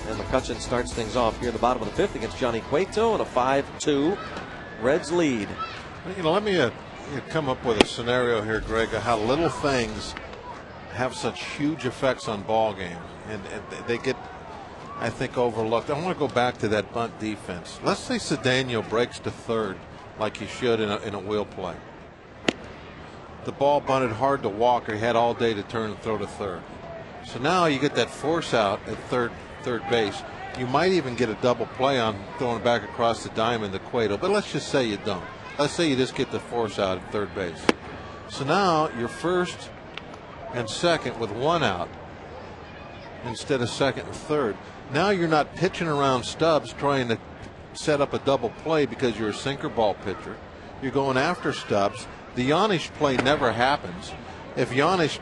And McCutchen starts things off here in the bottom of the fifth against Johnny Cueto and a 5-2 Reds lead. Let me come up with a scenario here, Greg, of how little things have such huge effects on ball games, and they get, I think, overlooked. I want to go back to that bunt defense. Let's say Cedeno breaks to third like he should in a wheel play. The ball bunted hard to Walker. He had all day to turn and throw to third. So now you get that force out at third base. You might even get a double play on throwing back across the diamond to Cueto, but let's just say you don't. Let's say you just get the force out at third base. So now you're first and second with one out instead of second and third. Now you're not pitching around Stubbs trying to set up a double play because you're a sinker ball pitcher. You're going after Stubbs. The Yanish play never happens. If Yanish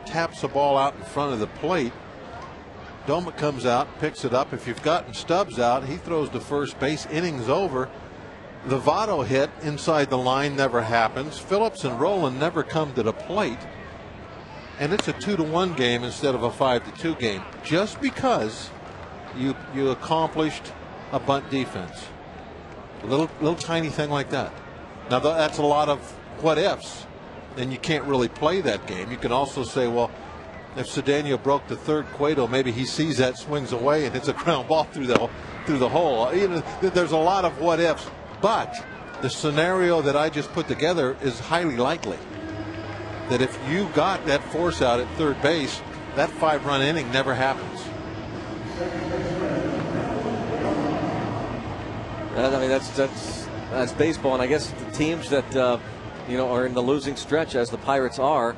taps the ball out in front of the plate, Domek comes out, picks it up. If you've gotten Stubbs out, he throws to first base. Inning's over. The Votto hit inside the line never happens. Phillips and Rowland never come to the plate. And it's a 2-1 game instead of a 5-2 game, just because you accomplished a bunt defense. A little tiny thing like that. Now that's a lot of what ifs, and you can't really play that game. You can also say, well, if Cedeno broke the third, Cueto, maybe he sees that, swings away, and hits a ground ball through the hole. There's a lot of what ifs, but the scenario that I just put together is highly likely. That if you got that force out at third base, that 5-run inning never happens. I mean, that's baseball, and I guess the teams that are in the losing stretch, as the Pirates are,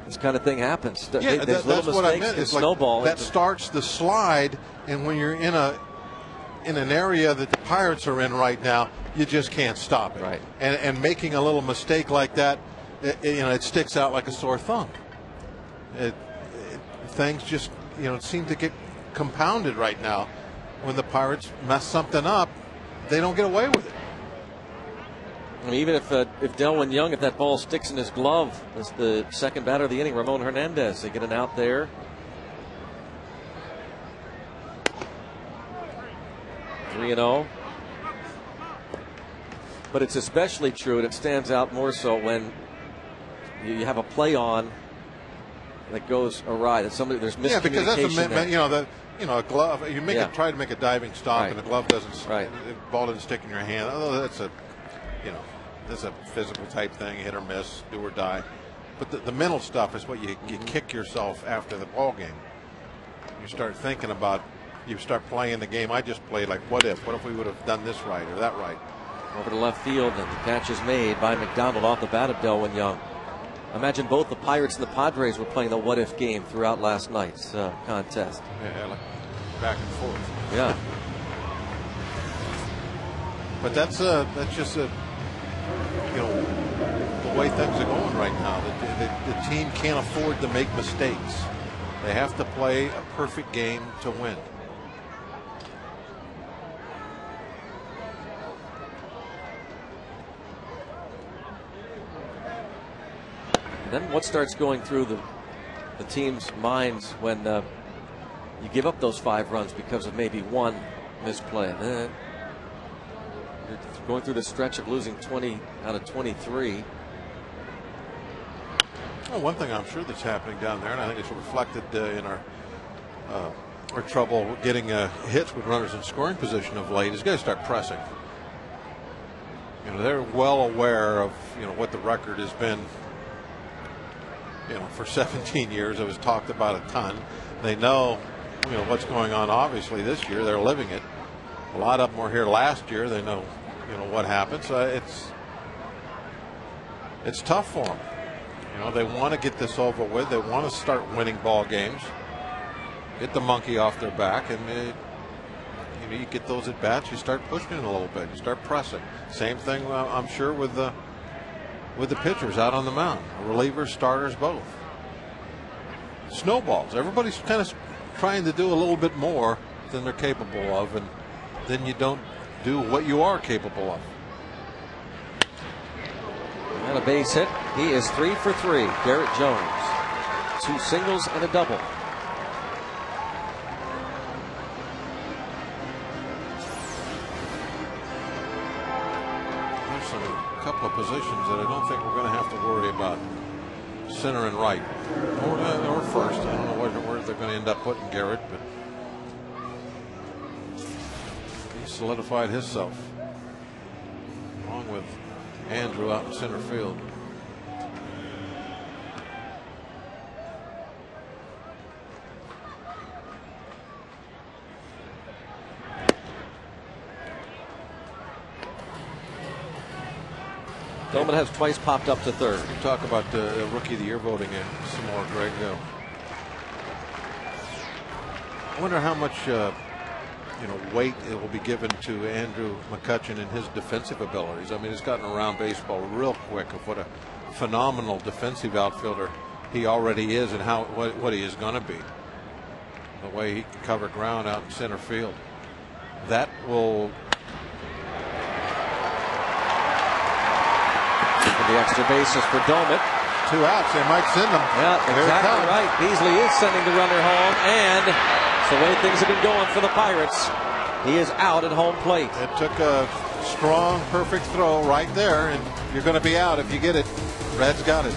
this kind of thing happens. Yeah, that's what I meant. It's snowball. That starts the slide, and when you're in an area that the Pirates are in right now, you just can't stop it. Right. And making a little mistake like that, it sticks out like a sore thumb. Things just seem to get compounded right now. When the Pirates mess something up, they don't get away with it. I mean, even if Delwyn Young, if that ball sticks in his glove, as the second batter of the inning, Ramon Hernandez, they get an out there. 3-0. But it's especially true, and it stands out more so when you have a play on that goes awry. That there's miscommunication. Yeah, because that's a glove. You try to make a diving stop, right, and the glove doesn't. Right. The ball doesn't stick in your hand. Oh, that's a physical type thing, hit or miss, do or die. But the mental stuff is what you kick yourself after the ball game. You start thinking about. You start playing the game I just played. Like, what if? What if we would have done this right or that right? Over to left field, and the catch is made by McDonald off the bat of Delwyn Young. Imagine both the Pirates and the Padres were playing the what-if game throughout last night's contest. Yeah, like back and forth. Yeah. But that's just the way things are going right now. The team can't afford to make mistakes. They have to play a perfect game to win. And then what starts going through the team's minds when you give up those 5 runs because of maybe one misplay? You're going through the stretch of losing 20 out of 23. Well, one thing I'm sure that's happening down there, and I think it's reflected in our trouble getting hits with runners in scoring position of late, is going to start pressing. They're well aware of what the record has been. For 17 years, it was talked about a ton. They know, what's going on. Obviously, this year they're living it. A lot of them were here last year. They know, what happened. So it's tough for them. They want to get this over with. They want to start winning ball games. Get the monkey off their back, and you get those at bats. You start pushing it a little bit. You start pressing. Same thing, I'm sure, with the pitchers out on the mound, relievers, starters, both. Snowballs. Everybody's kind of trying to do a little bit more than they're capable of, and then you don't do what you are capable of. And a base hit. He is 3 for 3. Garrett Jones. 2 singles and a double. There's a couple of positions that I don't think we're going to have to worry about. Center and right, or first. I don't know where they're going to end up putting Garrett, but he solidified himself along with Andrew out in center field. Doman has twice popped up to third. You talk about the Rookie of the Year voting some more, Greg. I wonder how much weight it will be given to Andrew McCutchen and his defensive abilities. I mean, he's gotten around baseball real quick of what a phenomenal defensive outfielder he already is, and what he is going to be. The way he can cover ground out in center field. That will. The extra bases for Doman. 2 outs. They might send them. Yeah, exactly right. Beasley is sending the runner home, and it's the way things have been going for the Pirates. He is out at home plate. It took a strong, perfect throw right there, and you're going to be out if you get it. Red's got it.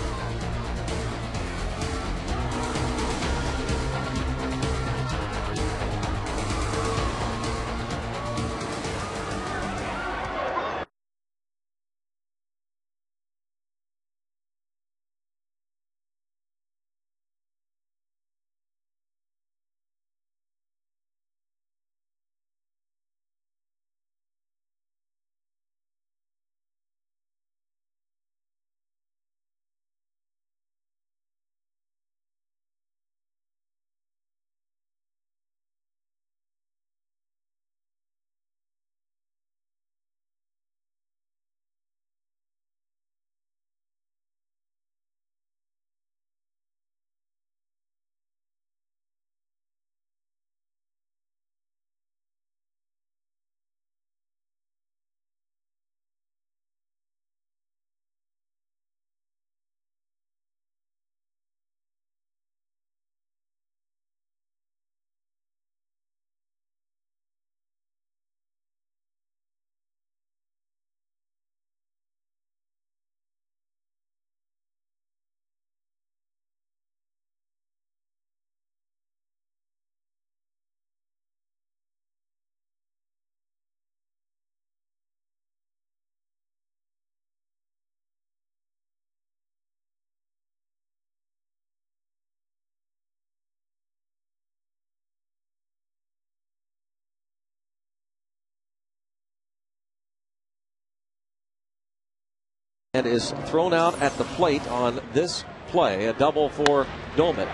And is thrown out at the plate on this play. A double for Doman.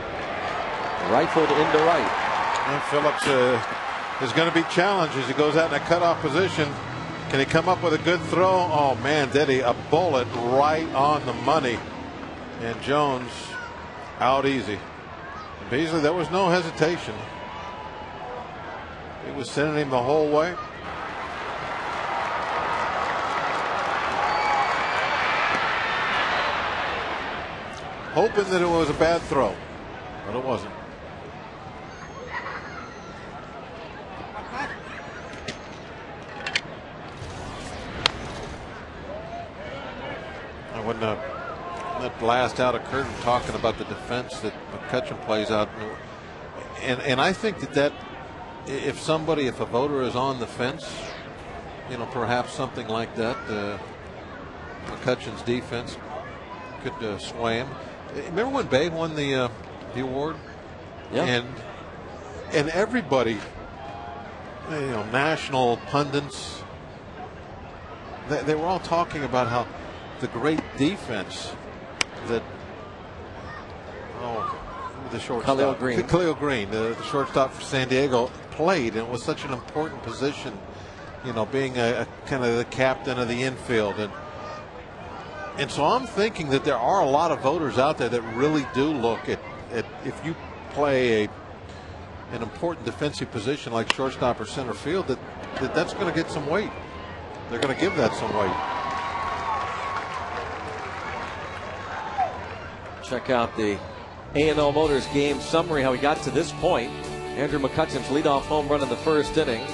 Rifled into right. And Phillips is going to be challenged as he goes out in a cutoff position. Can he come up with a good throw? Oh man, did he? A bullet right on the money. And Jones out easy. And Beasley, there was no hesitation. He was sending him the whole way. Hoping that it was a bad throw, but it wasn't. I wouldn't that blast out occurred talking about the defense that McCutchen plays out, and I think that if a voter is on the fence, perhaps something like that, McCutchen's defense could sway him. Remember when Bay won the award? Yeah. And everybody, national pundits, they were all talking about how the great defense that the shortstop, Khalil Green, the shortstop for San Diego, played, and it was such an important position, being a kind of the captain of the infield. And so I'm thinking that there are a lot of voters out there that really do look at if you play an important defensive position like shortstop or center field, that's going to get some weight. They're going to give that some weight. Check out the A&L Motors game summary, how he got to this point. Andrew McCutcheon's leadoff home run in the first inning.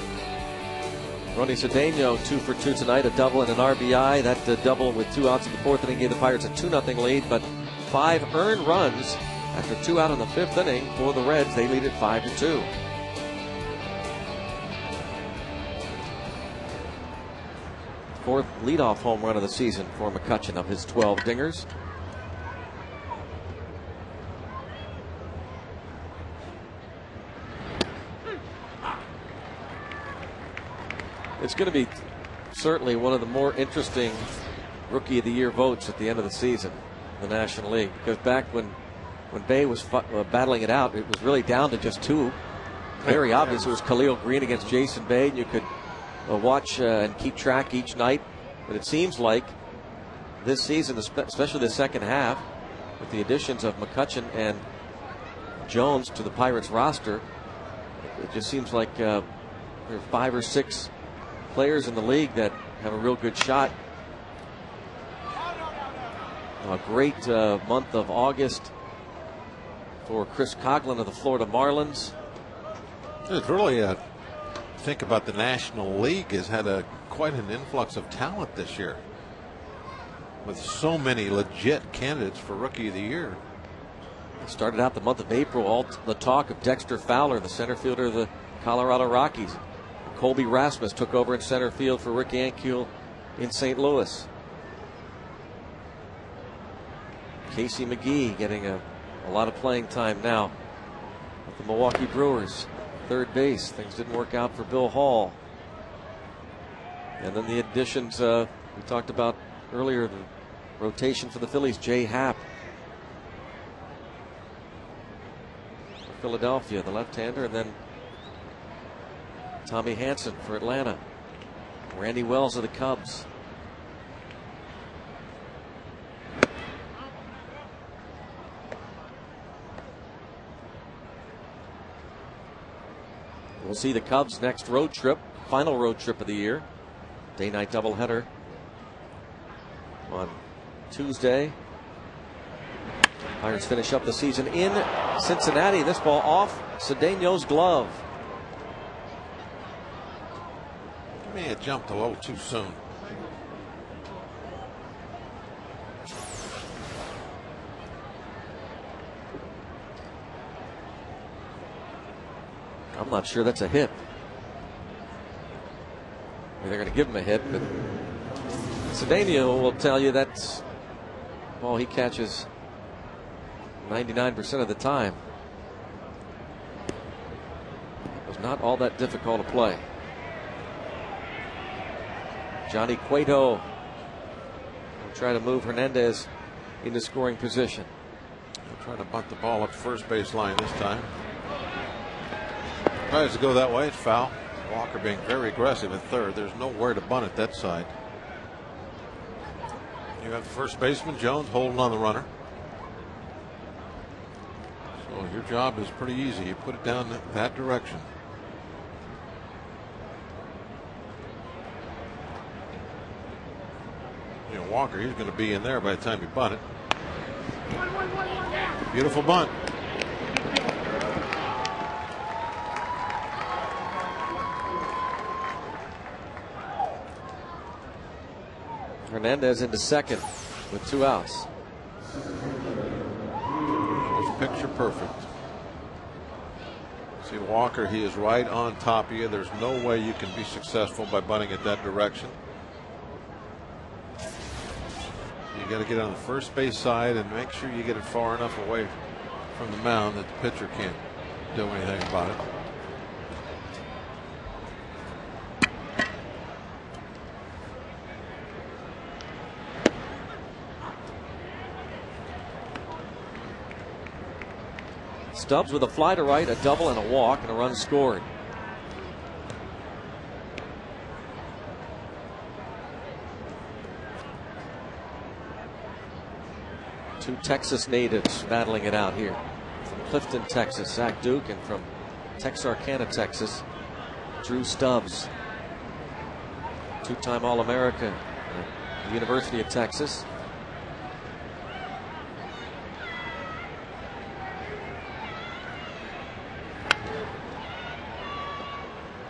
Ronnie Cedeno 2 for 2 tonight, a double and an RBI. That double with 2 outs in the fourth inning gave the Pirates a 2-0 lead, but 5 earned runs after 2 out in the fifth inning for the Reds. They lead it 5-2. Fourth leadoff home run of the season for McCutcheon of his 12 dingers. It's going to be certainly one of the more interesting Rookie of the Year votes at the end of the season in the National League, because back when Bay was battling it out, it was really down to just 2. Very obvious. It was Khalil Green against Jason Bay, and you could watch and keep track each night. But it seems like this season, especially the second half, with the additions of McCutcheon and Jones to the Pirates roster, it just seems like there are 5 or 6 players in the league that have a real good shot. A great month of August for Chris Coughlin of the Florida Marlins. It's really think about the National League has had quite an influx of talent this year, with so many legit candidates for Rookie of the Year. It started out the month of April, all the talk of Dexter Fowler, the center fielder of the Colorado Rockies. Colby Rasmus took over in center field for Rick Ankiel in St. Louis. Casey McGee getting a lot of playing time now with the Milwaukee Brewers. Third base, things didn't work out for Bill Hall. And then the additions we talked about earlier, the rotation for the Phillies, Jay Happ for Philadelphia, the left-hander, and then Tommy Hanson for Atlanta. Randy Wells of the Cubs. We'll see the Cubs' next road trip, final road trip of the year. Day-night doubleheader on Tuesday. Pirates finish up the season in Cincinnati. This ball off Cedeno's glove. May have jumped a little too soon. I'm not sure that's a hit. They're going to give him a hit, but Cedeno will tell you that's ball he catches 99% of the time. It was not all that difficult to play. Johnny Cueto will try to move Hernandez into scoring position. They'll try to bunt the ball up first base line this time. Tries to go that way, it's foul. Walker being very aggressive at third. There's nowhere to bunt at that side. You have the first baseman Jones holding on the runner. So your job is pretty easy. You put it down that direction. You know, Walker, he's going to be in there by the time you bunt it. Beautiful bunt. Hernandez into second with 2 outs. It was picture perfect. See Walker, he is right on top of you. There's no way you can be successful by bunting it that direction. You got to get on the first base side and make sure you get it far enough away from the mound that the pitcher can't do anything about it. Stubbs with a fly to right, a double and a walk, and a run scored. Two Texas natives battling it out here. From Clifton, Texas, Zach Duke, and from Texarkana, Texas. Drew Stubbs, two-time All-America at the University of Texas.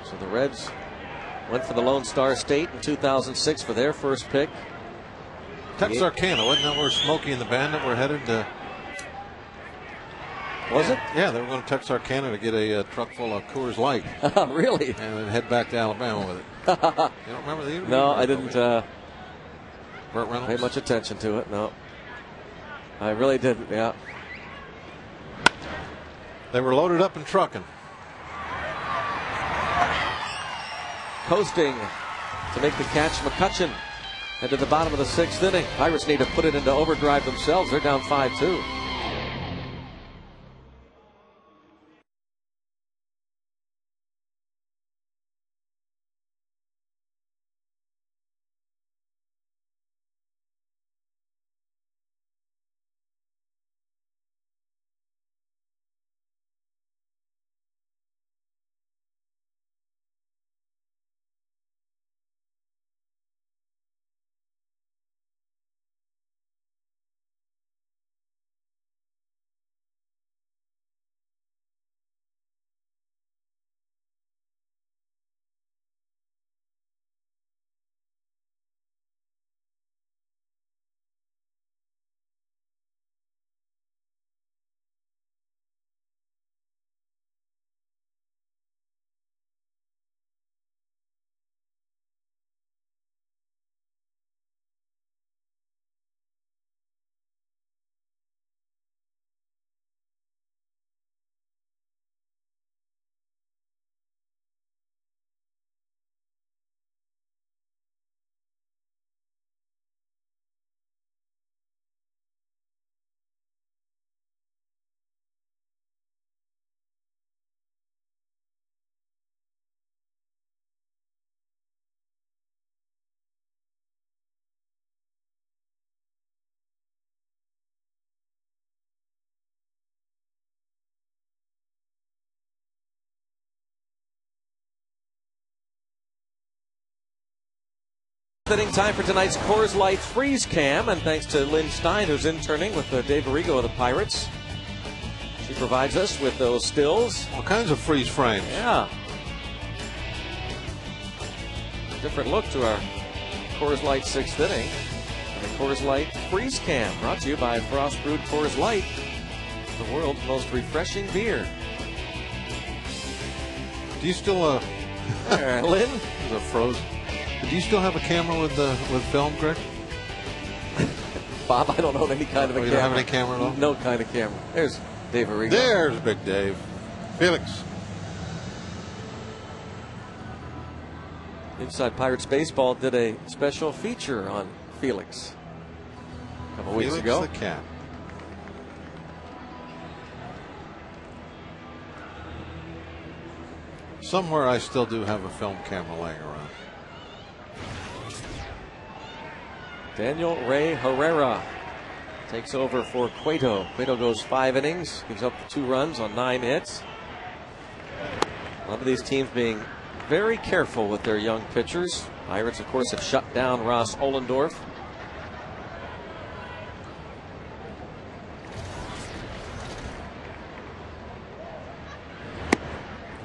So the Reds went for the Lone Star State in 2006 for their first pick. Texarkana, wasn't that where Smokey and the Bandit were headed to? Was it? Yeah, they were going to Texarkana to get a truck full of Coors Light. Really? And then head back to Alabama with it. You don't remember the interview? No, I didn't Burt Reynolds? pay much attention to it. No, I really didn't. Yeah. They were loaded up and trucking. Coasting to make the catch, McCutcheon. And to the bottom of the 6th inning. Pirates need to put it into overdrive themselves. They're down 5-2. Fitting time for tonight's Coors Light Freeze Cam, and thanks to Lynn Stein, who's interning with Dave Arrigo of the Pirates. She provides us with those stills. All kinds of freeze frames. Yeah. Different look to our Coors Light 6th inning. And the Coors Light Freeze Cam, brought to you by Frost Brewed Coors Light, the world's most refreshing beer. Do you still Lynn? Is it frozen? Do you still have a camera with film, Greg? Bob, I don't own any kind of a camera. You don't have any camera at all? No kind of camera. There's Dave Arrigo. There's Big Dave. Felix. Inside Pirates Baseball did a special feature on Felix a couple weeks ago. Felix the cat. Somewhere I still do have a film camera laying around. Daniel Ray Herrera takes over for Cueto. Cueto goes 5 innings, gives up 2 runs on 9 hits. A lot of these teams being very careful with their young pitchers. Pirates, of course, have shut down Ross Ollendorf.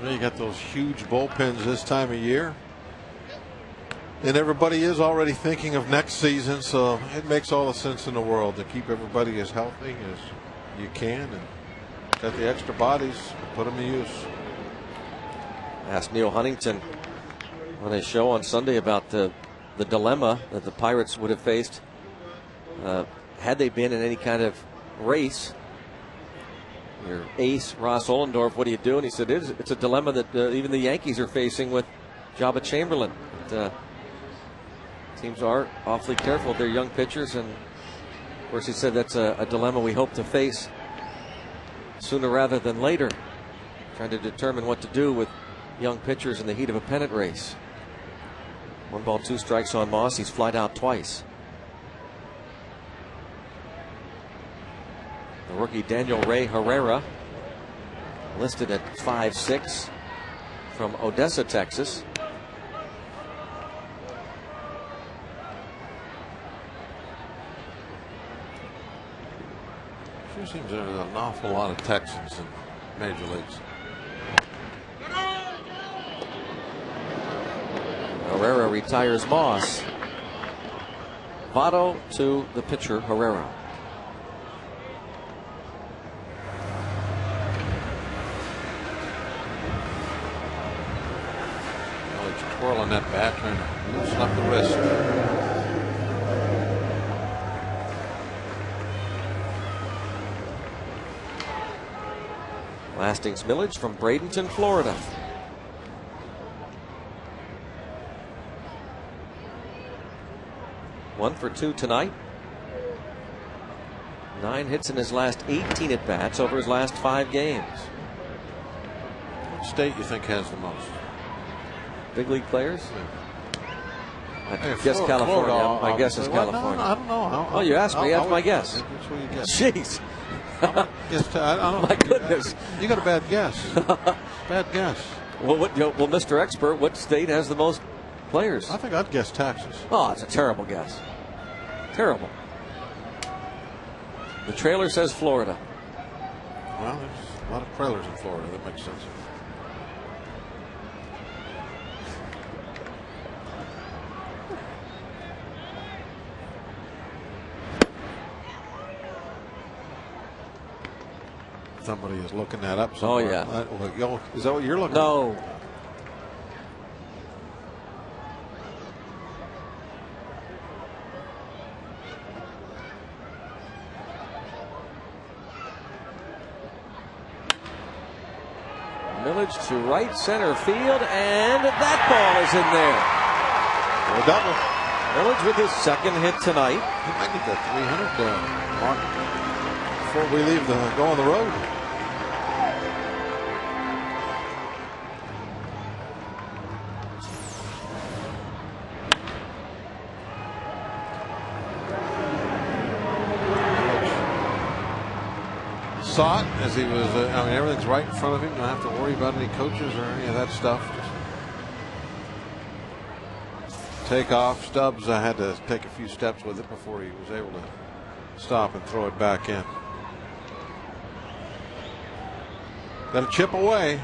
Well, you got those huge bullpens this time of year. And everybody is already thinking of next season, so it makes all the sense in the world to keep everybody as healthy as you can and got the extra bodies, put them to use. Asked Neil Huntington on a show on Sunday about the dilemma that the Pirates would have faced had they been in any kind of race. Your ace, Ross Ollendorf, what do you do? And he said it's a dilemma that even the Yankees are facing with Jabba Chamberlain. Teams are awfully careful with their young pitchers, and of course he said that's a dilemma we hope to face sooner rather than later, trying to determine what to do with young pitchers in the heat of a pennant race. 1 ball, 2 strikes on Moss. He's flied out twice. The rookie Daniel Ray Herrera listed at 5'6", from Odessa, Texas. Sure seems there's an awful lot of Texans in major leagues. Herrera retires Moss. Votto to the pitcher, Herrera. Well, he's twirling that bat, trying to loosen up the wrist. Lastings Millage from Bradenton, Florida. One for two tonight. 9 hits in his last 18 at bats over his last 5 games. What state you think has the most? Big league players? Yeah. I guess California. Florida, my guess is well, California. No, I don't know. Oh, you asked me. That's my guess. Which one you guess? Jeez. I don't My goodness. You got a bad guess. Bad guess. Well, well, Mr. Expert, what state has the most players? I think I'd guess Texas. Oh, it's a terrible guess. Terrible. The trailer says Florida. Well, there's a lot of trailers in Florida. That makes sense. Somebody is looking that up somewhere. Oh, yeah. Is that what you're looking No. at? Millage to right center field, and that ball is in there. A double. Millage with his second hit tonight. He might get that 300 mark before we leave go on the road. Saw it as he was, I mean, everything's right in front of him. Don't have to worry about any coaches or any of that stuff. Just take off. Stubbs had to take a few steps with it before he was able to stop and throw it back in. Got to chip away.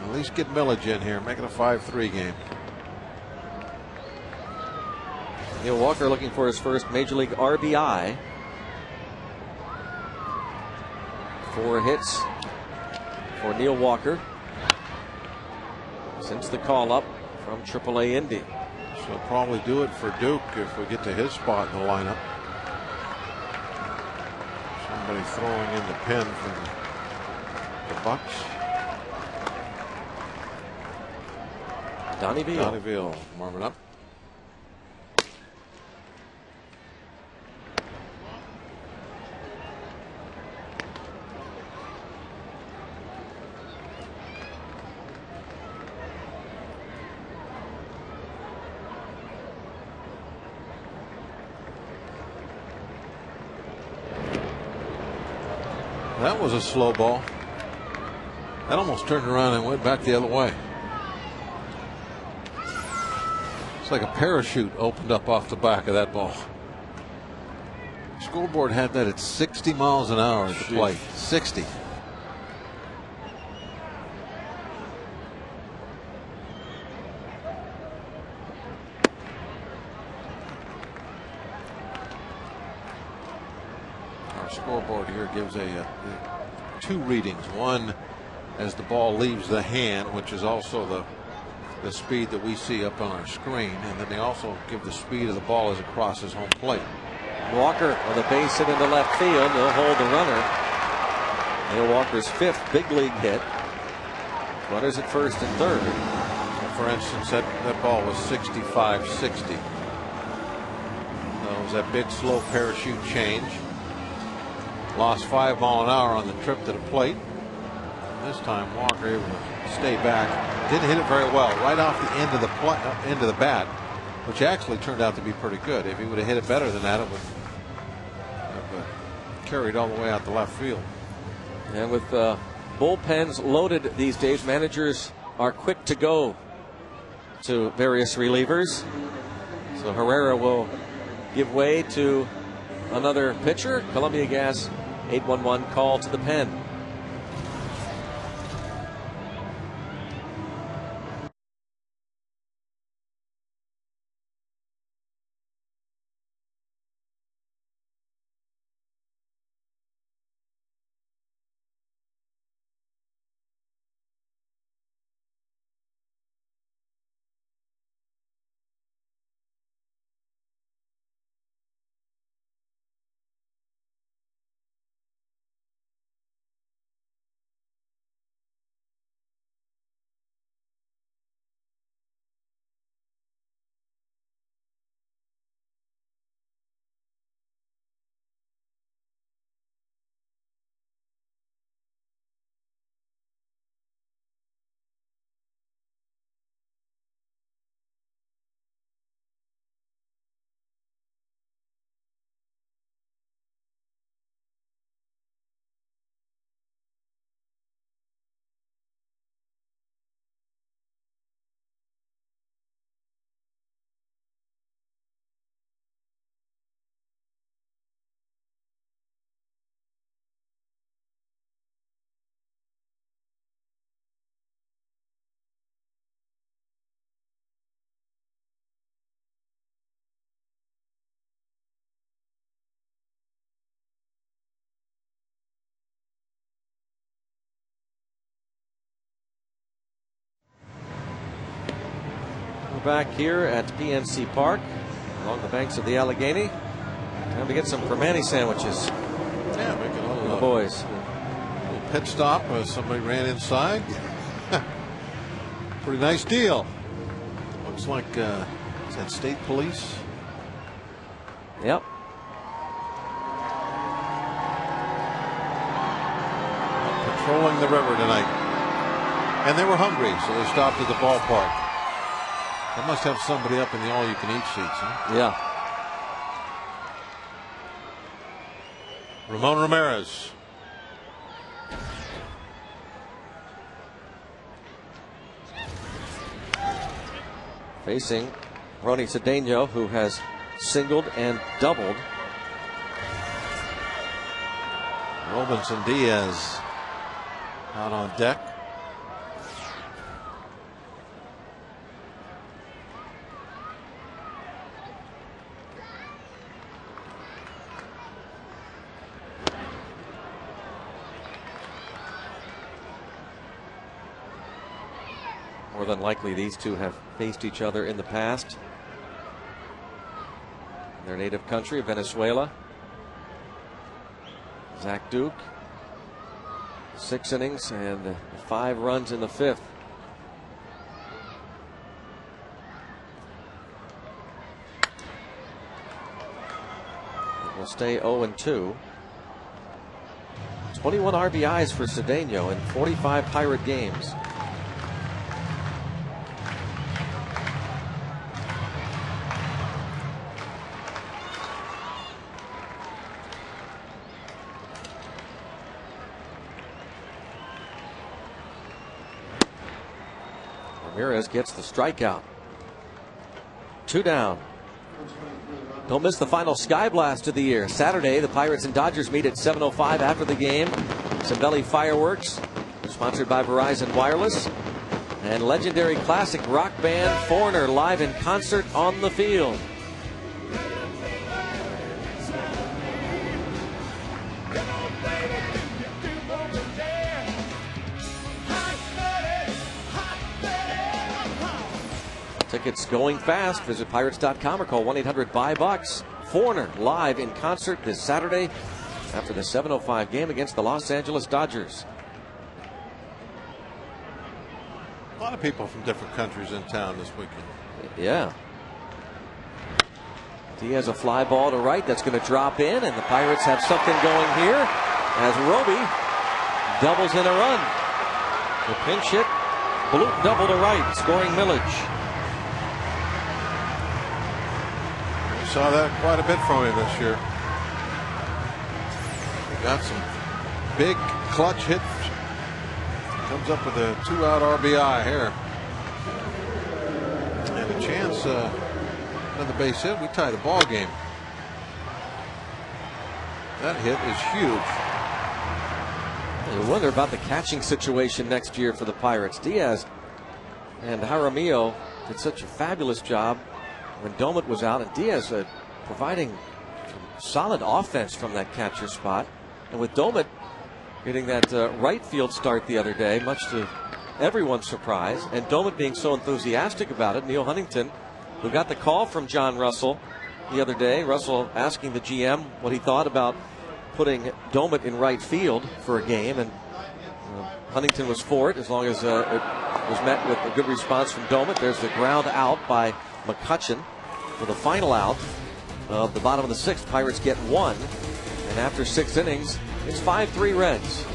At least get Millage in here, make it a 5-3 game. Neil Walker looking for his first Major League RBI. 4 hits for Neil Walker since the call up from AAA Indy. So probably do it for Duke if we get to his spot in the lineup. Somebody throwing in the pen for the Bucks. Donnie Veal. Donnie Veal warming up. That was a slow ball. That almost turned around and went back the other way. It's like a parachute opened up off the back of that ball. The scoreboard had that at 60 miles an hour at the plate. 60. Scoreboard here gives two readings. One as the ball leaves the hand, which is also the speed that we see up on our screen, and then they also give the speed of the ball as it crosses home plate. Walker with a base hit into left field. They'll hold the runner. Neil Walker's 5th big league hit. Runners at first and third. For instance, that ball was 65-60. That was that big slow parachute change. Lost 5 miles an hour on the trip to the plate. This time Walker able to stay back. Didn't hit it very well, right off the end of the bat, which actually turned out to be pretty good. If he would have hit it better than that, it would have carried all the way out to left field. And with bullpens loaded these days, managers are quick to go to various relievers. So Herrera will give way to another pitcher. Columbia Gas 8-1-1 call to the pen. Back here at PNC Park along the banks of the Allegheny. Time to get some Permani sandwiches. Yeah, making a little, boys. Little pit stop as somebody ran inside. Pretty nice deal. Looks like is that state police? Yep. Patrolling the river tonight. And they were hungry, so they stopped at the ballpark. They must have somebody up in the all-you-can-eat seats, huh? Yeah. Ramon Ramirez. Facing Ronnie Cedeno, who has singled and doubled. Robinson Diaz out on deck. More than likely, these two have faced each other in the past. In their native country, Venezuela. Zach Duke, 6 innings and 5 runs in the 5th. It will stay 0-2. 21 RBIs for Cedeno in 45 Pirate games. Ramirez gets the strikeout. 2 down. Don't miss the final Sky Blast of the year. Saturday, the Pirates and Dodgers meet at 7:05 after the game. Cimbelli fireworks, sponsored by Verizon Wireless. And legendary classic rock band Foreigner live in concert on the field. Tickets going fast. Visit Pirates.com or call 1-800-BUY-BUCKS. Foreigner live in concert this Saturday after the 7:05 game against the Los Angeles Dodgers. A lot of people from different countries in town this weekend. Yeah. Diaz a fly ball to right. That's going to drop in, and the Pirates have something going here as Roby doubles in a run. The pinch hit, bloop double to right, scoring Millage. Saw that quite a bit from him this year. He got some big clutch hit. Comes up with a 2-out RBI here. And a chance, another base hit. We tie the ball game. That hit is huge. You wonder about the catching situation next year for the Pirates. Diaz and Jaramillo did such a fabulous job when Domit was out, and Diaz providing solid offense from that catcher spot. And with Domit getting that right field start the other day, much to everyone's surprise, and Domit being so enthusiastic about it, Neil Huntington, who got the call from John Russell the other day, Russell asking the GM what he thought about putting Domit in right field for a game, and Huntington was for it as long as it was met with a good response from Domit. There's the ground out by McCutchen for the final out of the bottom of the 6th. Pirates get 1, and after 6 innings, it's 5-3 Reds.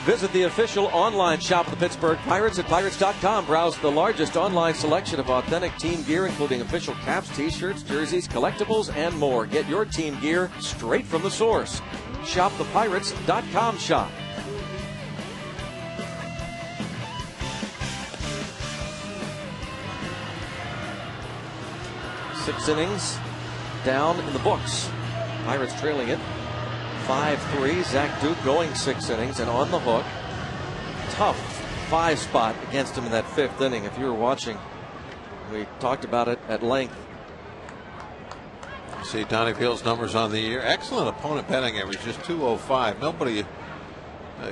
Visit the official online shop of the Pittsburgh Pirates at Pirates.com. Browse the largest online selection of authentic team gear, including official caps, t-shirts, jerseys, collectibles, and more. Get your team gear straight from the source. Shop the Pirates.com shop. Six innings down in the books. Pirates trailing it 5-3. Zach Duke going 6 innings and on the hook. Tough 5 spot against him in that 5th inning. If you were watching, we talked about it at length. See Donnie Veal's numbers on the year. Excellent opponent batting average, just 205. Nobody,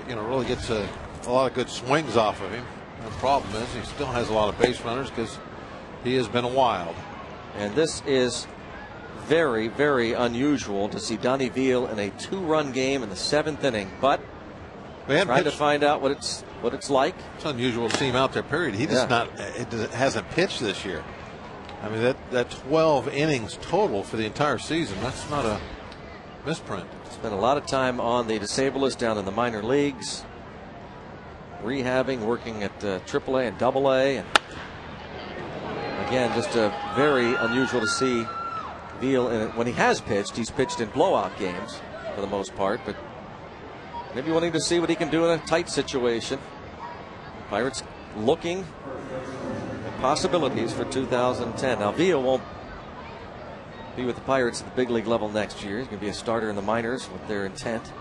really gets a lot of good swings off of him. The problem is he still has a lot of base runners because he has been wild. And this is very, very unusual to see Donnie Veal in a 2-run game in the 7th inning. But trying to find out what it's like. It's unusual to see him out there. Period. He does not. It hasn't pitched this year. I mean that 12 innings total for the entire season. That's not a misprint. Spent a lot of time on the disabled list down in the minor leagues, rehabbing, working at AAA and AA, and again, just very unusual to see Veal in it. When he has pitched, he's pitched in blowout games for the most part, but maybe wanting to see what he can do in a tight situation. Pirates looking at possibilities for 2010. Now Veal won't be with the Pirates at the big league level next year. He's going to be a starter in the minors with their intent.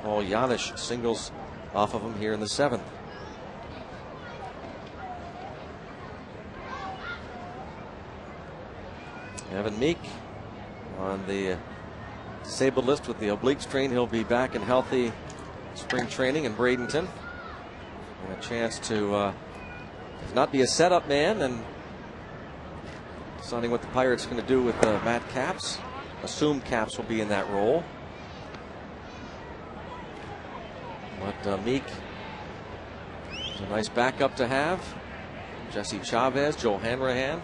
Paul Janisch singles off of him here in the 7th. Evan Meek on the disabled list with the oblique strain. He'll be back and healthy spring training in Bradenton. And a chance to not be a setup man and Deciding what the Pirates are going to do with Matt Capps. Assume Capps will be in that role. But Meek is a nice backup to have. Jesse Chavez, Joe Hanrahan.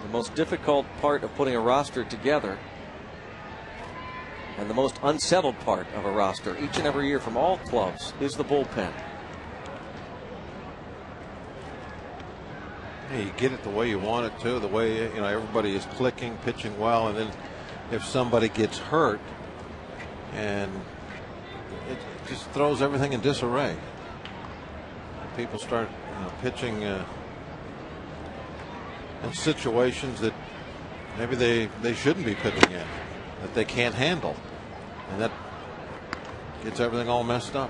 The most difficult part of putting a roster together, and the most unsettled part of a roster each and every year from all clubs, is the bullpen. Yeah, you get it the way you want it to, the way everybody is clicking, pitching well, and then if somebody gets hurt, and it just throws everything in disarray. People start pitching in situations that maybe they shouldn't be pitching in, that they can't handle, and that gets everything all messed up.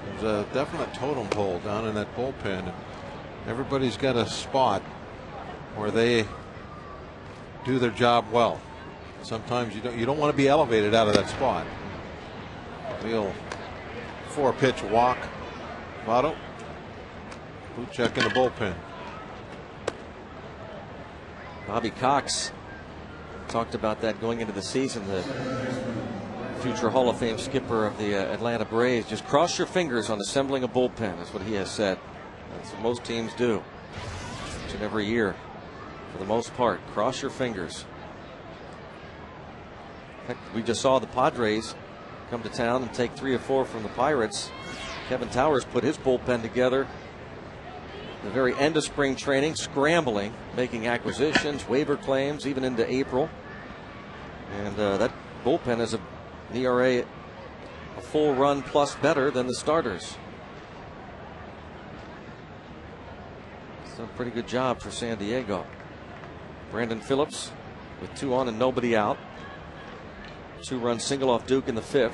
There's a definite totem pole down in that bullpen, and everybody's got a spot where they do their job well. Sometimes you don't want to be elevated out of that spot. Real 4-pitch walk. Votto. Boot check in the bullpen. Bobby Cox talked about that going into the season. The future Hall of Fame skipper of the Atlanta Braves. Just cross your fingers on assembling a bullpen, is what he has said. That's what most teams do each and every year. For the most part, cross your fingers. In fact, we just saw the Padres come to town and take 3 or 4 from the Pirates. Kevin Towers put his bullpen together at the very end of spring training, scrambling, making acquisitions, waiver claims, even into April. And that bullpen is an ERA a full run plus better than the starters. It's a pretty good job for San Diego. Brandon Phillips with 2 on and nobody out. 2-run single off Duke in the 5th.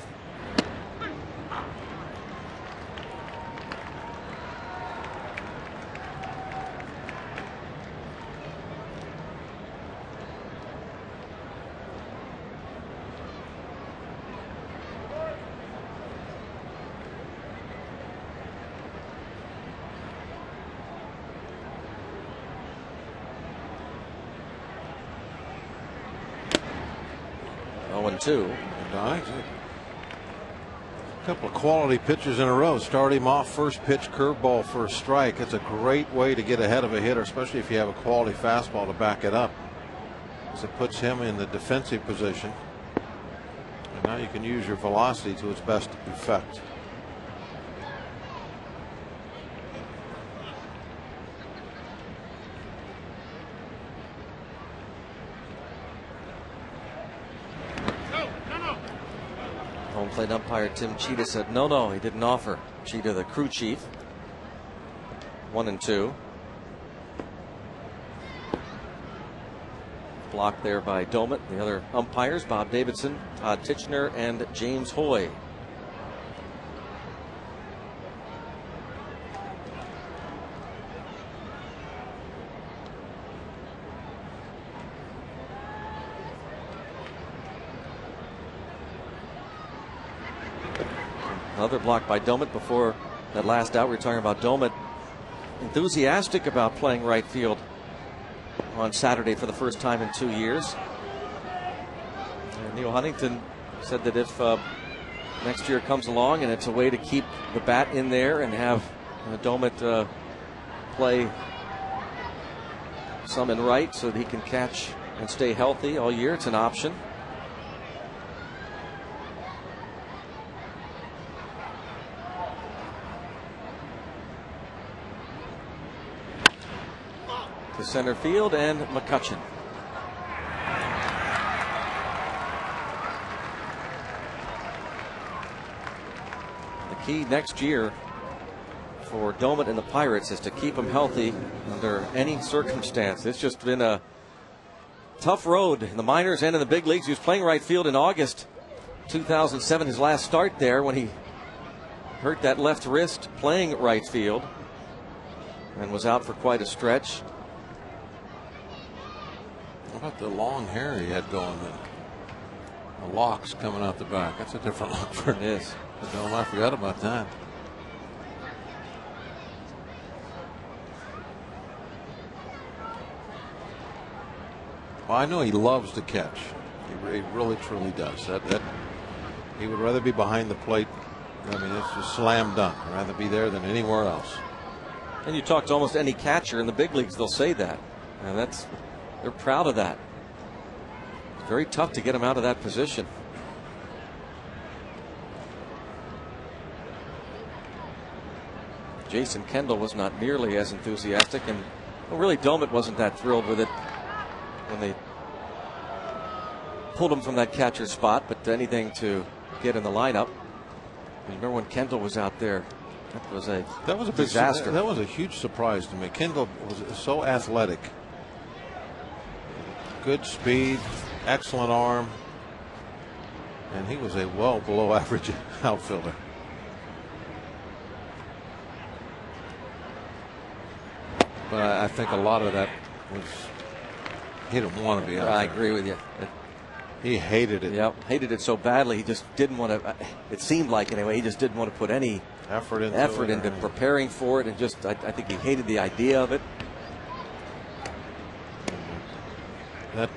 A couple of quality pitches in a row. Start him off first pitch curveball for a strike. It's a great way to get ahead of a hitter, especially if you have a quality fastball to back it up, as it puts him in the defensive position. And now you can use your velocity to its best effect. Home plate umpire Tim Cheetah said no, he didn't offer. Cheetah, the crew chief. 1-2. Blocked there by Domet. The other umpires, Bob Davidson, Todd Titchener, and James Hoy. Another block by Domet before that last out. We were talking about Domet enthusiastic about playing right field on Saturday for the first time in 2 years. And Neil Huntington said that if next year comes along and it's a way to keep the bat in there and have Domet play some in right so that he can catch and stay healthy all year, it's an option. To center field and McCutchen. The key next year for Domet and the Pirates is to keep him healthy under any circumstance. It's just been a tough road in the minors and in the big leagues. He was playing right field in August 2007, his last start there, when he hurt that left wrist playing right field and was out for quite a stretch. How about the long hair he had going then? The locks coming out the back. That's a different look for it. Is. I forgot about that. Well, I know he loves to catch. He really, truly does. That he would rather be behind the plate. I mean, it's just slam dunk. I'd rather be there than anywhere else. And you talk to almost any catcher in the big leagues, they'll say that. And they're proud of that. It's very tough to get him out of that position. Jason Kendall was not nearly as enthusiastic, and well, really Domit wasn't that thrilled with it when they pulled him from that catcher spot, but anything to get in the lineup. Remember when Kendall was out there? That was a disaster. That was a huge surprise to me. Kendall was so athletic, good speed, excellent arm, and he was a well below average outfielder. But I think a lot of that was he didn't want to be out there. I agree with you. He hated it. Yep, hated it so badly. He just didn't want to. It seemed like anyway. He just didn't want to put any effort into preparing for it, and just I think he hated the idea of it. That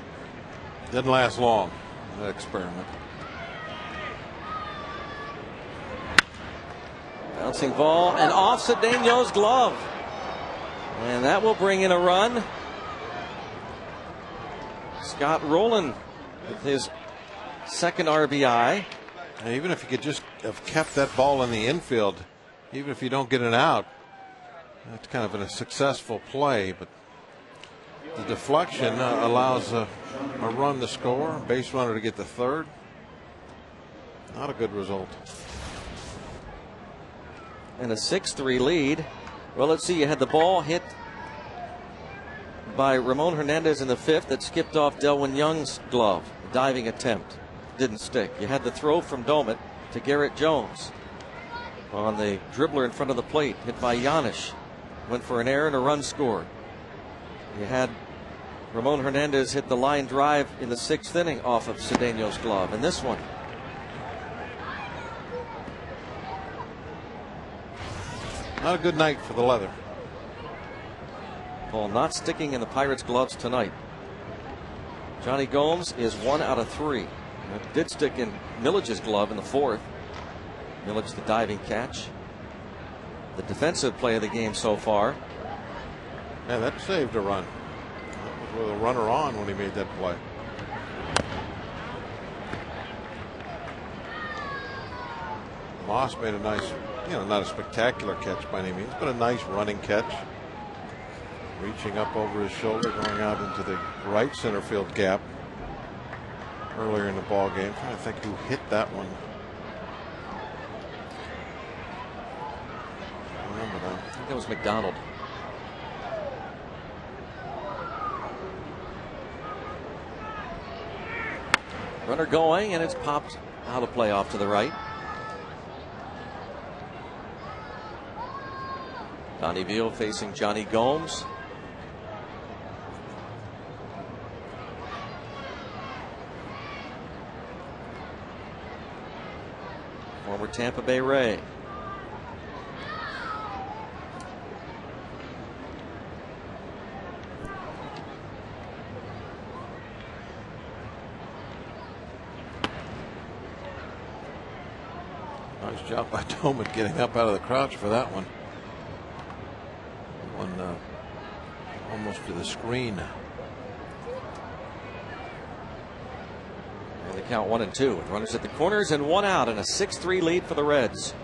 didn't last long. That experiment. Bouncing ball and off Cedeno's glove. And that will bring in a run. Scott Rowland with his second RBI. And even if you could just have kept that ball in the infield, even if you don't get it out, that's kind of a successful play. But the deflection allows a run to score, a base runner to get the third. Not a good result. And a 6-3 lead. Well, let's see. You had the ball hit by Ramon Hernandez in the fifth that skipped off Delwyn Young's glove. Diving attempt. Didn't stick. You had the throw from Domit to Garrett Jones on the dribbler in front of the plate. Hit by Giannis. Went for an error and a run scored. You had Ramon Hernandez hit the line drive in the sixth inning off of Cedeno's glove. And this one. Not a good night for the leather. Ball not sticking in the Pirates' gloves tonight. Johnny Gomes is 1 out of 3. It did stick in Millich's glove in the fourth. Millich the diving catch. The defensive play of the game so far. Yeah, that saved a run. That was with a runner on when he made that play. Moss made a nice, not a spectacular catch by any means, but a nice running catch. Reaching up over his shoulder, going out into the right center field gap earlier in the ball game. Trying to think who hit that one. I don't remember that. I think that was McDonald. Runner going, and it's popped out of play off to the right. Donnie Veal facing Johnny Gomes. Former Tampa Bay Ray. Nice job by Domit getting up out of the crouch for that one. One almost to the screen. And the count 1-2 with runners at the corners and 1 out, and a 6-3 lead for the Reds.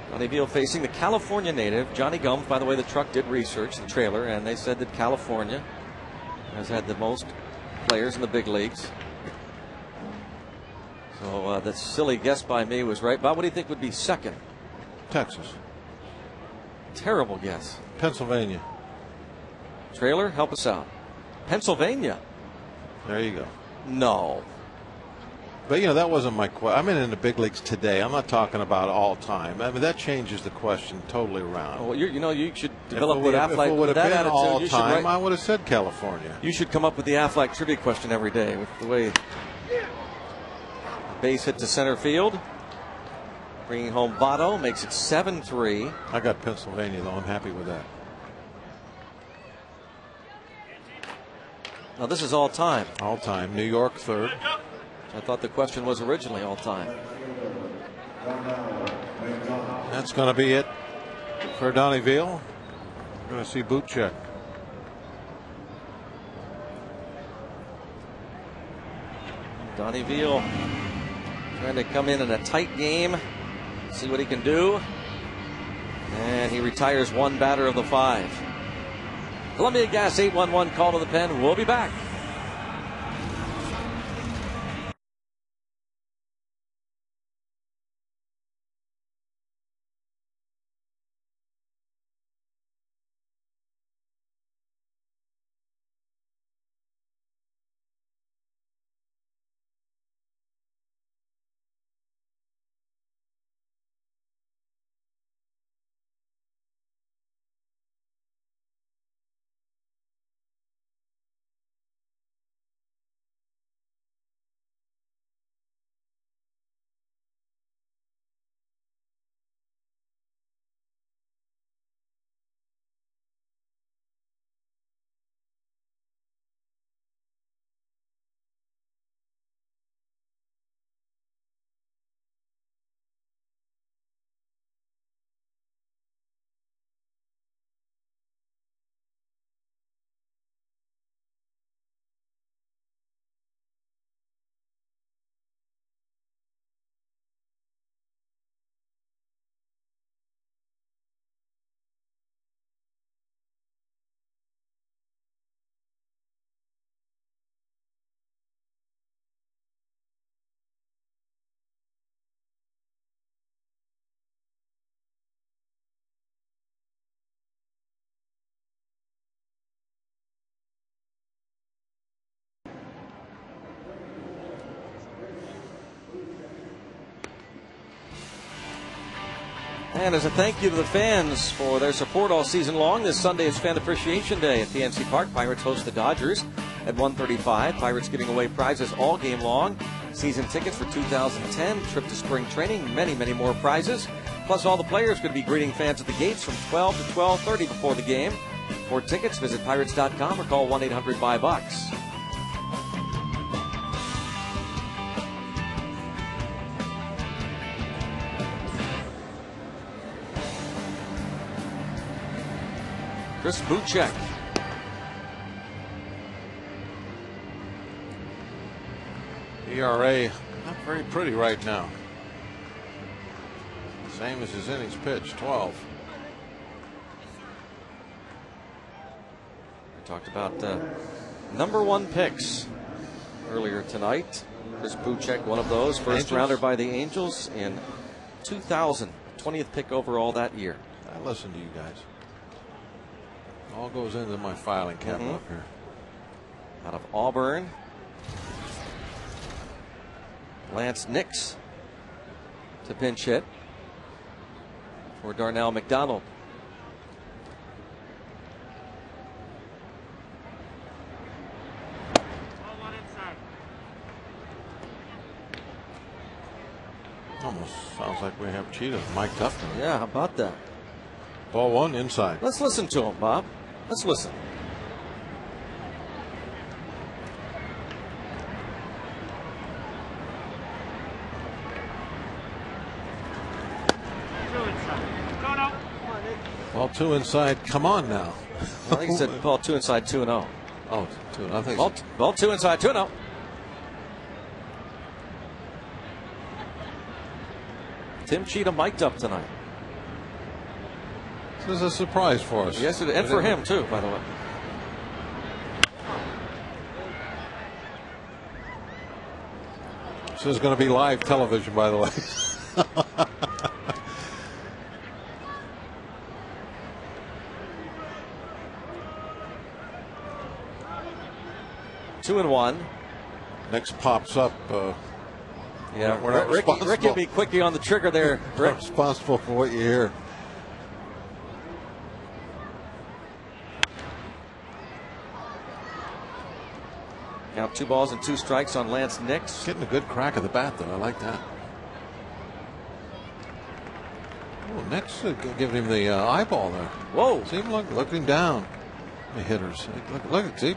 Donnie Veal facing the California native Johnny Gomes. By the way, the truck did research the trailer, and they said that California has had the most players in the big leagues. So that silly guess by me was right. Bob, what do you think would be second? Texas. Terrible guess. Pennsylvania. Trailer, help us out. Pennsylvania. There you go. No. But that wasn't my question. I'm in the big leagues today. I'm not talking about all time. I mean, that changes the question totally around. Well, you should develop the Aflac. If it would have been attitude, all time, I would have said California. You should come up with the Aflac trivia question every day with the way base hit to center field. Bringing home Votto makes it 7-3. I got Pennsylvania, though. I'm happy with that. Now this is all time. All time. New York third. I thought the question was originally all time. That's going to be it for Donnie Veal. We're going to see boot check. Donnie Veal trying to come in a tight game, see what he can do. And he retires one batter of the 5. Columbia Gas 811 call to the pen. We'll be back. And as a thank you to the fans for their support all season long, this Sunday is Fan Appreciation Day at PNC Park. Pirates host the Dodgers at 1:35. Pirates giving away prizes all game long. Season tickets for 2010, trip to spring training, many, many more prizes. Plus all the players going to be greeting fans at the gates from 12 to 12:30 before the game. For tickets, visit Pirates.com or call 1-800-BUY-BUCKS. Chris Buchek. ERA not very pretty right now. Same as his innings pitched, 12. We talked about number 1 picks earlier tonight. Chris Buchek, one of those. First rounder by the Angels in 2000. 20th pick overall that year. I listen to you guys. All goes into my filing cabinet up here. Out of Auburn, Lance Nix to pinch hit for Darnell McDonald. Almost sounds like we have Cheetah mic'd up. Yeah, how about that? Ball 1 inside. Let's listen to him, Bob. Let's listen. Ball 2 inside. Come on now. I think he said ball 2 inside 2-0. Oh, 2. I think ball 2 inside 2-0. Tim Cheetah mic'd up tonight. This is a surprise for us. Yes, and for him too, by the way. This is going to be live television, by the way. 2-1. Next pops up. Yeah, we're not responsible. Ricky will be quickly on the trigger there. We're not responsible for what you hear. Now 2 balls and 2 strikes on Lance Nix. Getting a good crack of the bat, though. I like that. Oh, Nix giving him the eyeball there. Whoa. See him looking down. The hitters. Look at see.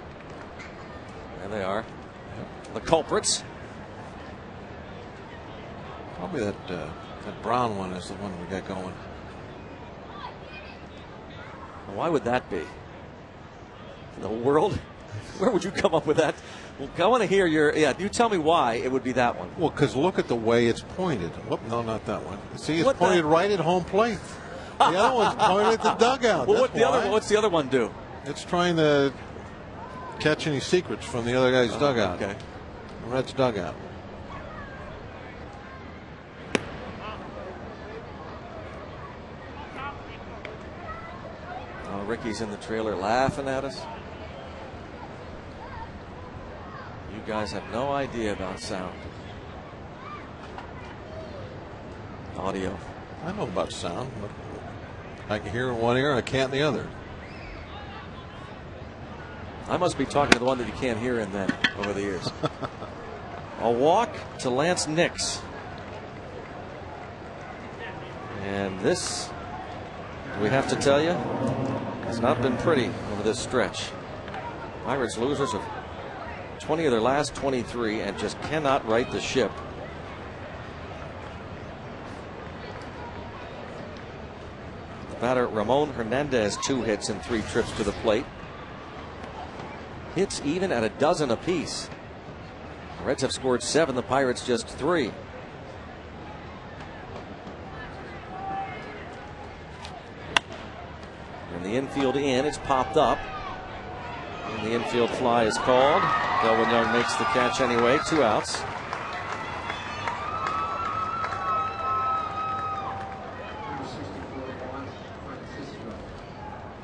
There they are. The culprits. Probably that brown one is the one we got going. Why would that be? In the world? Where would you come up with that? Well, I want to hear your. Yeah, you tell me why it would be that one. Well, because look at the way it's pointed. Whoop, no, not that one. See, it's What pointed right at home plate. The other one's pointed at the dugout. Well, That's what's the other one do? It's trying to catch any secrets from the other guy's dugout. Okay. The Reds' dugout. Oh, Ricky's in the trailer laughing at us. You guys have no idea about sound. Audio. I know about sound, but I can hear in one ear and I can't in the other. I must be talking to the one that you can't hear in then over the years. A walk to Lance Nix. And this, we have to tell you, has not been pretty over this stretch. Pirates losers of 20 of their last 23 and just cannot right the ship. The batter Ramon Hernandez, 2 hits and 3 trips to the plate. Hits even at a dozen apiece. The Reds have scored 7, the Pirates just 3. And the infield in, it's popped up. And the infield fly is called. Delvin Young makes the catch anyway, 2 outs.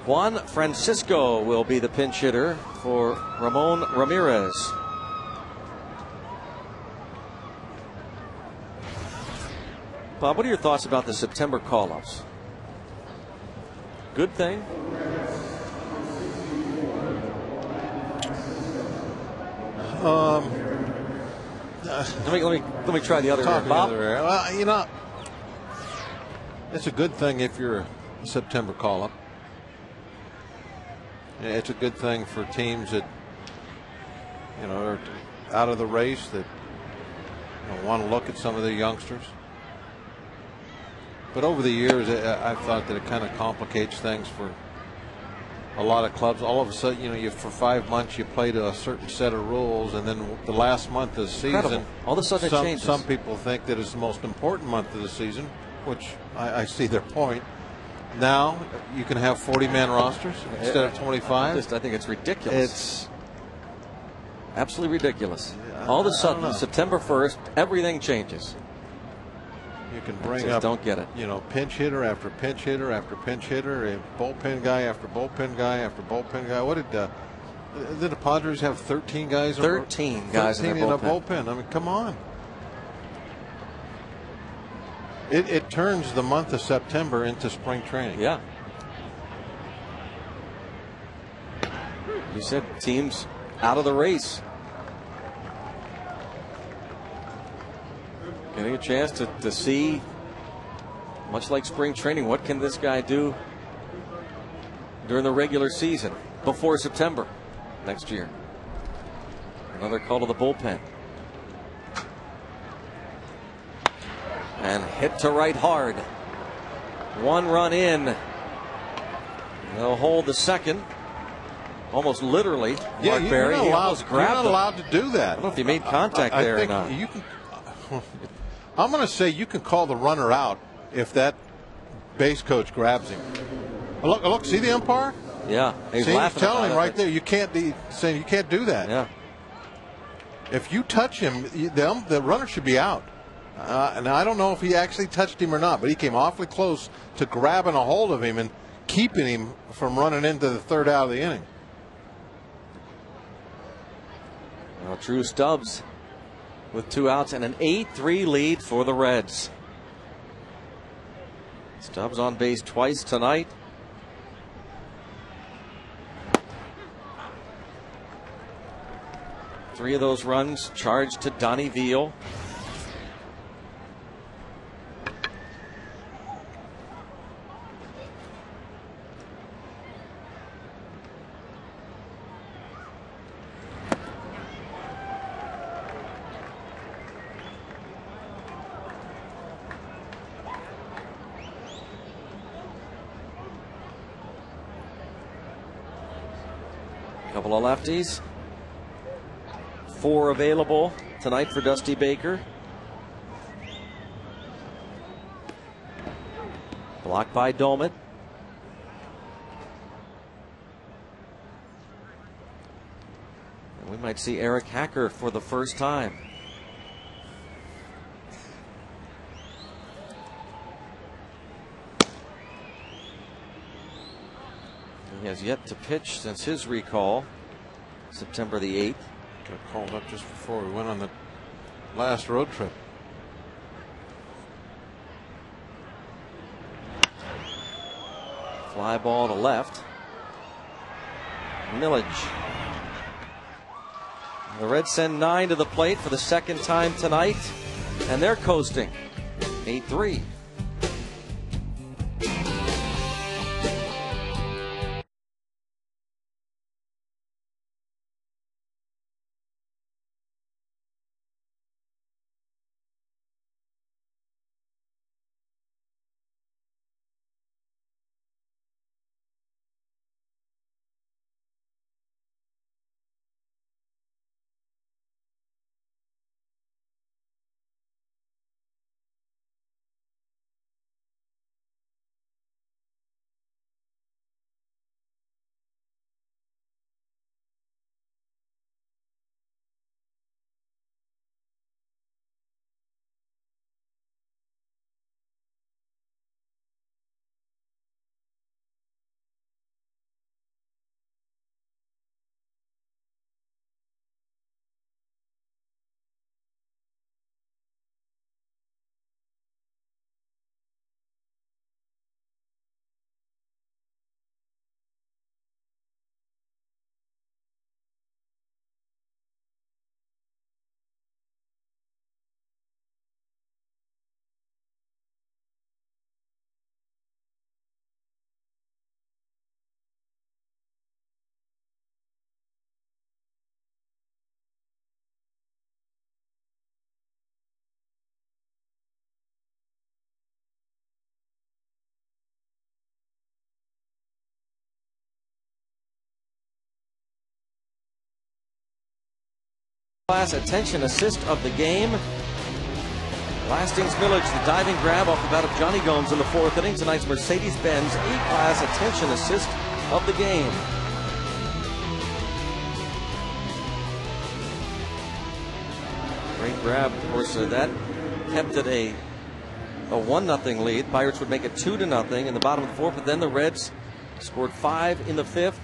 Juan Francisco will be the pinch hitter for Ramon Ramirez. Bob, what are your thoughts about the September call-ups? Good thing? Let me try the other ear. Bob? Well, you know, it's a good thing if you're a September call-up. It's a good thing for teams that, you know, are out of the race, that want to look at some of the youngsters. But over the years, I've thought that it kind of complicates things for a lot of clubs. All of a sudden, you know, for 5 months you play to a certain set of rules, and then the last month of the season, incredible. All of a sudden it changes. Some people think that it's the most important month of the season, which I see their point. Now you can have 40-man rosters instead of 25. I think it's ridiculous. It's absolutely ridiculous. All of a sudden, September 1st, everything changes. You can bring up, don't get it. You know, pinch hitter after pinch hitter after pinch hitter, and bullpen guy after bullpen guy after bullpen guy. What did the Padres have? 13 guys. 13 guys 13 in a bullpen. I mean, come on. It turns the month of September into spring training. Yeah. You said teams out of the race. Getting a chance to see, much like spring training, what can this guy do during the regular season before September next year. Another call to the bullpen. And hit to right hard. 1 run in. They'll hold the second. Almost literally. Yeah, Mark Berry, you're not allowed to do that. I don't know if he made contact there or not. You can, I'm going to say you can call the runner out if that base coach grabs him. Look, see the umpire? Yeah, he's he's telling him right there. You can't saying you can't do that. Yeah. If you touch him, the runner should be out. And I don't know if he actually touched him or not, but he came awfully close to grabbing a hold of him and keeping him from running into the third out of the inning. Well, Drew Stubbs with 2 outs and an 8-3 lead for the Reds. Stubbs on base twice tonight. Three of those runs charged to Donnie Veal. Couple of lefties. 4 available tonight for Dusty Baker. Blocked by Dolmet. And we might see Eric Hacker for the first time. He has yet to pitch since his recall, September the 8th. Got called up just before we went on the last road trip. Fly ball to left. Millage. The Reds send 9 to the plate for the second time tonight, and they're coasting 8-3. Class attention assist of the game. Lastings Village, the diving grab off the bat of Johnny Gomes in the 4th inning. Tonight's Mercedes-Benz A-Class attention assist of the game. Great grab. Of course, that kept it a 1-0 lead. Pirates would make it 2-0 in the bottom of the 4th, but then the Reds scored 5 in the 5th.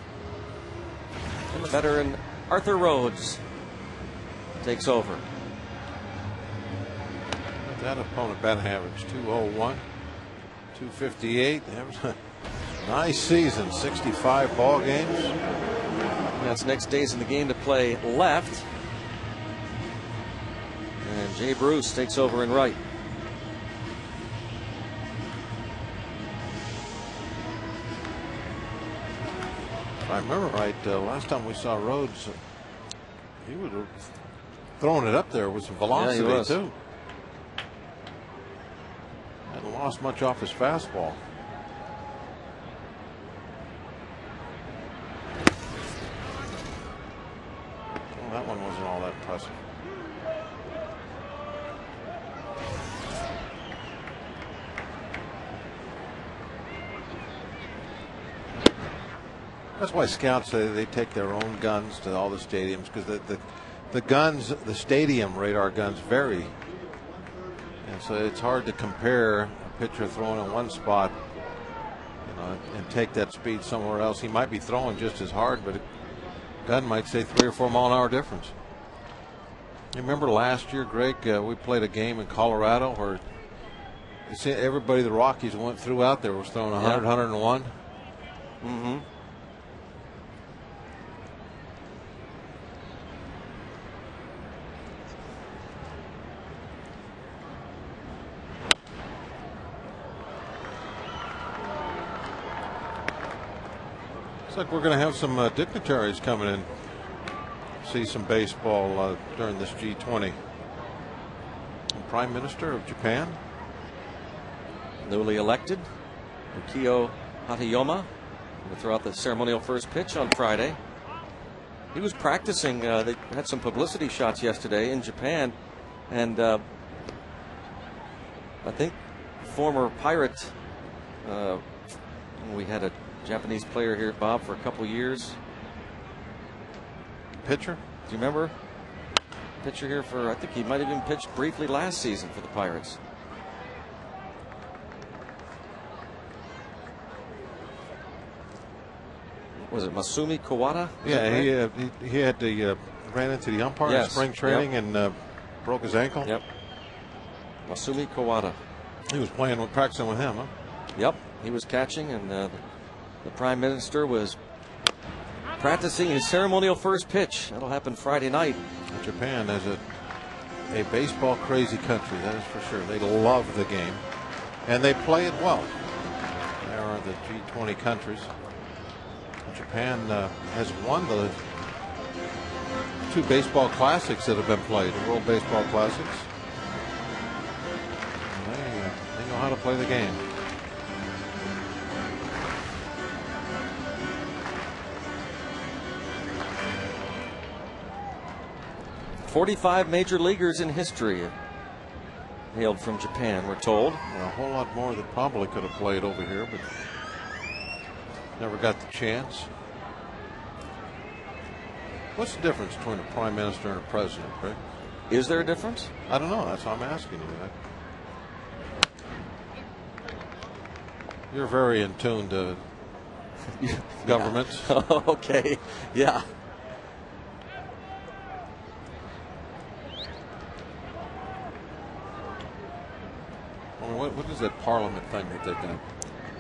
And the veteran Arthur Rhodes takes over. That opponent batting average 201, 258. That was a nice season. 65 ball games. That's next days in the game to play left. And Jay Bruce takes over in right. If I remember right, last time we saw Rhodes, he would have thrown it up there with some velocity, yeah, too. Hadn't lost much off his fastball. Well, that one wasn't all that impressive. That's why scouts say they take their own guns to all the stadiums, because the guns, the stadium radar guns vary. And so it's hard to compare a pitcher throwing in one spot, and take that speed somewhere else. He might be throwing just as hard, but a gun might say 3 or 4 mile an hour difference. You remember last year, Greg, we played a game in Colorado where everybody the Rockies threw out there was throwing 100, 101. Mm-hmm. Looks like we're going to have some dignitaries coming in, see some baseball during this G20. The Prime Minister of Japan, newly elected, Yukio Hatayama, will throw out the ceremonial first pitch on Friday. He was practicing. They had some publicity shots yesterday in Japan, and I think former Pirate. We had a Japanese player here, Bob, for a couple years. Pitcher? Do you remember? Pitcher here for, I think he might have even pitched briefly last season for the Pirates. Was it Masumi Kawada? Yeah, he had the ran into the umpire in spring training and broke his ankle. Yep. Masumi Kawada. He was practicing with him, huh? Yep, he was catching, and the Prime Minister was practicing his ceremonial first pitch. That'll happen Friday night. Japan is a baseball crazy country, that is for sure. They love the game, and they play it well. They are the G20 countries. Japan has won the 2 baseball classics that have been played, the World Baseball Classics. They know how to play the game. "45 major leaguers in history hailed from Japan, we're told." Well, a whole lot more that probably could have played over here, but never got the chance. What's the difference between a prime minister and a president, Craig? Is there a difference? I don't know. That's why I'm asking you that. You're very in tune to governments. Okay, yeah. I mean, what is that parliament thing that they've done?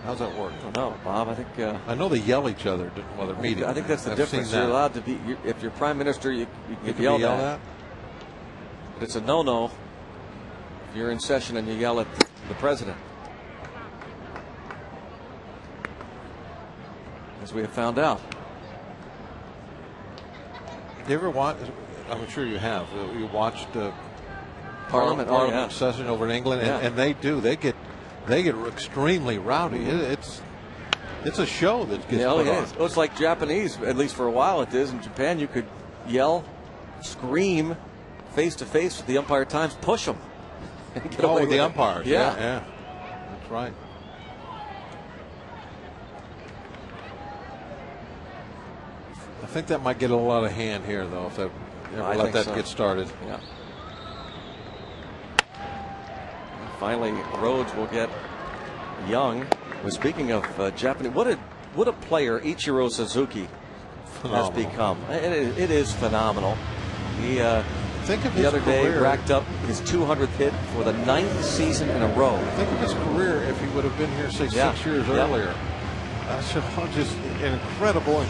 How's that work? I don't know, Bob. I think I know they yell at each other while they're meeting. I think that's the difference. You're allowed to be. If you're prime minister, you can be yelled at. But it's a no-no if you're in session and you yell at the president, as we have found out. You ever watch? I'm sure you have. You watched Parliament session over in England, and they do. They get extremely rowdy. It's a show that gets put on. Well, it's like Japanese, at least for a while it is. In Japan, you could yell, scream, face to face with the umpire, times push them. With the umpires. Yeah, that's right. I think that might get a lot of hand here, though, if they ever let that get started. Yeah. Finally, Rhodes will get young. Well, speaking of Japanese, what a player Ichiro Suzuki has become. It is phenomenal. He think of the other day racked up his 200th hit for the 9th season in a row. Think of his career if he would have been here, say, 6 years earlier. That's just an incredible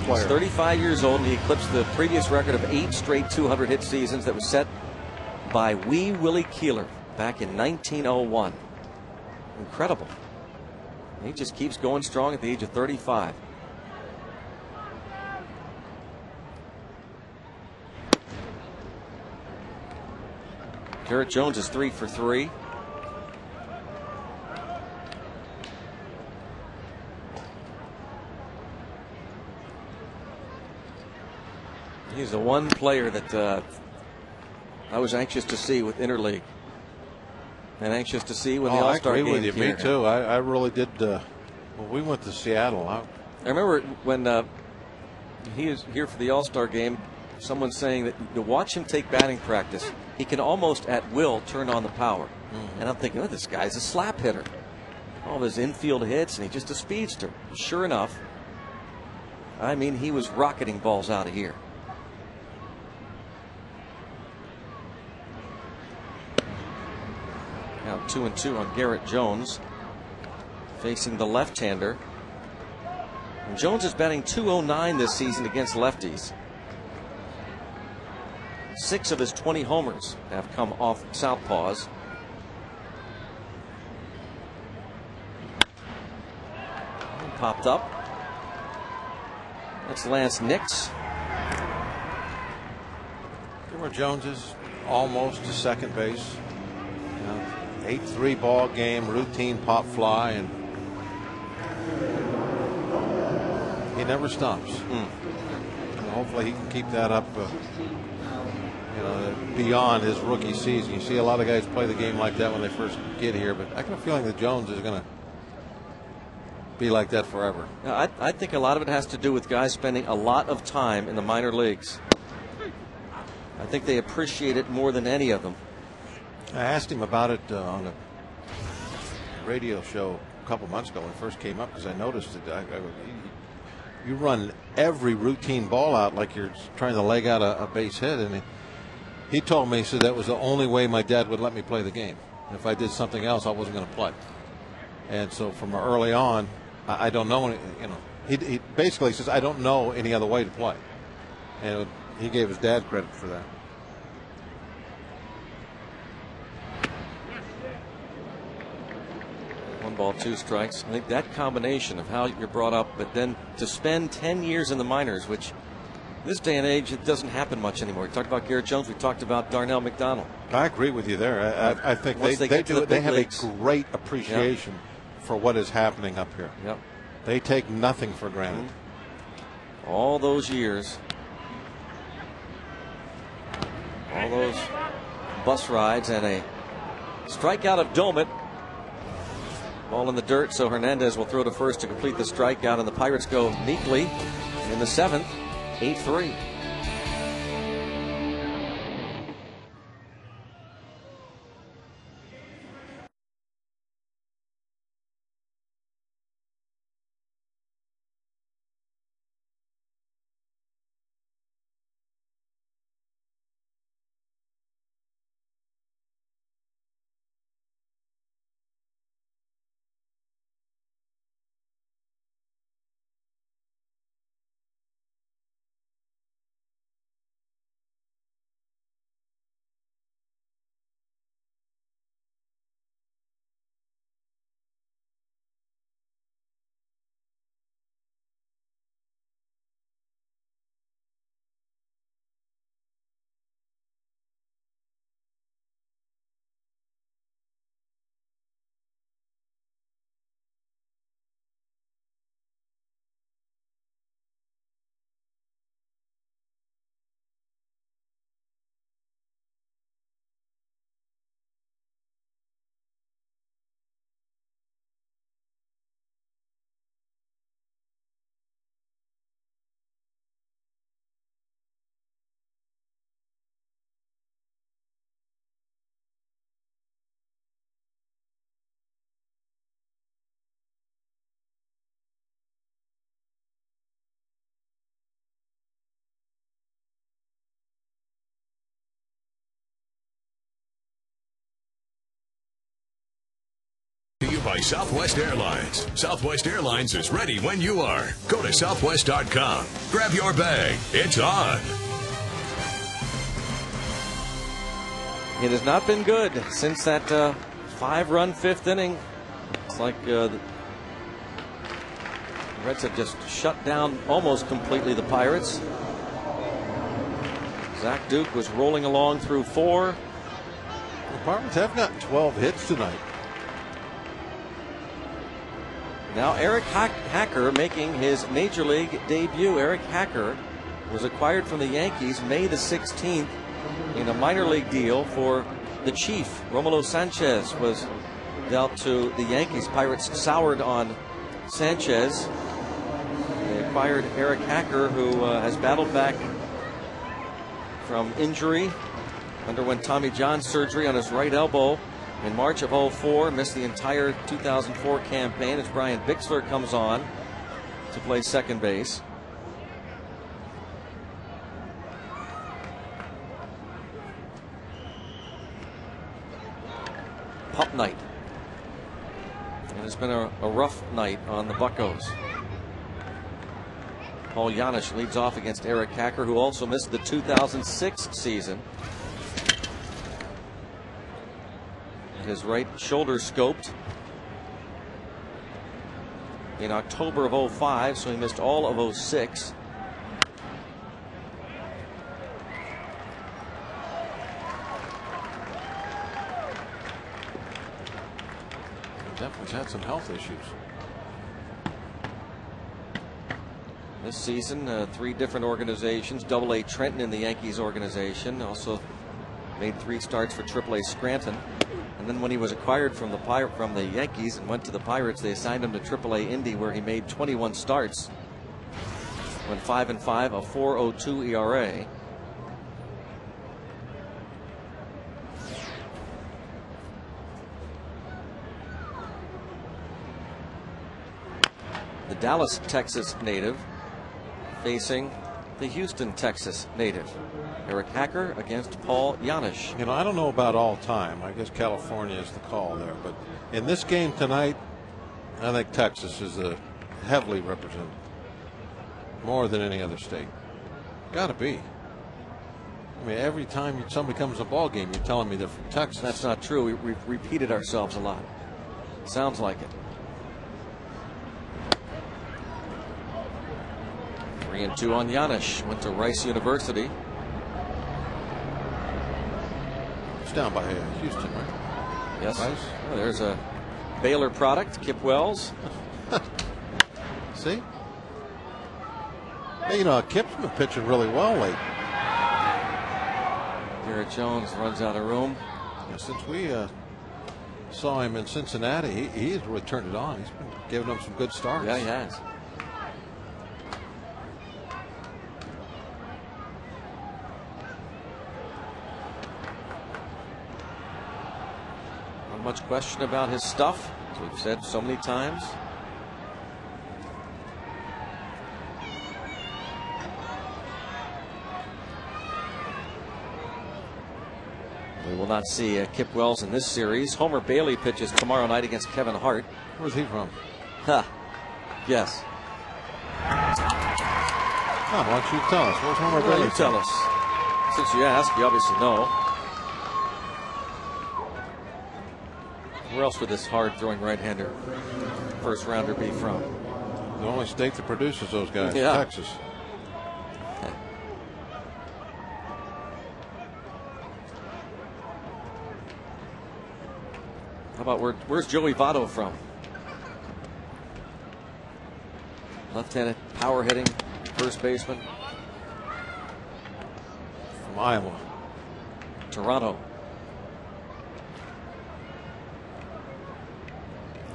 player. He's 35 years old, and he eclipsed the previous record of 8 straight 200 hit seasons that was set by Wee Willie Keeler back in 1901. Incredible. He just keeps going strong at the age of 35. Garrett Jones is 3 for 3. He's the one player that I was anxious to see with Interleague, and anxious to see when the All-Star game came. I agree with you. Me too. I really did. When we went to Seattle, I remember when he was here for the All-Star game, someone saying that to watch him take batting practice, he can almost at will turn on the power. And I'm thinking, this guy's a slap hitter. All of his infield hits, and he's just a speedster. Sure enough, I mean, he was rocketing balls out of here. Now 2-2 on Garrett Jones, facing the left-hander. And Jones is batting .209 this season against lefties. 6 of his 20 homers have come off southpaws. Popped up. That's Lance Nix. Garrett Jones is almost to second base. 8-3 ball game, routine pop fly, and he never stops. The hopefully he can keep that up. Beyond his rookie season. You see a lot of guys play the game like that when they first get here, but I got a feeling that Jones is going to be like that forever. I think a lot of it has to do with guys spending a lot of time in the minor leagues. I think they appreciate it more than any of them. I asked him about it on a radio show a couple months ago when it first came up, because I noticed that you run every routine ball out like you're trying to leg out a base hit, and he told me, he said that was the only way my dad would let me play the game. If I did something else, I wasn't going to play. And so from early on, I don't know, he basically says, I don't know any other way to play. And he gave his dad credit for that. One ball, two strikes. I think that combination of how you're brought up, but then to spend 10 years in the minors, which this day and age, it doesn't happen much anymore. We talked about Garrett Jones. We talked about Darnell McDonald. I agree with you there. I think they have a great appreciation for what is happening up here. Yep. They take nothing for granted. All those years, all those bus rides, and a strikeout of Domit. Ball in the dirt, so Hernandez will throw to first to complete the strikeout, and the Pirates go neatly in the seventh. 8-3. To you by Southwest Airlines. Southwest Airlines is ready when you are. Go to southwest.com. Grab your bag. It's on. It has not been good since that 5-run fifth inning. It's like the Reds have just shut down almost completely the Pirates. Zach Duke was rolling along through 4. The Pirates have gotten 12 hits tonight. Now Eric Hacker making his major league debut. Eric Hacker was acquired from the Yankees May the 16th in a minor league deal for the Chief. Romulo Sanchez was dealt to the Yankees. Pirates soured on Sanchez. They acquired Eric Hacker, who has battled back from injury. Underwent Tommy John surgery on his right elbow in March of 04, missed the entire 2004 campaign as Brian Bixler comes on to play second base. Pup night. And it's been a rough night on the Buccos. Paul Janisch leads off against Eric Hacker, who also missed the 2006 season. His right shoulder scoped in October of 05, so he missed all of 06. Definitely had some health issues. this season. 3 different organizations. AA Trenton in the Yankees organization. Also made 3 starts for AAA Scranton. And then when he was acquired from the Yankees and went to the Pirates, they assigned him to AAA Indy, where he made 21 starts. Went 5-5, a 4.02 ERA. The Dallas, Texas native facing the Houston, Texas native. Eric Hacker against Paul Janisch. You know, I don't know about all time. I guess California is the call there. But in this game tonight, I think Texas is heavily represented. More than any other state. Got to be. I mean, every time somebody comes to a ball game, you're telling me they're from Texas. That's not true. We've repeated ourselves a lot. Sounds like it. 3-2 on Janisch. Went to Rice University. It's down by Houston, right? Yes. Rice? Oh, there's a Baylor product, Kip Wells. See? Hey, you know, Kip's been pitching really well lately. Garrett Jones runs out of room. Yeah, since we saw him in Cincinnati, he's really turned it on. He's been giving them some good starts. Yeah, he has. Not much question about his stuff, as we've said so many times. We will not see Kip Wells in this series. Homer Bailey pitches tomorrow night against Kevin Hart. Where's he from? Huh. Yes. Oh, why don't you tell us? Where's Homer Bailey? You tell us. Since you asked, you obviously know. Where else would this hard-throwing right-hander first rounder be from? The only state that produces those guys, Yeah. Texas. How about where's Joey Votto from? Left-handed, power hitting, first baseman. From Iowa. Toronto.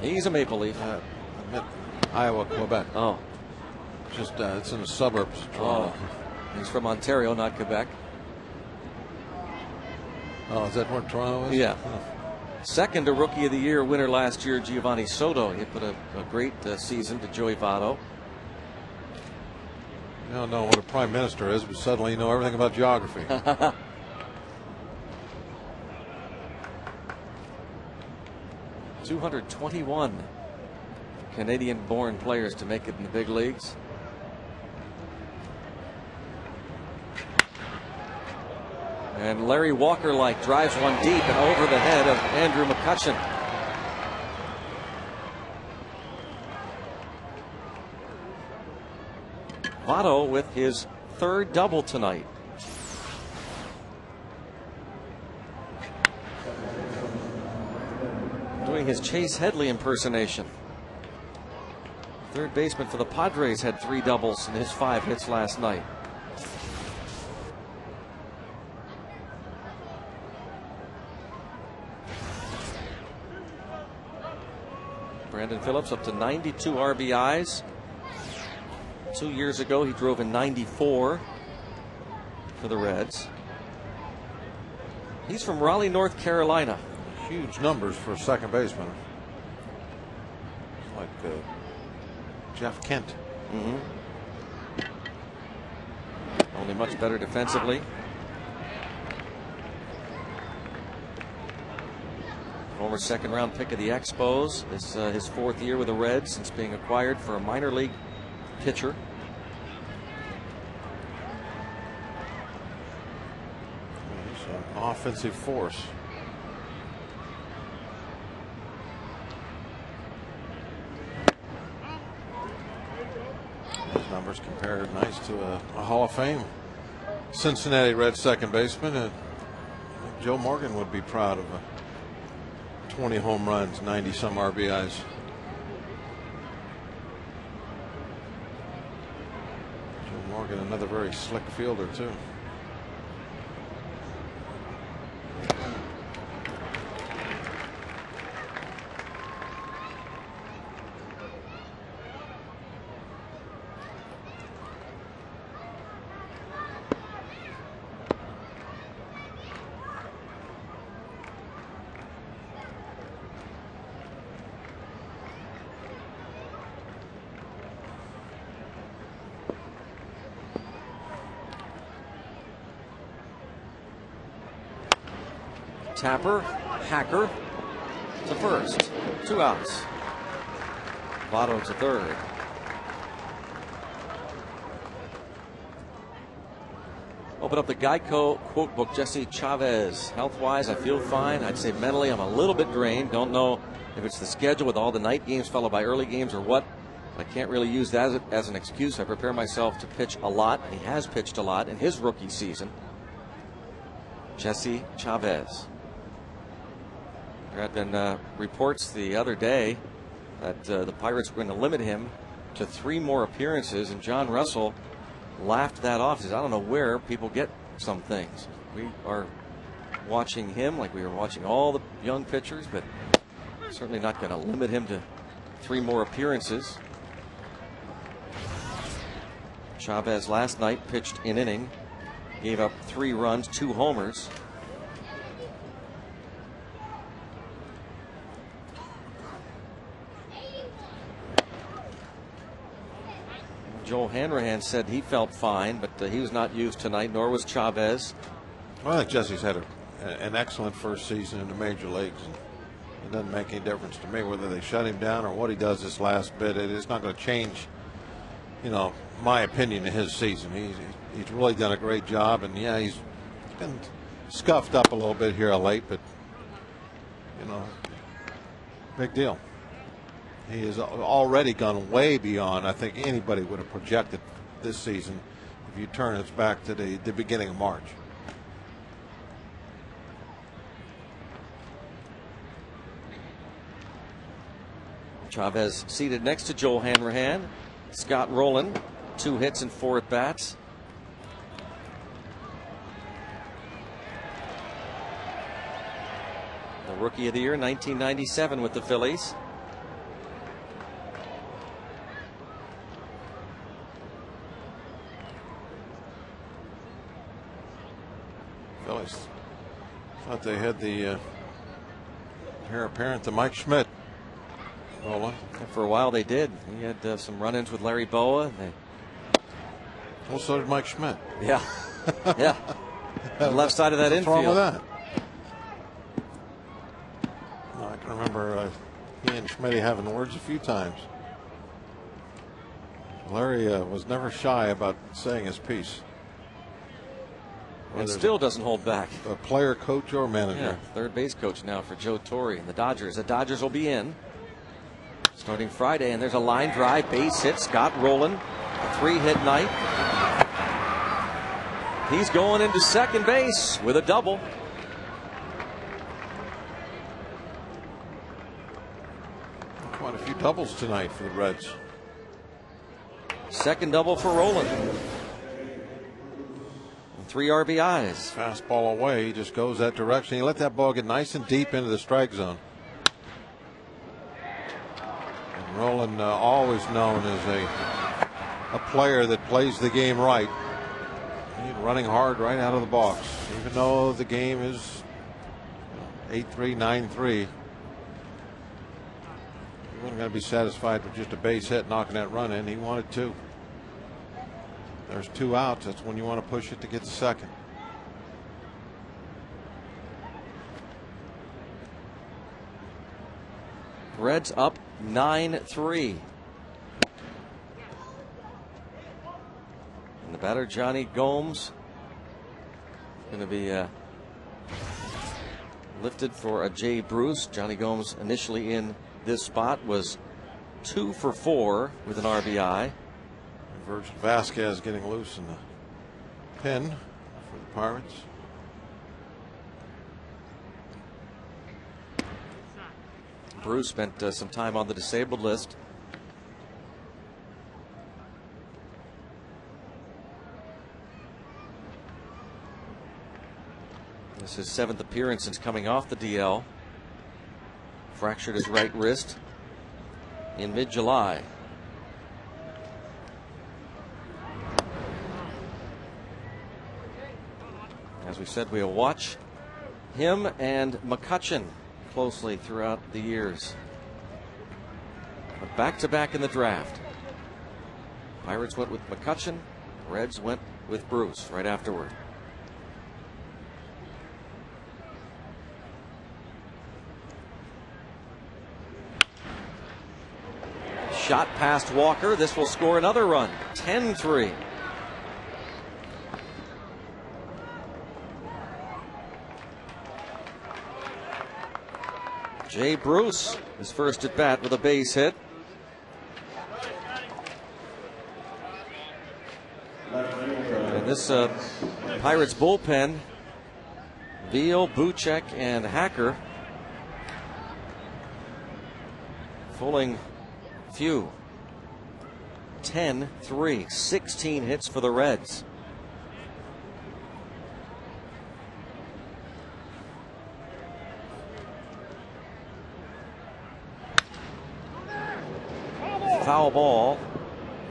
He's a Maple Leaf. I meant Iowa, Quebec. Oh. Just it's in the suburbs of Toronto. Oh. He's from Ontario, not Quebec. Oh, is that where Toronto is? Yeah. Oh. Second to Rookie of the Year winner last year, Giovanni Soto. He put a great season to Joey Votto. You don't know what a prime minister is, but suddenly you know everything about geography. 221 Canadian-born players to make it in the big leagues. And Larry Walker-like drives one deep and over the head of Andrew McCutchen. Votto with his 3rd double tonight. Doing his Chase Headley impersonation. Third baseman for the Padres had 3 doubles in his 5 hits last night. Brandon Phillips up to 92 RBIs. 2 years ago, he drove in 94 for the Reds. He's from Raleigh, North Carolina. Huge numbers for a second baseman. Like Jeff Kent. Only much better defensively. Former 2nd round pick of the Expos. This is his 4th year with the Reds since being acquired for a minor league pitcher. He's an offensive force. His numbers compared nice to a Hall of Fame Cincinnati Reds second baseman. And Joe Morgan would be proud of 20 home runs, 90 some RBIs. very slick fielder, too. Tapper, Hacker to first. 2 outs. Votto to third. Open up the Geico quote book. Jesse Chavez. Health-wise, I feel fine. I'd say mentally, I'm a little bit drained. Don't know if it's the schedule with all the night games followed by early games or what. I can't really use that as an excuse. I prepare myself to pitch a lot. He has pitched a lot in his rookie season. Jesse Chavez. There had been reports the other day that the Pirates were going to limit him to 3 more appearances, and John Russell laughed that off. He says, I don't know where people get some things. We are watching him like we were watching all the young pitchers, but certainly not going to limit him to 3 more appearances. Chavez last night pitched an inning, gave up 3 runs, 2 homers. Joe Hanrahan said he felt fine, but he was not used tonight, nor was Chavez. Well, I think Jesse's had an excellent first season in the major leagues. And it doesn't make any difference to me whether they shut him down or what he does this last bit. It's not going to change, you know, my opinion of his season. He's really done a great job, and yeah, he's been scuffed up a little bit here of late, but you know, big deal. He has already gone way beyond, I think, anybody would have projected this season if you turn us back to the beginning of March. Chavez seated next to Joel Hanrahan. Scott Rowland, 2 hits and 4 at bats. The Rookie of the Year, 1997 with the Phillies. Phillies thought they had the heir apparent to Mike Schmidt rolling. And for a while they did. He had some run-ins with Larry Boa. Well, so did Mike Schmidt. Yeah. Yeah. The left side of that infield. What's wrong with that? No, I can remember he and Schmidt having words a few times. Larry was never shy about saying his piece. And still doesn't hold back. A player, coach, or manager. Yeah, third base coach now for Joe Torre and the Dodgers. The Dodgers will be in starting Friday, and there's a line drive, base hit. Scott Rowland, a 3-hit night. He's going into second base with a double. Quite a few doubles tonight for the Reds. Second double for Rowland. 3 RBIs. Fastball away, he just goes that direction. He let that ball get nice and deep into the strike zone. And Rowland, always known as a player that plays the game right. He's running hard right out of the box, even though the game is 8-3, 9-3. He wasn't going to be satisfied with just a base hit knocking that run in. He wanted 2. There's 2 outs. That's when you want to push it to get the second. Reds up 9-3. And the batter, Johnny Gomes, going to be lifted for a Jay Bruce. Johnny Gomes initially in this spot was 2 for 4 with an RBI. Virgil Vasquez getting loose in the pen for the Pirates. Bruce spent some time on the disabled list. This is his 7th appearance since coming off the DL. Fractured his right wrist in mid-July. As we said, we'll watch him and McCutchen closely throughout the years. But back-to-back in the draft. Pirates went with McCutchen, Reds went with Bruce right afterward. Shot past Walker. This will score another run. 10-3. Jay Bruce, his first at bat with a base hit. And this Pirates bullpen, Veal, Buchek, and Hacker, fooling few. 10-3, 16 hits for the Reds. Foul ball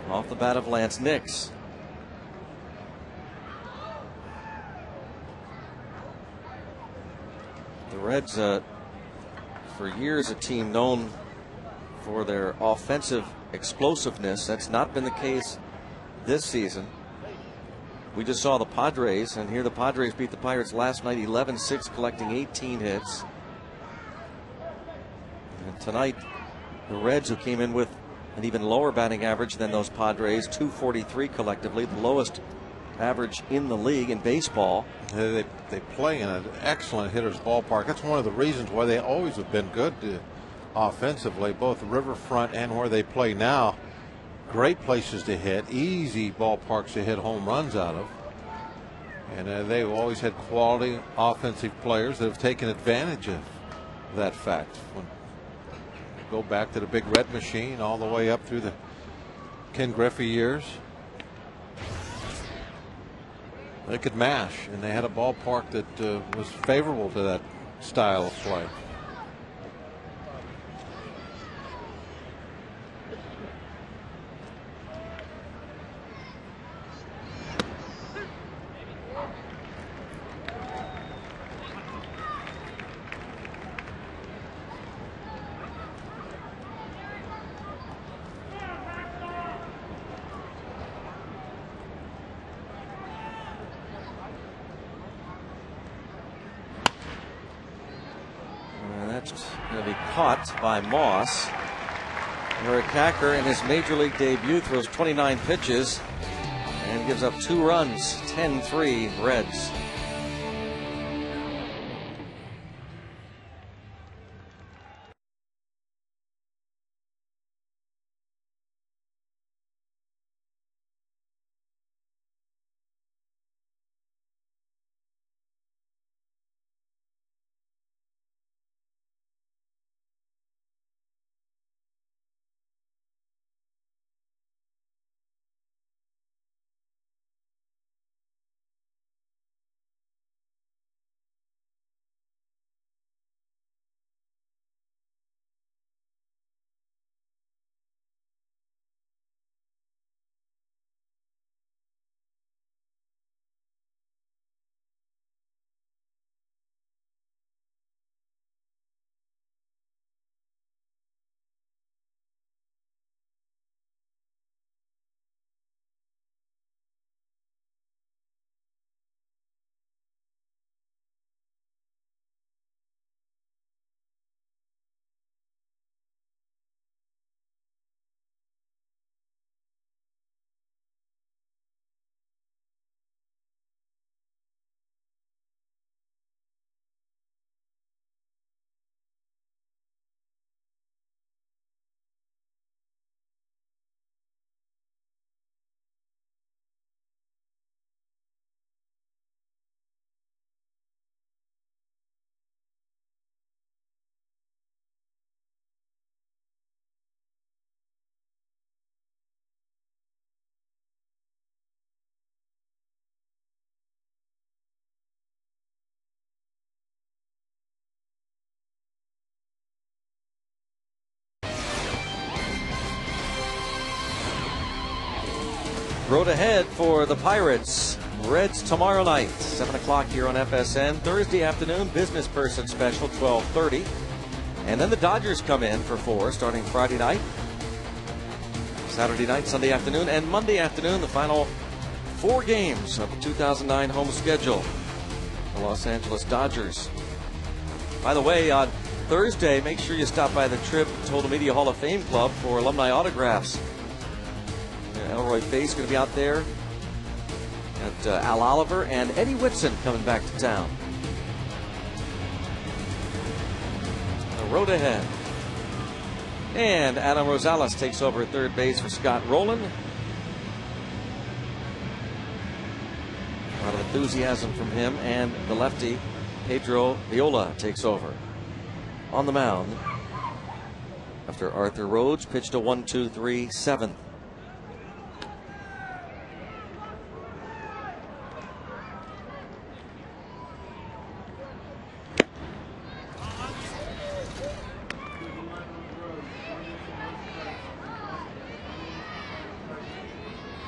off the bat of Lance Nix. The Reds, for years, a team known for their offensive explosiveness. That's not been the case this season. We just saw the Padres, and here the Padres beat the Pirates last night 11-6, collecting 18 hits. And tonight, the Reds, who came in with an even lower batting average than those Padres, 243 collectively, the lowest average in the league in baseball. They play in an excellent hitter's ballpark. That's one of the reasons why they always have been good offensively, both Riverfront and where they play now. Great places to hit, easy ballparks to hit home runs out of. And they've always had quality offensive players that have taken advantage of that fact. When go back to the Big Red Machine all the way up through the Ken Griffey years. They could mash, and they had a ballpark that was favorable to that style of play. Going to be caught by Moss. Eric Hacker, in his major league debut, throws 29 pitches and gives up 2 runs. 10-3 Reds. Road ahead for the Pirates. Reds tomorrow night, 7 o'clock here on FSN. Thursday afternoon, business person special, 12:30. And then the Dodgers come in for 4, starting Friday night, Saturday night, Sunday afternoon, and Monday afternoon, the final 4 games of the 2009 home schedule. The Los Angeles Dodgers. By the way, on Thursday, make sure you stop by the Trib Total Media Hall of Fame Club for alumni autographs. Elroy Face going to be out there. Got Al Oliver and Eddie Whitson coming back to town. The road ahead. And Adam Rosales takes over at third base for Scott Rowland. A lot of enthusiasm from him, and the lefty Pedro Viola takes over. On the mound after Arthur Rhodes pitched a 1-2-3 7th.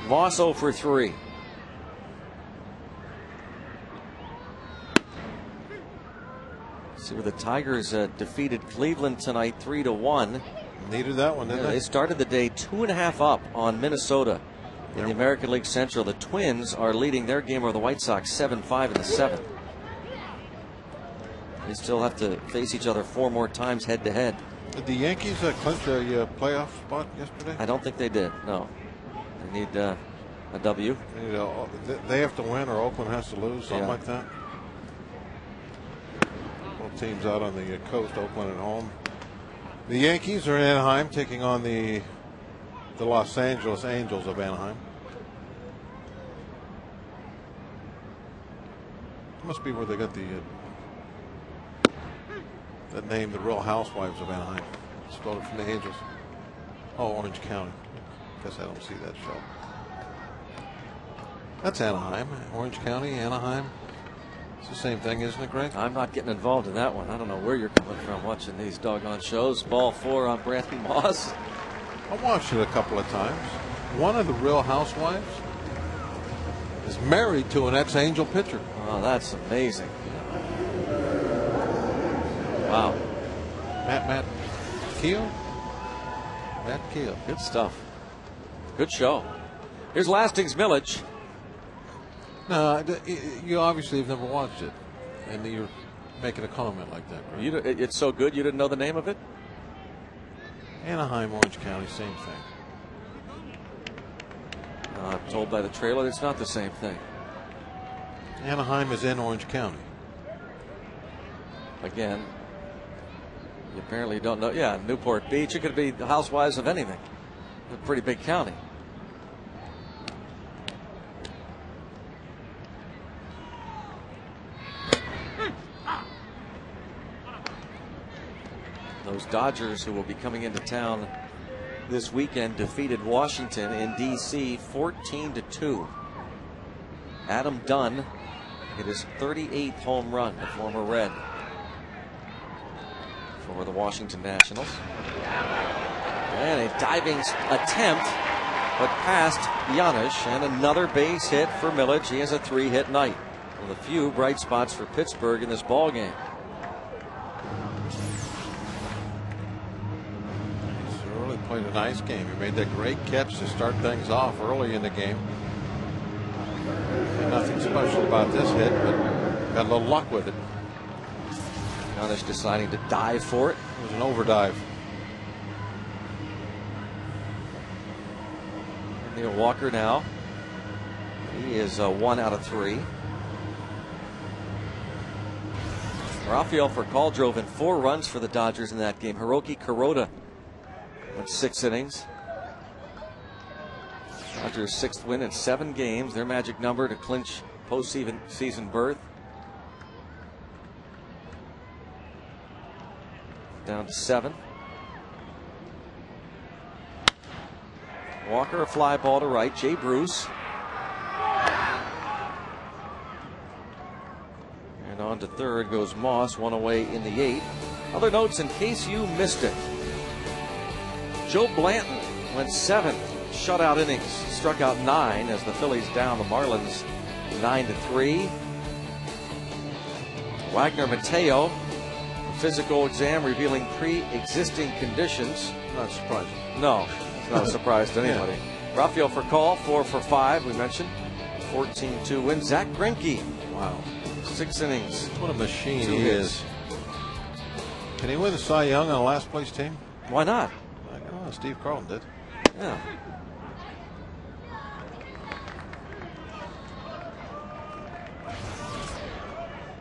Moss 0 for 3. See where the Tigers defeated Cleveland tonight 3-1. Needed that one, didn't they? They started the day 2.5 up on Minnesota in the American League Central. The Twins are leading their game over the White Sox 7-5 in the 7th. They still have to face each other 4 more times head to head. Did the Yankees clinch a playoff spot yesterday? I don't think they did. No. They need a W. They have to win, or Oakland has to lose, something Yeah. like that. Both teams out on the coast, Oakland at home. The Yankees are in Anaheim, taking on the Los Angeles Angels of Anaheim. Must be where they got that name, the Real Housewives of Anaheim. Stole it from the Angels. Oh, Orange County. Guess I don't see that show. That's Anaheim. Orange County, Anaheim. It's the same thing, isn't it, Greg? I'm not getting involved in that one. I don't know where you're coming from watching these doggone shows. Ball 4 on Brantley Moss. I watched it a couple of times. One of the Real Housewives is married to an ex-Angel pitcher. Oh, that's amazing. Wow. Matt Keel? Matt Keel. Good stuff. Good show. Here's Lastings Village. No, you obviously have never watched it, and you're making a comment like that, right? It's so good you didn't know the name of it? Anaheim, Orange County, same thing. I'm told by the trailer it's not the same thing. Anaheim is in Orange County. Again, you apparently don't know. Yeah, Newport Beach. It could be the Housewives of anything. It's a pretty big county. Those Dodgers, who will be coming into town this weekend, defeated Washington in D.C. 14-2. Adam Dunn hit his 38th home run, the former Red, for the Washington Nationals. And a diving attempt, but past Giannis, and another base hit for Millage. He has a 3-hit night. One of the few bright spots for Pittsburgh in this ball game. Played a nice game. He made that great catch to start things off early in the game. And nothing special about this hit, but got a little luck with it. Giannis deciding to dive for it. It was an overdive. Neil Walker now. He is 1 out of 3. Rafael Furcal drove in 4 runs for the Dodgers in that game. Hiroki Kuroda went 6 innings. Dodgers' 6th win in 7 games. Their magic number to clinch postseason berth. Down to 7. Walker, a fly ball to right. Jay Bruce. And on to third goes Moss, 1 away in the 8th. Other notes in case you missed it. Joe Blanton went 7th, shutout innings. Struck out 9 as the Phillies down the Marlins 9-3. Wagner Mateo, physical exam revealing pre-existing conditions. Not surprising. No, it's not a surprise to anybody. Yeah. Rafael Furcal, 4 for 5, we mentioned. 14-2 win. Zach Greinke. Wow. 6 innings. What a machine he is. Can he win the Cy Young on a last place team? Why not? Oh, Steve Carlton did. Yeah.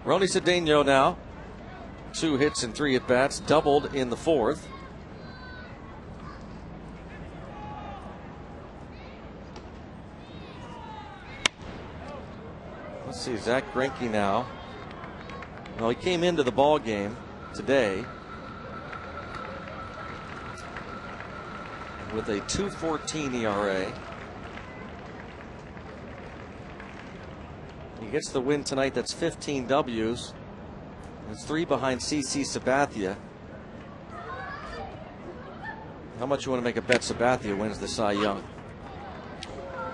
Ronnie Cedeno now. 2 hits and 3 at-bats. Doubled in the 4th. Let's see, Zach Greinke now. Well, he came into the ball game today with a 2.14 ERA. He gets the win tonight. That's 15 W's. It's 3 behind CC Sabathia. How much you want to make a bet Sabathia wins the Cy Young?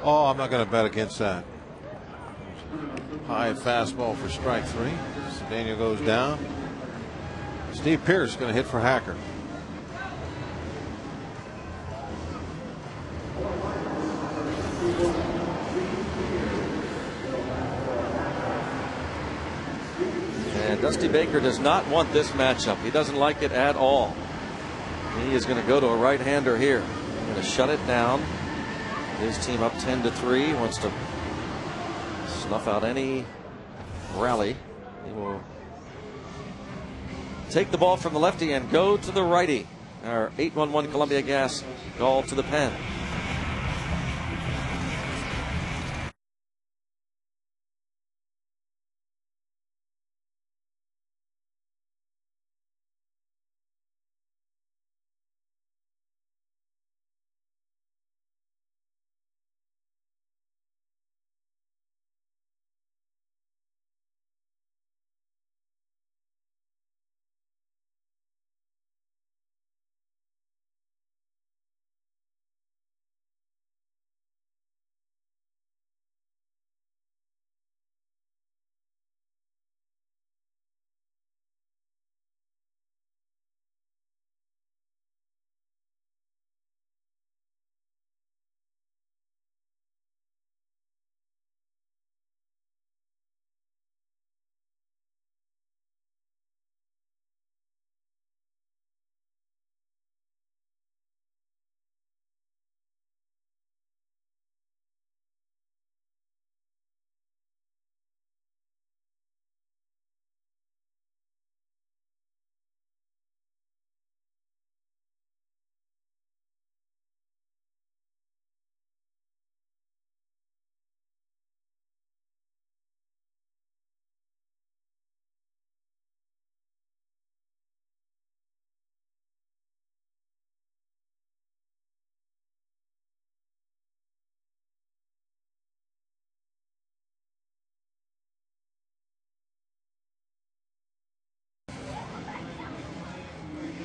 Oh, I'm not going to bet against that. High fastball for strike 3. Daniel goes down. Steve Pearce going to hit for Hacker. And Dusty Baker does not want this matchup. He doesn't like it at all. He is going to go to a right-hander here. Going to shut it down. His team up 10-3. Wants to snuff out any rally. He will take the ball from the lefty and go to the righty. Our 811 Columbia Gas call to the pen.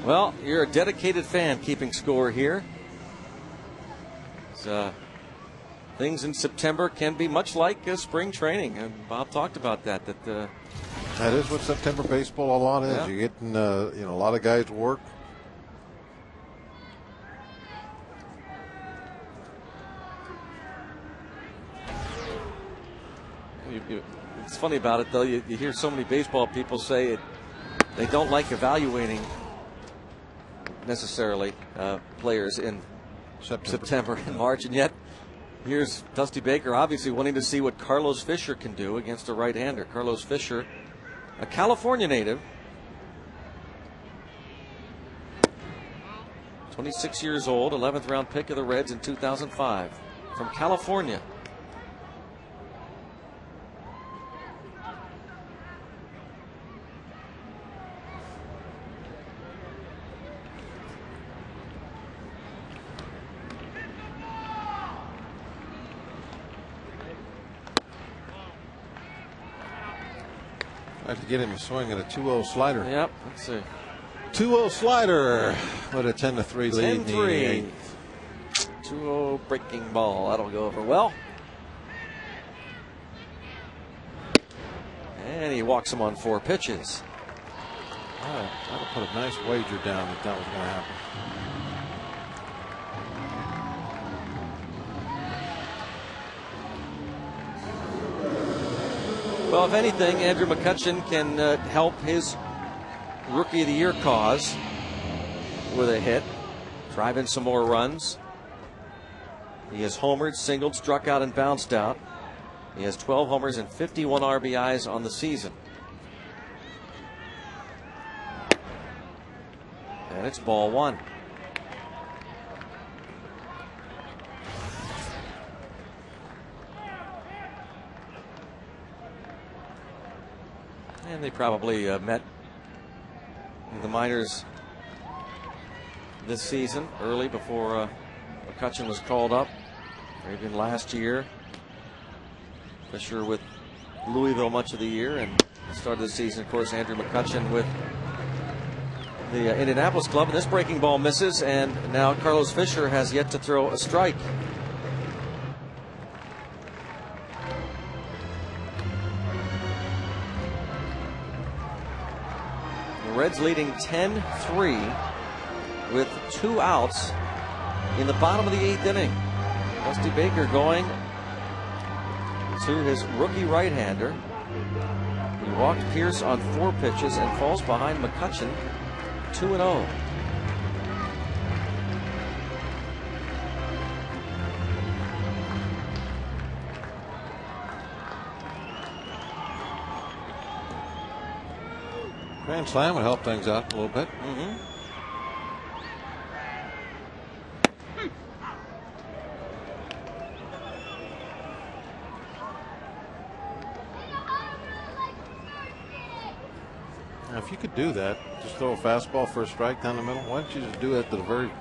Well, you're a dedicated fan keeping score here. Things in September can be much like spring training, and Bob talked about that. That is what September baseball a lot is. Yeah. You're getting a lot of guys work. It's funny about it, though. You hear so many baseball people say they don't like evaluating necessarily players in September and March, and yet here's Dusty Baker obviously wanting to see what Carlos Fisher can do against a right-hander. Carlos Fisher, a California native, 26 years old, 11th round pick of the Reds in 2005 from California. I have to get him to swing at a 2-0 slider. Yep, let's see. 2-0 slider with a 10-3 lead. 10-3. 2-0 breaking ball. That'll go over well. And he walks him on 4 pitches. I'd put a nice wager down that that was going to happen. Well, if anything, Andrew McCutchen can help his Rookie of the Year cause with a hit, drive in some more runs. He has homered, singled, struck out, and bounced out. He has 12 homers and 51 RBIs on the season. And it's ball 1. And they probably met in the minors this season, early before McCutchen was called up, or even last year. Fisher with Louisville much of the year, and started the season, of course, Andrew McCutchen with the Indianapolis club. And this breaking ball misses, and now Carlos Fisher has yet to throw a strike. The Reds leading 10-3 with 2 outs in the bottom of the 8th inning. Dusty Baker going to his rookie right-hander. He walked Pierce on 4 pitches and falls behind McCutchen 2-0. Grand slam would help things out a little bit. Now, if you could do that, just throw a fastball for a strike down the middle, why don't you just do that to the very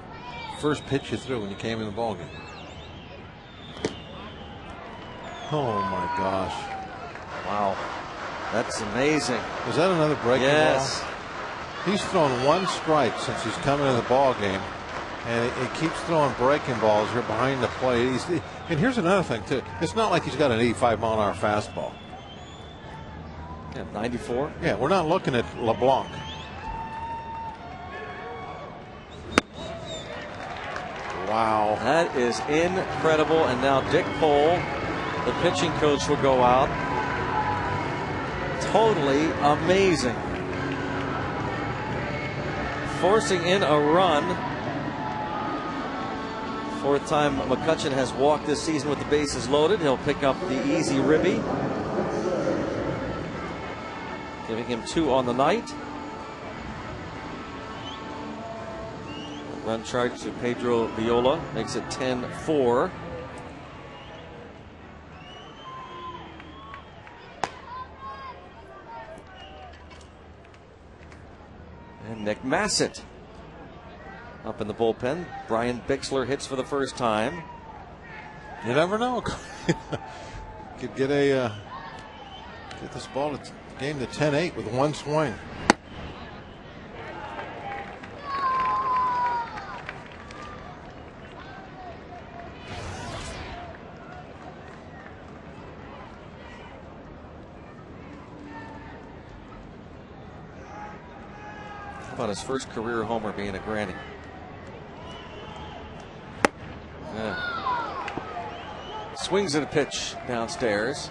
first pitch you threw when you came in the ballgame? Oh my gosh. Wow. That's amazing. Was that another breaking yes. ball? He's thrown 1 strike since he's come into the ball game, and he keeps throwing breaking balls here behind the plate. And here's another thing too. It's not like he's got an 85-mile-an-hour fastball. Yeah, 94. Yeah, we're not looking at LeBlanc. Wow. That is incredible. And now Dick Pohl, the pitching coach, will go out. Totally amazing. Forcing in a run. 4th time McCutchen has walked this season with the bases loaded. He'll pick up the easy ribby, giving him 2 on the night. Run charge to Pedro Viola makes it 10-4. And Nick Massett up in the bullpen. Brian Bixler hits for the first time. You never know. Could get this ball to game to 10-8 with 1 swing. How about his first career homer being a granny? Swings at a pitch downstairs.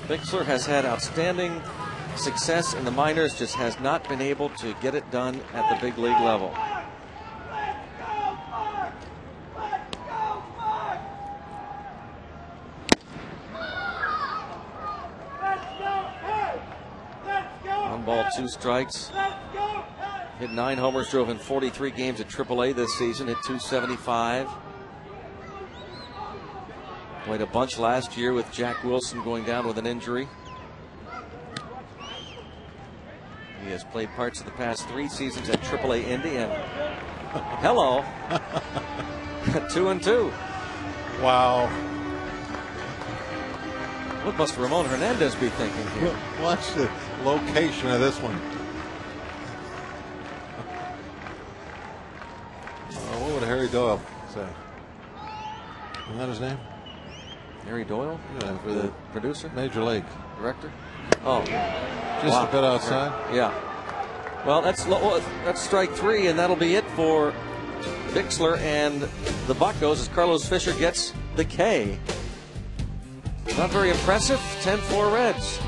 Bixler has had outstanding success in the minors, just has not been able to get it done at the big league level. One ball, 2 strikes. Hit 9 homers, drove in 43 games at AAA this season, hit .275. Played a bunch last year with Jack Wilson going down with an injury. He has played parts of the past 3 seasons at AAA Indy, and hello, 2-2. Wow. What must Ramon Hernandez be thinking here? Watch the location of this one. Harry Doyle. So, isn't that his name? Harry Doyle? Yeah, for the producer? Major League. Director? Oh. Just a bit outside? Yeah. Well, that's strike 3, and that'll be it for Bixler and the Buccos as Carlos Fisher gets the K. Not very impressive. 10-4 Reds.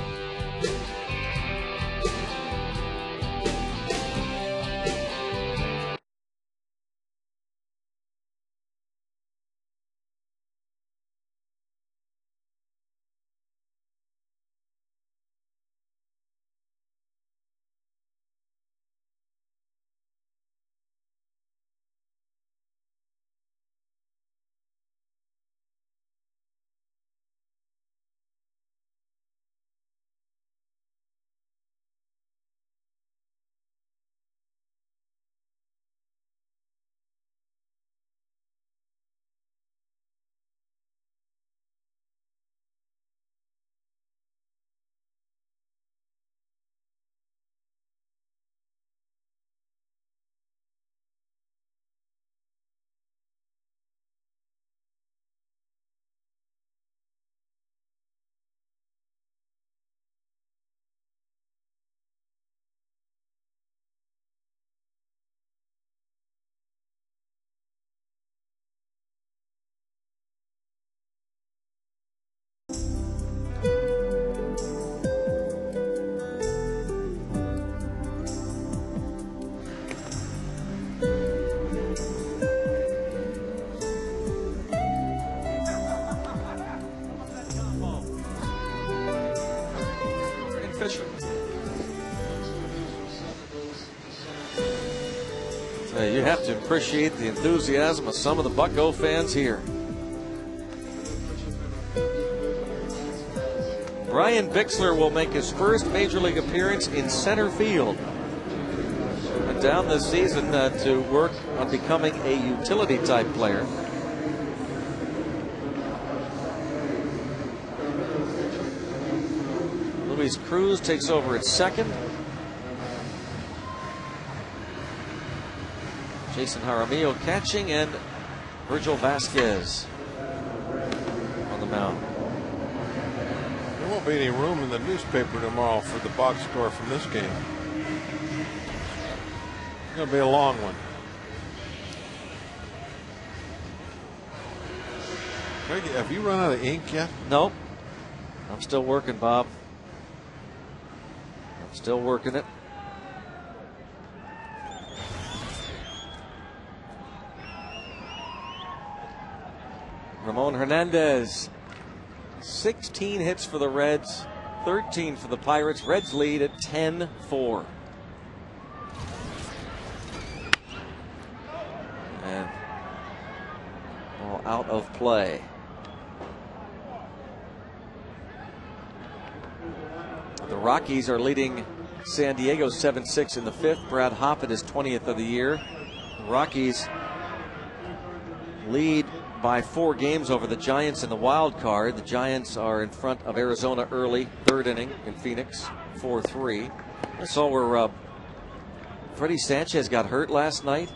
Fisher. You have to appreciate the enthusiasm of some of the Bucco fans here. Brian Bixler will make his first Major League appearance in center field. Went down this season to work on becoming a utility type player. Luis Cruz takes over at second. Jason Jaramillo catching, and Virgil Vasquez on the mound. There won't be any room in the newspaper tomorrow for the box score from this game. It's going to be a long one. Have you run out of ink yet? Nope. I'm still working, Bob. I'm still working it. Ramon Hernandez, 16 hits for the Reds, 13 for the Pirates. Reds lead at 10-4. And all out of play. The Rockies are leading San Diego 7-6 in the 5th. Brad Hoppett is 20th of the year. The Rockies lead by 4 games over the Giants in the wild card. The Giants are in front of Arizona early, 3rd inning in Phoenix, 4-3. I saw where Freddie Sanchez got hurt last night.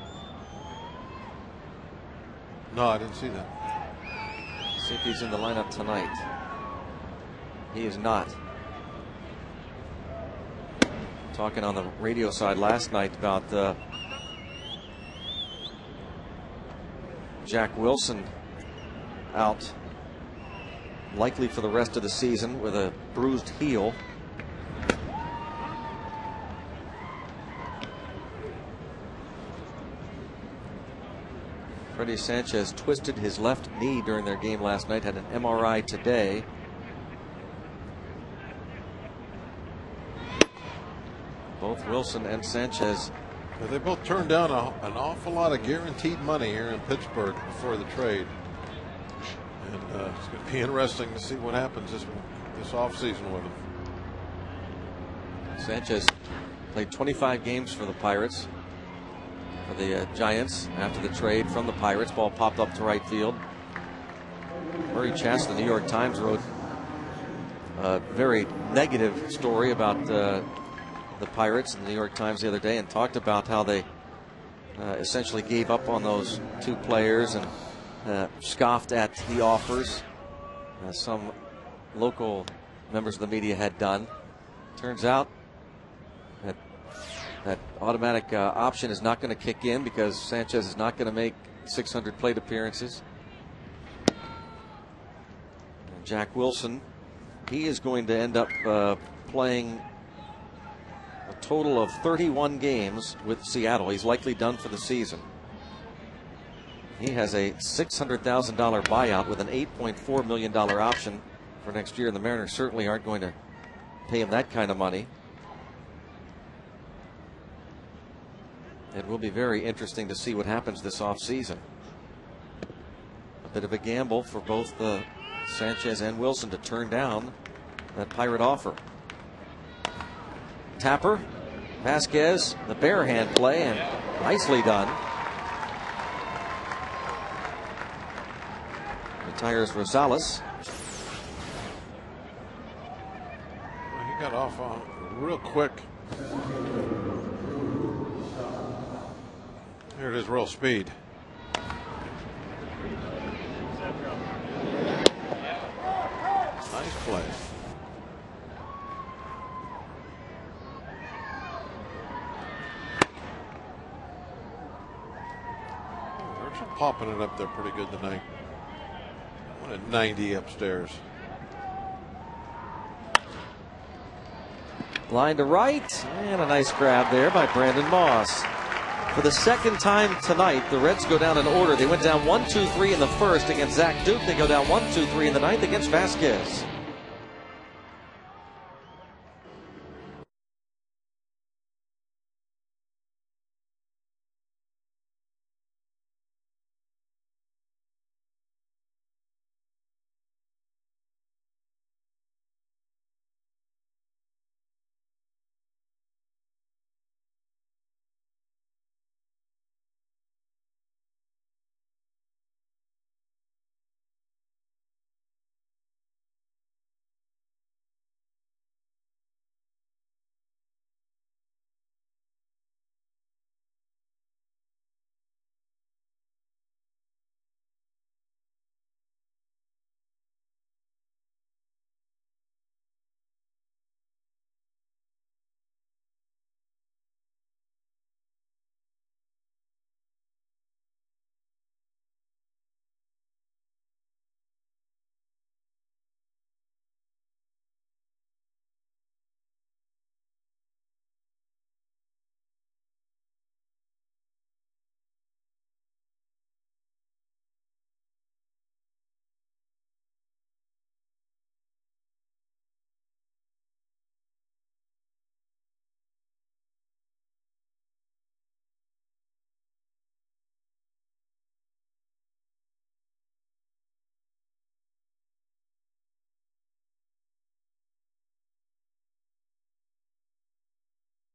No, I didn't see that. See if he's in the lineup tonight. He is not. Talking on the radio side last night about Jack Wilson out likely for the rest of the season with a bruised heel. Freddie Sanchez twisted his left knee during their game last night, had an MRI today. Both Wilson and Sanchez. They both turned down an awful lot of guaranteed money here in Pittsburgh before the trade. And it's going to be interesting to see what happens this offseason with them. Sanchez played 25 games for the Pirates, for the Giants, after the trade from the Pirates. Ball popped up to right field. Murray Chass, the New York Times, wrote a very negative story about the Pirates in the New York Times the other day, and talked about how they essentially gave up on those two players and scoffed at the offers, as some local members of the media had done. Turns out that automatic option is not going to kick in because Sanchez is not going to make 600 plate appearances. And Jack Wilson, he is going to end up playing a total of 31 games with Seattle. He's likely done for the season. He has a $600,000 buyout with an $8.4 million option for next year, and the Mariners certainly aren't going to pay him that kind of money. It will be very interesting to see what happens this offseason. A bit of a gamble for both Sanchez and Wilson to turn down that Pirate offer. Tapper, Vasquez, the bare hand play, and nicely done. Retires Rosales. He got off real quick. Here it is, real speed. Nice play. They're popping it up there pretty good tonight. One at 90 upstairs. Line to right, and a nice grab there by Brandon Moss. For the second time tonight, the Reds go down in order. They went down 1-2-3 in the first against Zach Duke. They go down 1-2-3 in the ninth against Vasquez.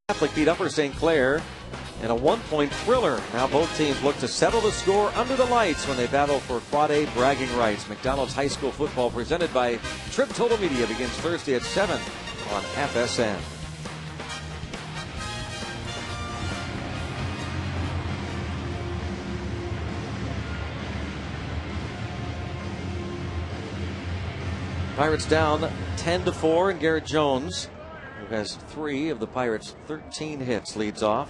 Catholic beat Upper St. Clair in a one-point thriller. Now both teams look to settle the score under the lights when they battle for Quad A bragging rights. McDonald's High School football presented by Trip Total Media begins Thursday at 7 on FSN. Pirates down 10-4, and Garrett Jones, who has 3 of the Pirates' 13 hits, leads off.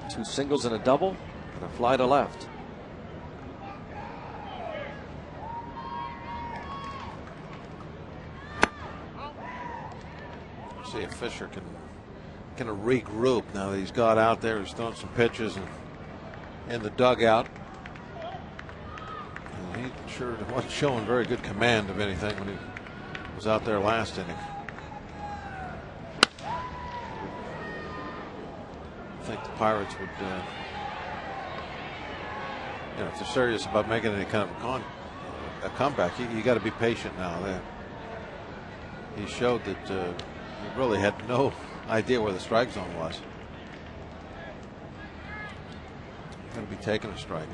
Two singles and a double, and a fly to left. See if Fisher can regroup now that he's got out there. He's throwing some pitches and in the dugout. And he sure wasn't showing very good command of anything when he was out there last inning. I think the Pirates would, if they're serious about making any kind of a comeback, you got to be patient now. He showed that he really had no idea where the strike zone was. Going to be taking a strike.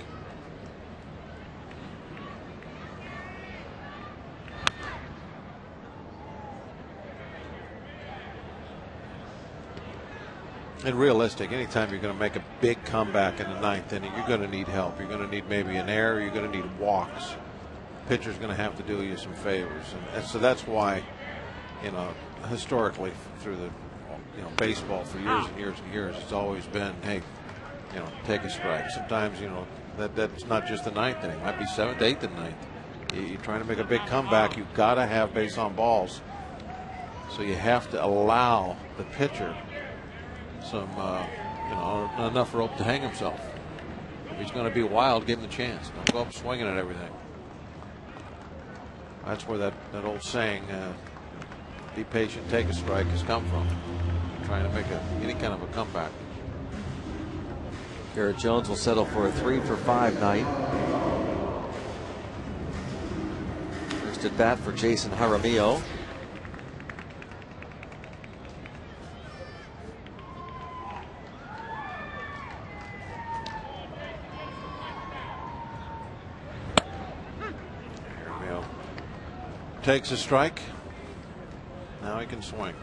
And realistic, anytime you're going to make a big comeback in the ninth inning, you're going to need help. You're going to need maybe an error. You're going to need walks. Pitcher's going to have to do you some favors, and so that's why, you know, historically through the, you know, baseball for years and years and years, it's always been, hey, you know, take a strike. Sometimes, you know, that's not just the ninth inning. It might be seventh, eighth, and ninth. You're trying to make a big comeback. You've got to have base on balls. So you have to allow the pitcher some, you know, enough rope to hang himself. If he's going to be wild, give him the chance. Don't go up swinging at everything. That's where that old saying, be patient, take a strike, has come from. Trying to make any kind of a comeback. Garrett Jones will settle for a 3-for-5 night. First at bat for Jason Jaramillo. Jaramillo takes a strike. Now he can swing.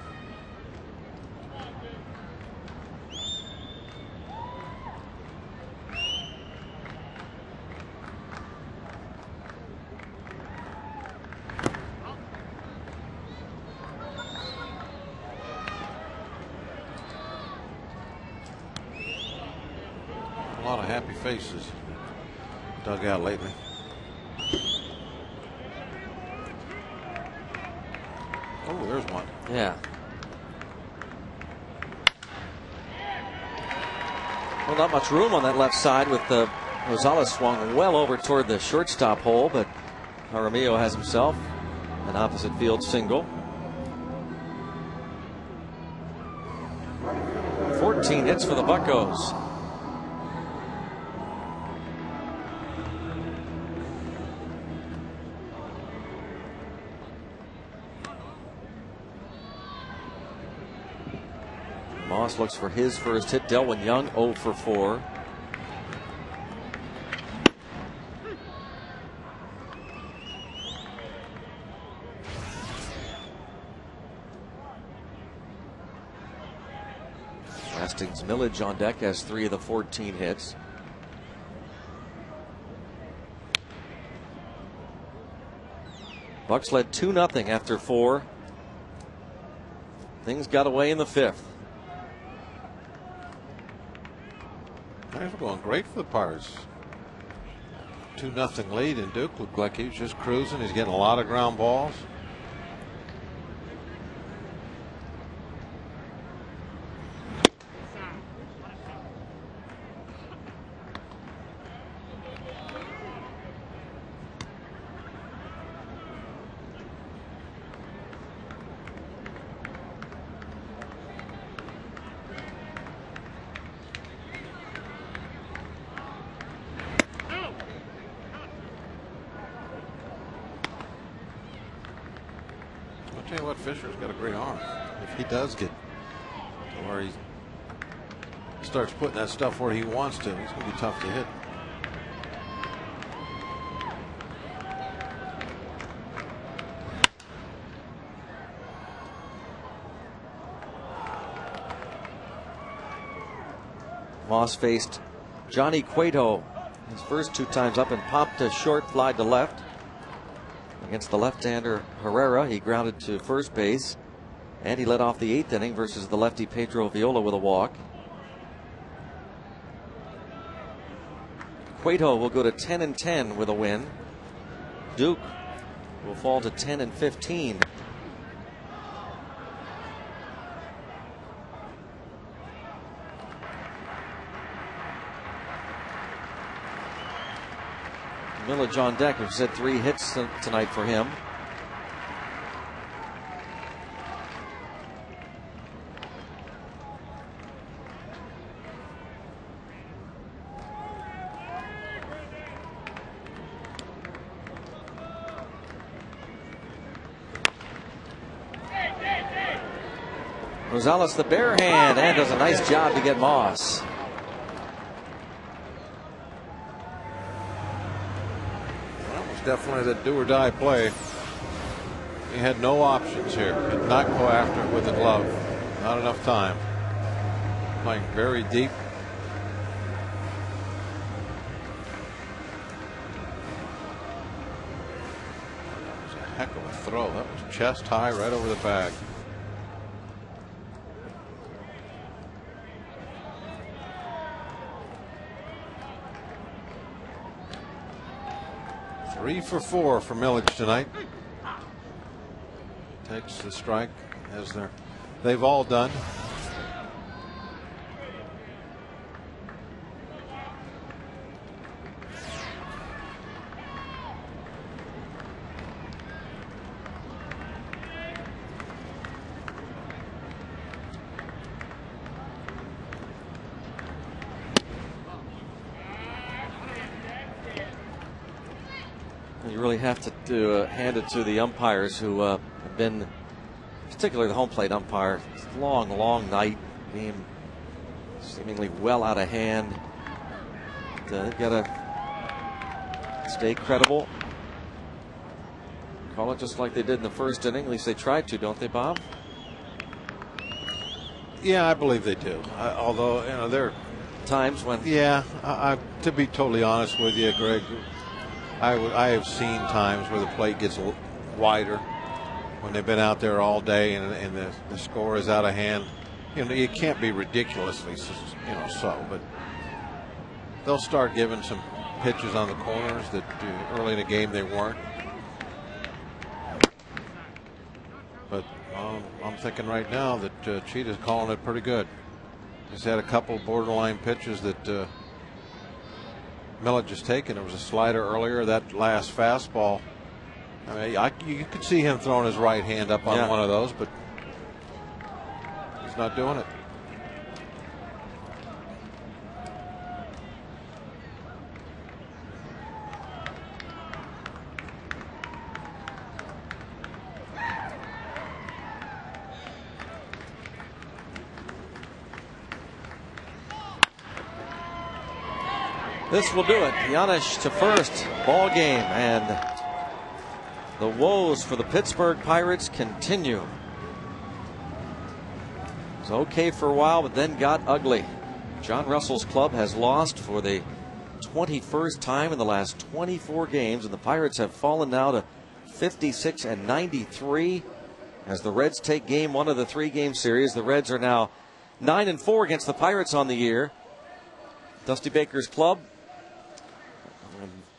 A lot of happy faces dug out lately. Oh, there's one. Yeah. Well, not much room on that left side with the Rosales swung well over toward the shortstop hole, but Jaramillo has himself an opposite field single. 14 hits for the Buccos. Moss looks for his first hit. Delwyn Young 0-for-4. Hastings Millage on deck has 3 of the 14 hits. Bucks led 2-0 after 4. Things got away in the 5th. Things were going great for the Pirates. 2-0 lead, and Duke looked like he was just cruising. He's getting a lot of ground balls. I'll tell you what, Fisher's got a great arm. If he does get to where he starts putting that stuff where he wants to, he's going to be tough to hit. Moss faced Johnny Cueto his first 2 times up and popped a short fly to left. Against the left-hander Herrera, he grounded to first base, and he led off the 8th inning versus the lefty Pedro Viola with a walk. Cueto will go to 10-10 with a win. Duke will fall to 10-15. Millage on deck, who's had 3 hits tonight for him. Rosales the bare hand and does a nice job to get Moss. definitely the do or die play. He had no options here. Could not go after it with the glove. Not enough time. Playing very deep. That was a heck of a throw. That was chest high right over the bag. Three for four for Millage tonight. Takes the strike as they've all done. You really have to hand it to the umpires who have been, particularly the home plate umpire, long night, game seemingly well out of hand. They've got to stay credible. Call it just like they did in the first inning. At least they tried to, don't they, Bob? Yeah, I believe they do. Although, you know, there are times when. Yeah, to be totally honest with you, Greg, I have seen times where the plate gets wider when they've been out there all day and the score is out of hand. You know, it can't be ridiculously, so, but they'll start giving some pitches on the corners that early in the game they weren't. But I'm thinking right now that Cheetah's calling it pretty good. He's had a couple borderline pitches that Millage has taken. There was a slider earlier. That last fastball, I mean, you could see him throwing his right hand up on one of those, but he's not doing it. This will do it. Janisch to first. Ball game, and the woes for the Pittsburgh Pirates continue. It was okay for a while, but then got ugly. John Russell's club has lost for the 21st time in the last 24 games, and the Pirates have fallen now to 56-93 as the Reds take game one of the three-game series. The Reds are now 9-4 against the Pirates on the year. Dusty Baker's club.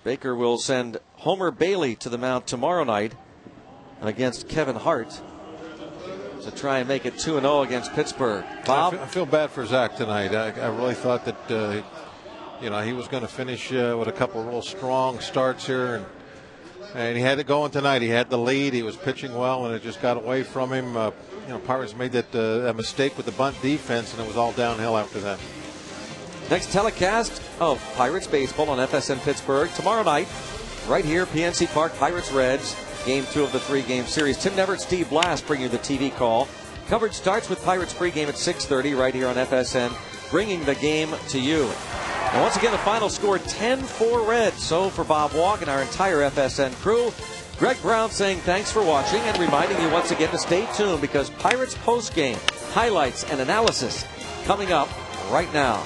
Baker will send Homer Bailey to the mound tomorrow night against Kevin Hart to try and make it 2-0 against Pittsburgh. Bob? I feel bad for Zach tonight. I really thought that he was going to finish with a couple of real strong starts here, and he had it going tonight. He had the lead. He was pitching well, and it just got away from him. Pirates made that a mistake with the bunt defense, and it was all downhill after that. Next telecast of Pirates baseball on FSN Pittsburgh tomorrow night, right here, PNC Park, Pirates Reds, game 2 of the three-game series. Tim Neverett, Steve Blast bring you the TV call. Coverage starts with Pirates pregame at 6:30 right here on FSN, bringing the game to you. And once again, the final score 10-4 Reds. So for Bob Walk and our entire FSN crew, Greg Brown saying thanks for watching and reminding you once again to stay tuned because Pirates postgame highlights and analysis coming up right now.